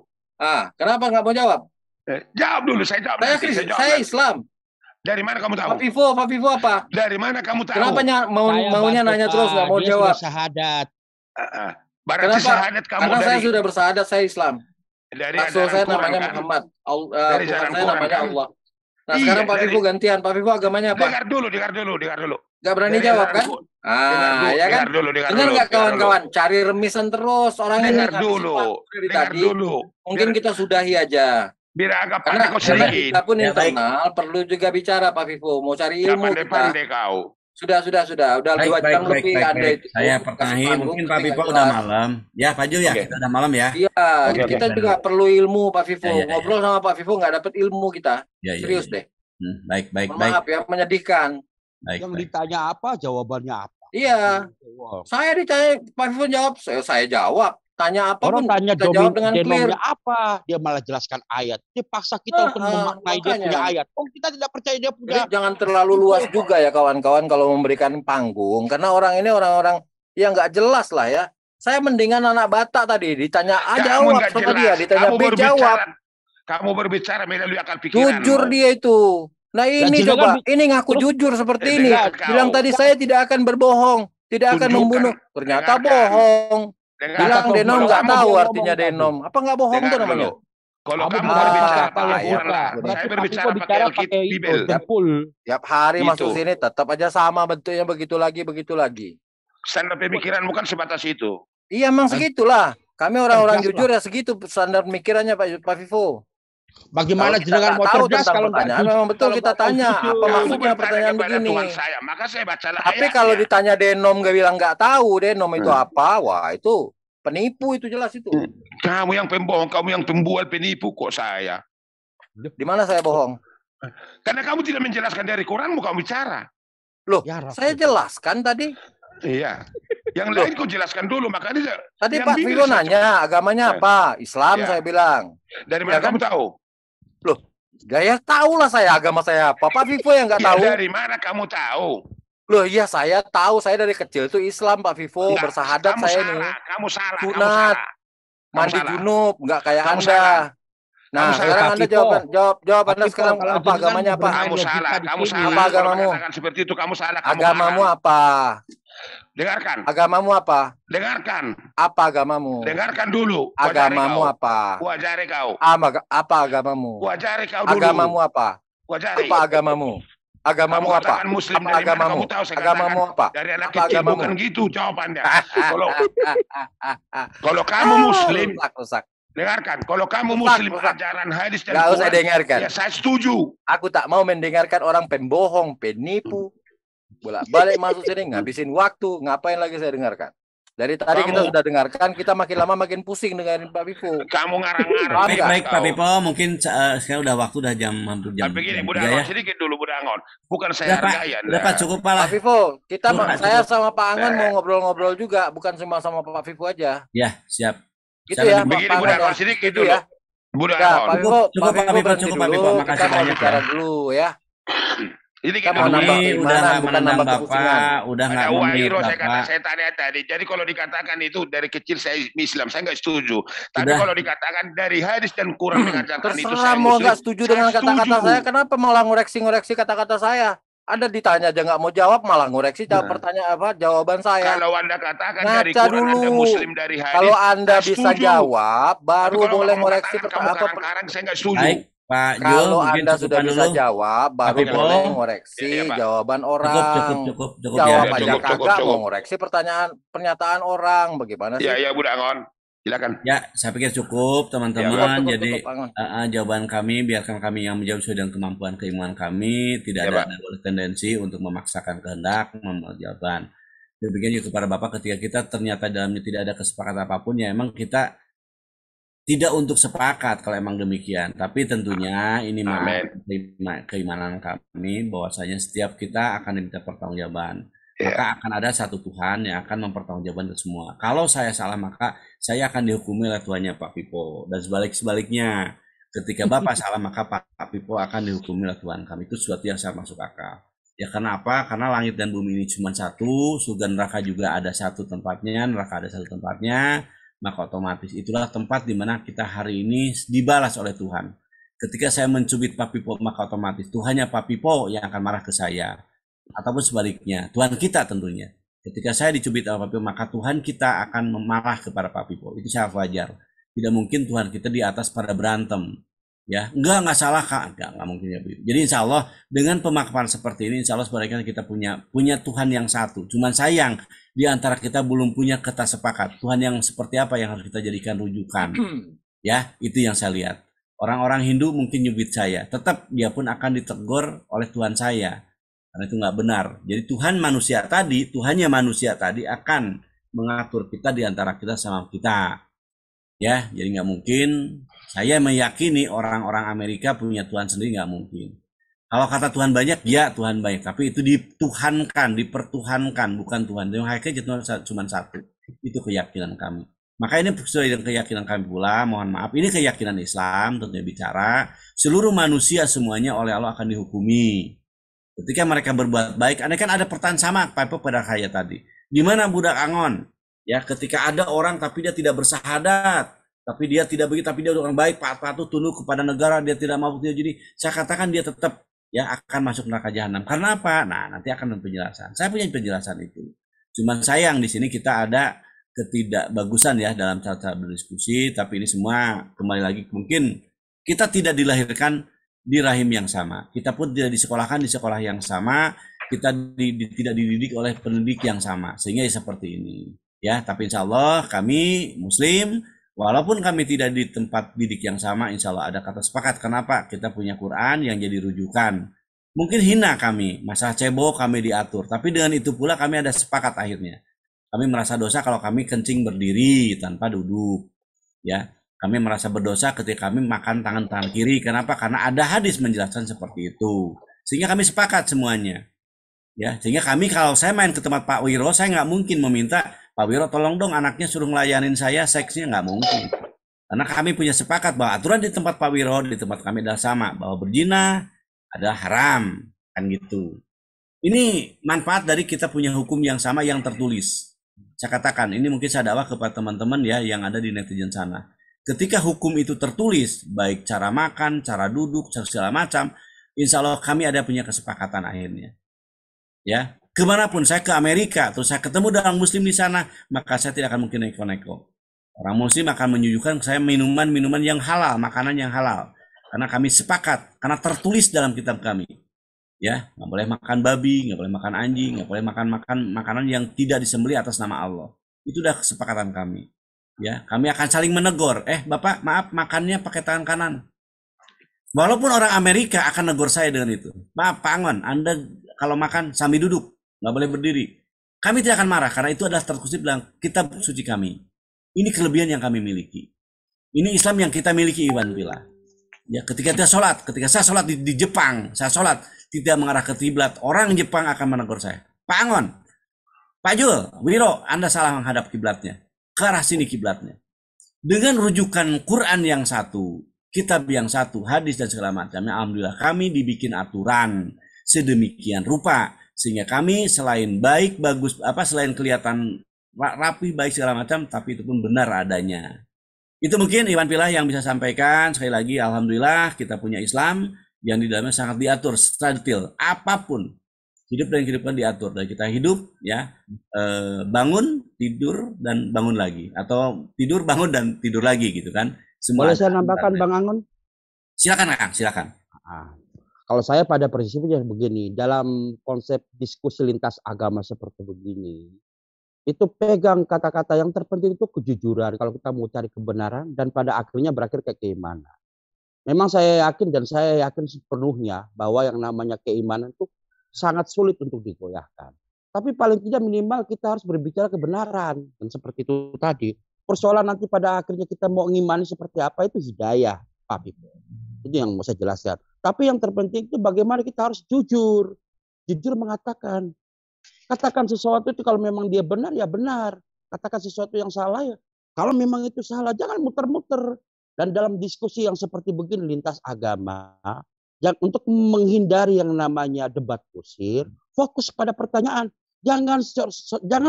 Kenapa nggak mau jawab? Jawab dulu, saya jawab. Saya Islam. Dari mana kamu tahu? Pak Vivo apa? Dari mana kamu tahu? Kenapa maunya nanya terus nggak mau jawab? Syahadat. Berarti syahadat kamu karena saya sudah bersahadat saya Islam. Rasul saya namanya Muhammad. Tuhan saya namanya Allah. Nah sekarang Pak Vivo gantian. Pak Vivo agamanya apa? Dengar dulu. Gak berani jawab kan? Ya kan? Dengar nggak kawan-kawan? Cari remisan terus orang ini. Dengar dulu. Mungkin kita sudahi aja. Biar agak karena sedikit. Kita pun internal perlu juga bicara Pak Vivo. Mau cari ilmu kita. Kau. Sudah. Udah 2 jam lebih Anda itu. Saya pertengahin, mungkin Pak Vivo udah malam. Ya, Pak Ju ya, kita udah malam ya. Iya, kita juga perlu ilmu Pak Vivo. Ngobrol sama Pak Vivo nggak dapat ilmu kita. Serius deh. Baik. Maaf ya, menyedihkan. Yang ditanya apa, jawabannya apa. Iya. Saya ditanya, Pak Vivo jawab, saya jawab. Tanya apa pun, tanya kita jawab dengan clear. Apa? Dia malah jelaskan ayat. Dia paksa kita untuk memaknai dia punya ayat. Kita tidak percaya dia punya. Jadi jangan terlalu luas juga ya kawan-kawan kalau memberikan panggung. Karena orang ini orang-orang yang nggak jelas lah ya. Saya mendingan anak Batak tadi ditanya jawab sama dia, ditanya B jawab. Kamu berbicara melalui akal pikiran. Jujur dia itu. Nah ini coba, ini ngaku jujur seperti ini. Bilang tadi saya tidak akan berbohong, tidak akan membunuh. Ternyata bohong. Bilang denom nggak tahu artinya denom. Apa nggak bohong tuh namanya? Kalau kamu berbicara saya berbicara pakai Bibel. Tiap hari masuk sini tetap aja sama bentuknya begitu lagi. Standar pemikiran bukan sebatas itu. Iya memang segitulah. Kami orang-orang jujur ya segitu standar pemikirannya Pak Vivo. Bagaimana jenengan mau cerdas kalau pertanyaan memang betul kita tanya apa maksudnya pertanyaan begini. Maka saya bacalah tapi kalau ditanya denom nggak bilang nggak tahu denom itu apa, wah itu penipu itu jelas itu. Kamu yang pembohong, kamu yang pembual, penipu kok saya. Di mana saya bohong? Karena kamu tidak menjelaskan dari Quranmu kamu bicara. Loh, saya jelaskan tadi. Iya. Yang lain kau jelaskan dulu makanya. Tadi Pak Vivo nanya agamanya apa? Islam saya bilang. Dari mana kamu tahu? Loh, gaya tahu lah saya agama saya apa. Pak Vivo yang nggak tahu. Dari mana kamu tahu? Loh iya saya tahu, saya dari kecil itu Islam Pak Vivo, bersahadat saya ini. Kamu salah. Sunat, mandi junub, nggak kayak Anda. Nah sekarang Anda jawab Anda sekarang apa agamanya apa? Kamu salah. Apa agamamu? Seperti itu kamu salah. Agamamu apa? Dengarkan. Agamamu apa? Dengarkan. Apa agamamu? Dengarkan dulu. Agamamu apa? Wajari kau. Apa agamamu? Wajari kau dulu. Agamamu apa? Wajari. Apa agamamu? Agamamu apa? Muslim, apa agamamu? Agamamu apa? Dari anak kecil bukan gitu jawabannya. Kalau kamu Muslim, Dengarkan, kalau kamu muslim ajaran hadis dan Nggak usah dengarkan. ya saya setuju. Aku tak mau mendengarkan orang pembohong, penipu, bolak-balik masuk sini ngabisin waktu. Ngapain lagi saya dengarkan? Dari tadi kita sudah dengarkan, kita makin lama makin pusing dengerin Pak Vivo. Kamu ngarang-ngarang. Baik Pak Vivo, mungkin sekarang udah waktu, udah hampir jam. Tapi gini, Budangon, sedikit dulu Budangon. Bukan saya hargai Anda. Udah Pak, cukup Pak lah. Pak Vivo, saya sama Pak Angon mau ngobrol-ngobrol juga, bukan cuma sama Pak Vivo aja. Ya, siap. Gitu ya, begini Budangon, sedikit dulu ya. Budangon. Pak Vivo, Cukup Pak Vivo, makasih kita mau banyak bicara ya. dulu ya. Ini Kita kita mau nambah udah nggak bukan menendang nambah Bapak, kepusingan. udah nggak ada memilih Wahiro, Bapak. saya tanya tadi. Jadi kalau dikatakan itu dari kecil saya Islam, saya nggak setuju. Tapi Udah. kalau dikatakan dari hadis dan Quran mengatakan itu Terserah saya mau Muslim, nggak setuju dengan kata-kata saya, kenapa malah ngoreksi kata-kata saya? Anda ditanya aja nggak mau jawab, malah ngoreksi pertanyaan jawaban saya. kalau Anda katakan Ngaca dari Quran dulu. Anda Muslim dari hadis, Kalau Anda saya bisa setuju. jawab, baru Tapi kalau boleh kamu ngoreksi mengatakan kamu karang-karang, saya nggak setuju. Baik Pak Jul, Kalau mungkin Anda sudah cukupan bisa dulu. jawab, baru Pak Vivo. boleh ngoreksi Iya, Pak. jawaban orang. Cukup Jawab ya. aja cukup, kagak, cukup. mau ngoreksi pernyataan orang. Bagaimana sih? Ya Budangon, silakan. Ya, saya pikir cukup teman-teman. Cukup, Jadi Angon. jawaban kami biarkan kami yang menjawab sesuai dengan kemampuan keimanan kami. Tidak Ya, ada Pak. tendensi untuk memaksakan kehendak membuat jawaban. Demikian juga kepada Bapak, ketika kita ternyata dalamnya tidak ada kesepakatan apapun, ya emang kita tidak untuk sepakat kalau emang demikian. Tapi tentunya ini keimanan kami bahwasanya setiap kita akan diminta pertanggungjawaban. Maka akan ada satu Tuhan yang akan mempertanggungjawabkan ke semua. Kalau saya salah, maka saya akan dihukumi oleh Tuhannya Pak Vivo. Dan sebaliknya, ketika Bapak salah, maka Pak Vivo akan dihukumi oleh Tuhan kami. Itu sesuatu yang sangat masuk akal. Ya karena apa? Karena langit dan bumi ini cuma satu, surga neraka juga ada satu tempatnya, neraka ada satu tempatnya, maka otomatis itulah tempat di mana kita hari ini dibalas oleh Tuhan. Ketika saya mencubit Pak Vivo, maka otomatis Tuhannya Pak Vivo yang akan marah ke saya. Ataupun sebaliknya, Tuhan kita tentunya. Ketika saya dicubit oleh Pak Vivo, maka Tuhan kita akan marah kepada Pak Vivo. Itu sangat wajar. Tidak mungkin Tuhan kita di atas pada berantem. Ya, enggak salah Kak. Enggak mungkin ya begitu. Jadi insya Allah dengan pemahaman seperti ini, insya Allah sebaliknya kita punya Tuhan yang satu. Cuman sayang di antara kita belum punya kata sepakat. Tuhan yang seperti apa yang harus kita jadikan rujukan. Ya, itu yang saya lihat. Orang-orang Hindu mungkin nyubit saya, tetap dia pun akan ditegur oleh Tuhan saya. Karena itu nggak benar. Jadi Tuhannya manusia tadi akan mengatur kita di antara kita sama kita. Ya, jadi nggak mungkin. Saya meyakini orang-orang Amerika punya Tuhan sendiri, nggak mungkin. Kalau kata Tuhan banyak, ya Tuhan banyak. Tapi itu dipertuhankan, bukan Tuhan. Yang hakikatnya cuma satu. Itu keyakinan kami. Maka ini sesuai dengan keyakinan kami pula. Mohon maaf, ini keyakinan Islam tentunya bicara. Seluruh manusia semuanya oleh Allah akan dihukumi. Ketika mereka berbuat baik, kan ada pertanyaan sama Pak pada saya tadi. Di mana budak Angon? Ya, ketika ada orang tapi dia tidak bersahadat, tapi dia tidak begitu, tapi dia orang baik, patuh tunduk kepada negara, dia tidak mau jadi. Saya katakan dia tetap ya akan masuk neraka jahanam. Karena apa? Nah, nanti akan ada penjelasan. Saya punya penjelasan itu. Cuman sayang di sini kita ada ketidakbagusan ya dalam cara berdiskusi, tapi ini semua kembali lagi mungkin kita tidak dilahirkan di rahim yang sama. Kita pun tidak disekolahkan di sekolah yang sama, kita tidak dididik oleh pendidik yang sama. Sehingga ya seperti ini. Ya, tapi insya Allah kami Muslim, walaupun kami tidak di tempat didik yang sama, insya Allah ada kata sepakat. Kenapa? Kita punya Quran yang jadi rujukan. Mungkin hina kami, masalah cebok kami diatur. Tapi dengan itu pula kami ada sepakat akhirnya. Kami merasa dosa kalau kami kencing berdiri tanpa duduk. Ya. Kami merasa berdosa ketika kami makan tangan kiri. Kenapa? Karena ada hadis menjelaskan seperti itu. Sehingga kami sepakat semuanya. Ya, sehingga kami kalau saya main ke tempat Pak Wiro, saya nggak mungkin meminta Pak Wiro tolong dong anaknya suruh ngelayanin saya, seksnya nggak mungkin. Karena kami punya sepakat bahwa aturan di tempat Pak Wiro, di tempat kami adalah sama. Bahwa berzina adalah haram. Kan gitu. Ini manfaat dari kita punya hukum yang sama yang tertulis. Saya katakan, ini mungkin saya dakwah kepada teman-teman ya yang ada di netizen sana. Ketika hukum itu tertulis, baik cara makan, cara duduk, segala macam, insya Allah kami ada punya kesepakatan akhirnya. Ya, kemanapun saya ke Amerika, terus saya ketemu dengan Muslim di sana, maka saya tidak akan mungkin neko-neko. Orang Muslim akan menyuguhkan saya minuman yang halal, makanan yang halal, karena kami sepakat, karena tertulis dalam kitab kami. Ya, nggak boleh makan babi, nggak boleh makan anjing, nggak boleh makan makanan yang tidak disembelih atas nama Allah. Itu udah kesepakatan kami. Ya, kami akan saling menegur. Bapak, maaf makannya pakai tangan kanan. Walaupun orang Amerika akan negur saya dengan itu. Pak Angon, Anda kalau makan sambil duduk, nggak boleh berdiri. Kami tidak akan marah karena itu adalah terkutip dalam kitab suci kami. Ini kelebihan yang kami miliki. Ini Islam yang kita miliki, Iwan Bila. Ya, ketika saya sholat di Jepang, saya sholat tidak mengarah ke kiblat, orang Jepang akan menegur saya. Pak Angon, Pak Jul, Wiro, Anda salah menghadap kiblatnya. Ke arah sini kiblatnya. Dengan rujukan Quran yang satu, kitab yang satu, hadis dan segala macamnya, alhamdulillah kami dibikin aturan sedemikian rupa sehingga kami selain baik bagus selain kelihatan rapi baik segala macam, tapi itu pun benar adanya. Itu mungkin Iwan Pilah yang bisa sampaikan. Sekali lagi alhamdulillah kita punya Islam yang di dalamnya sangat diatur secara detail. Apapun hidup dan kehidupan diatur, dan kita hidup ya, bangun, tidur dan bangun lagi, atau tidur, bangun dan tidur lagi gitu kan. Semua. Boleh saya nambahkan Bang Angon? Silakan Kang, silakan. Kalau saya pada prinsipnya begini, dalam konsep diskusi lintas agama seperti begini, itu pegang kata-kata yang terpenting itu kejujuran kalau kita mau cari kebenaran, dan pada akhirnya berakhir ke keimanan. Memang saya yakin sepenuhnya bahwa yang namanya keimanan itu sangat sulit untuk digoyahkan. Tapi paling tidak minimal kita harus berbicara kebenaran. Dan seperti itu tadi, persoalan nanti pada akhirnya kita mau ngimani seperti apa itu hidayah, Pak Pipo. Itu yang mau saya jelaskan. Tapi yang terpenting itu bagaimana kita harus jujur. Jujur mengatakan. Katakan sesuatu itu kalau memang dia benar, ya benar. Katakan sesuatu yang salah, ya kalau memang itu salah, jangan muter-muter. Dan dalam diskusi yang seperti begini lintas agama, untuk menghindari yang namanya debat kusir, fokus pada pertanyaan. Jangan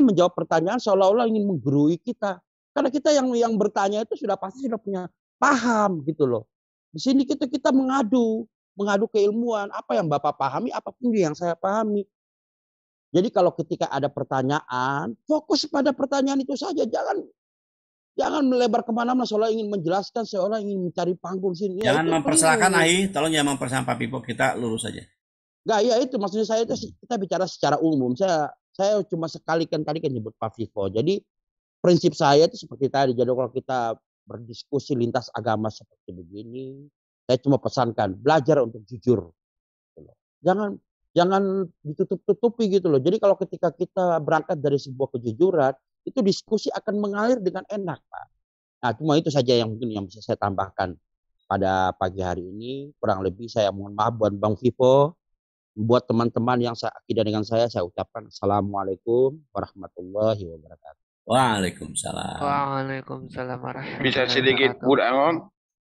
menjawab pertanyaan seolah-olah ingin menggurui kita. Karena kita yang bertanya itu sudah pasti sudah punya paham gitu loh. Di sini kita mengadu keilmuan. Apa yang Bapak pahami, apapun yang saya pahami. Jadi kalau ketika ada pertanyaan, fokus pada pertanyaan itu saja. Jangan melebar kemana-mana seolah ingin menjelaskan, seolah ingin mencari panggung sini. Jangan mempersalahkan Ahi, tolong jangan mempersalahkan Pak Pipo, kita lurus saja. Enggak, ya itu maksudnya saya itu kita bicara secara umum. Saya cuma sekali kan tadi kan nyebut Pak Pipo. Jadi prinsip saya itu seperti tadi. Jadi kalau kita berdiskusi lintas agama seperti begini, saya cuma pesankan belajar untuk jujur. Jangan ditutup-tutupi gitu loh. Jadi kalau ketika kita berangkat dari sebuah kejujuran, itu diskusi akan mengalir dengan enak, Pak. Nah, cuma itu saja yang mungkin yang bisa saya tambahkan pada pagi hari ini. Kurang lebih saya mohon maaf buat Bang Vivo. Buat teman-teman yang seakidah dengan saya ucapkan Assalamualaikum warahmatullahi wabarakatuh. Waalaikumsalam. Waalaikumsalam warahmatullahi wabarakatuh. Bisa sedikit Budak Angon?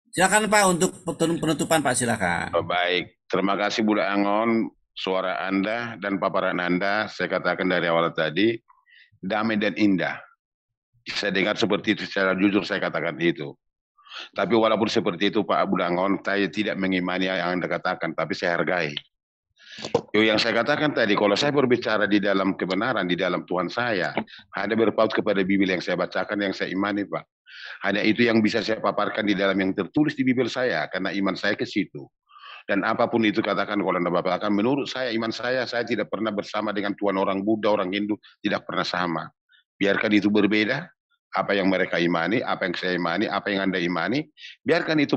Silakan Pak untuk penutupan Pak, silakan. Baik, terima kasih Budak Angon. Suara Anda dan paparan Anda, saya katakan dari awal tadi, damai dan indah. Saya dengar seperti itu, secara jujur saya katakan itu. Tapi walaupun seperti itu Pak Budak Angon, saya tidak mengimani yang Anda katakan, tapi saya hargai. Yang saya katakan tadi, kalau saya berbicara di dalam kebenaran, di dalam Tuhan saya, ada berpaut kepada Bibel yang saya bacakan, yang saya imani Pak. Hanya itu yang bisa saya paparkan di dalam yang tertulis di Bibel saya, karena iman saya ke situ. Dan apapun itu katakan, kalau Anda Bapak akan, menurut saya, iman saya tidak pernah bersama dengan Tuhan orang Buddha, orang Hindu, tidak pernah sama. Biarkan itu berbeda, apa yang mereka imani, apa yang saya imani, apa yang Anda imani, biarkan itu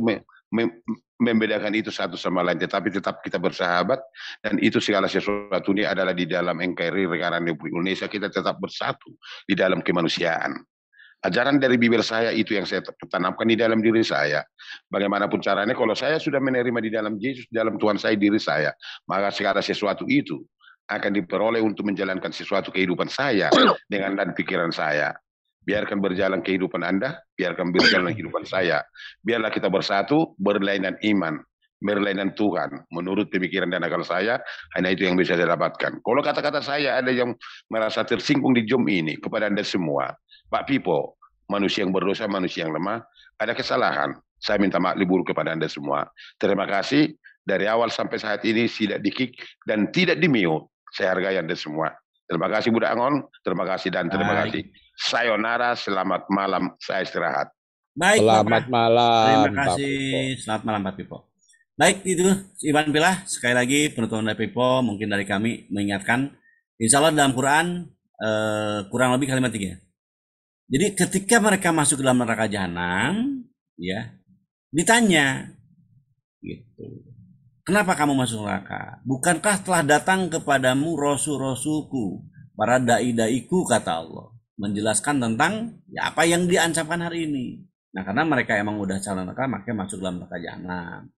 membedakan itu satu sama lain, tetapi tetap kita bersahabat, dan itu segala sesuatu ini adalah di dalam NKRI Rekan Republik Indonesia, kita tetap bersatu di dalam kemanusiaan. Ajaran dari Bibel saya itu yang saya tanamkan di dalam diri saya. Bagaimanapun caranya, kalau saya sudah menerima di dalam Yesus, dalam Tuhan saya, diri saya, maka segala sesuatu itu akan diperoleh untuk menjalankan sesuatu kehidupan saya dengan dan pikiran saya. Biarkan berjalan kehidupan Anda, biarkan berjalan kehidupan saya. Biarlah kita bersatu, berlainan iman, berlainan Tuhan. Menurut pemikiran dan akal saya, hanya itu yang bisa saya dapatkan. Kalau kata-kata saya ada yang merasa tersinggung di jom ini, kepada Anda semua, Pak Pipo, manusia yang berdosa, manusia yang lemah, ada kesalahan. Saya minta maaf libur kepada Anda semua. Terima kasih. Dari awal sampai saat ini tidak di-kick dan tidak di-mute. Saya hargai Anda semua. Terima kasih Budak Angon. Terima kasih dan terima kasih. Sayonara, selamat malam. Saya istirahat. Baik, selamat malam. Terima kasih. Selamat malam Pak Pipo. Baik, itu Iwan Pilah. Sekali lagi penutupan dari Pipo, mungkin dari kami mengingatkan, insya Allah dalam Quran kurang lebih kalimat 3. Jadi ketika mereka masuk ke dalam neraka jahanam, ya, ditanya, gitu. Kenapa kamu masuk neraka? Bukankah telah datang kepadamu rasul-rasulku, para dai-daiku, kata Allah, menjelaskan tentang ya apa yang diancamkan hari ini. Nah, karena mereka emang udah calon neraka, makanya masuk dalam neraka jahanam.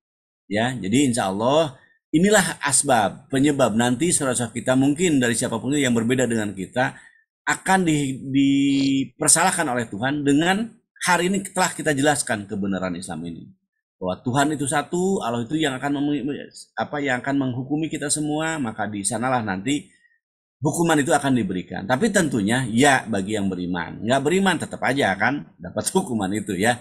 Ya, jadi insya Allah inilah asbab, penyebab nanti saudara-saudara kita mungkin dari siapapun yang berbeda dengan kita akan dipersalahkan oleh Tuhan dengan hari ini telah kita jelaskan kebenaran Islam ini. Bahwa Tuhan itu satu, Allah itu yang akan menghukumi kita semua, maka di sanalah nanti hukuman itu akan diberikan. Tapi tentunya ya bagi yang beriman. Nggak beriman tetap aja akan dapat hukuman itu ya.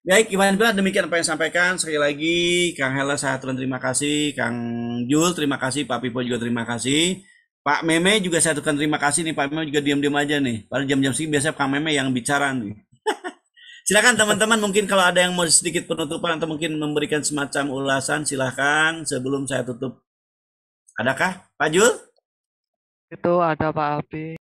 Baik, Iwan Bila, demikian apa yang sampaikan. Sekali lagi, Kang Hela saya terima kasih, Kang Jul terima kasih, Pak Pipo juga terima kasih, Pak Meme juga saya terima kasih nih. Pak Meme juga diam-diam aja nih. Pada jam-jam segini biasanya Kang Meme yang bicara nih. Silakan teman-teman, mungkin kalau ada yang mau sedikit penutupan atau mungkin memberikan semacam ulasan, silakan sebelum saya tutup. Adakah, Pak Jul? Itu ada Pak Abi.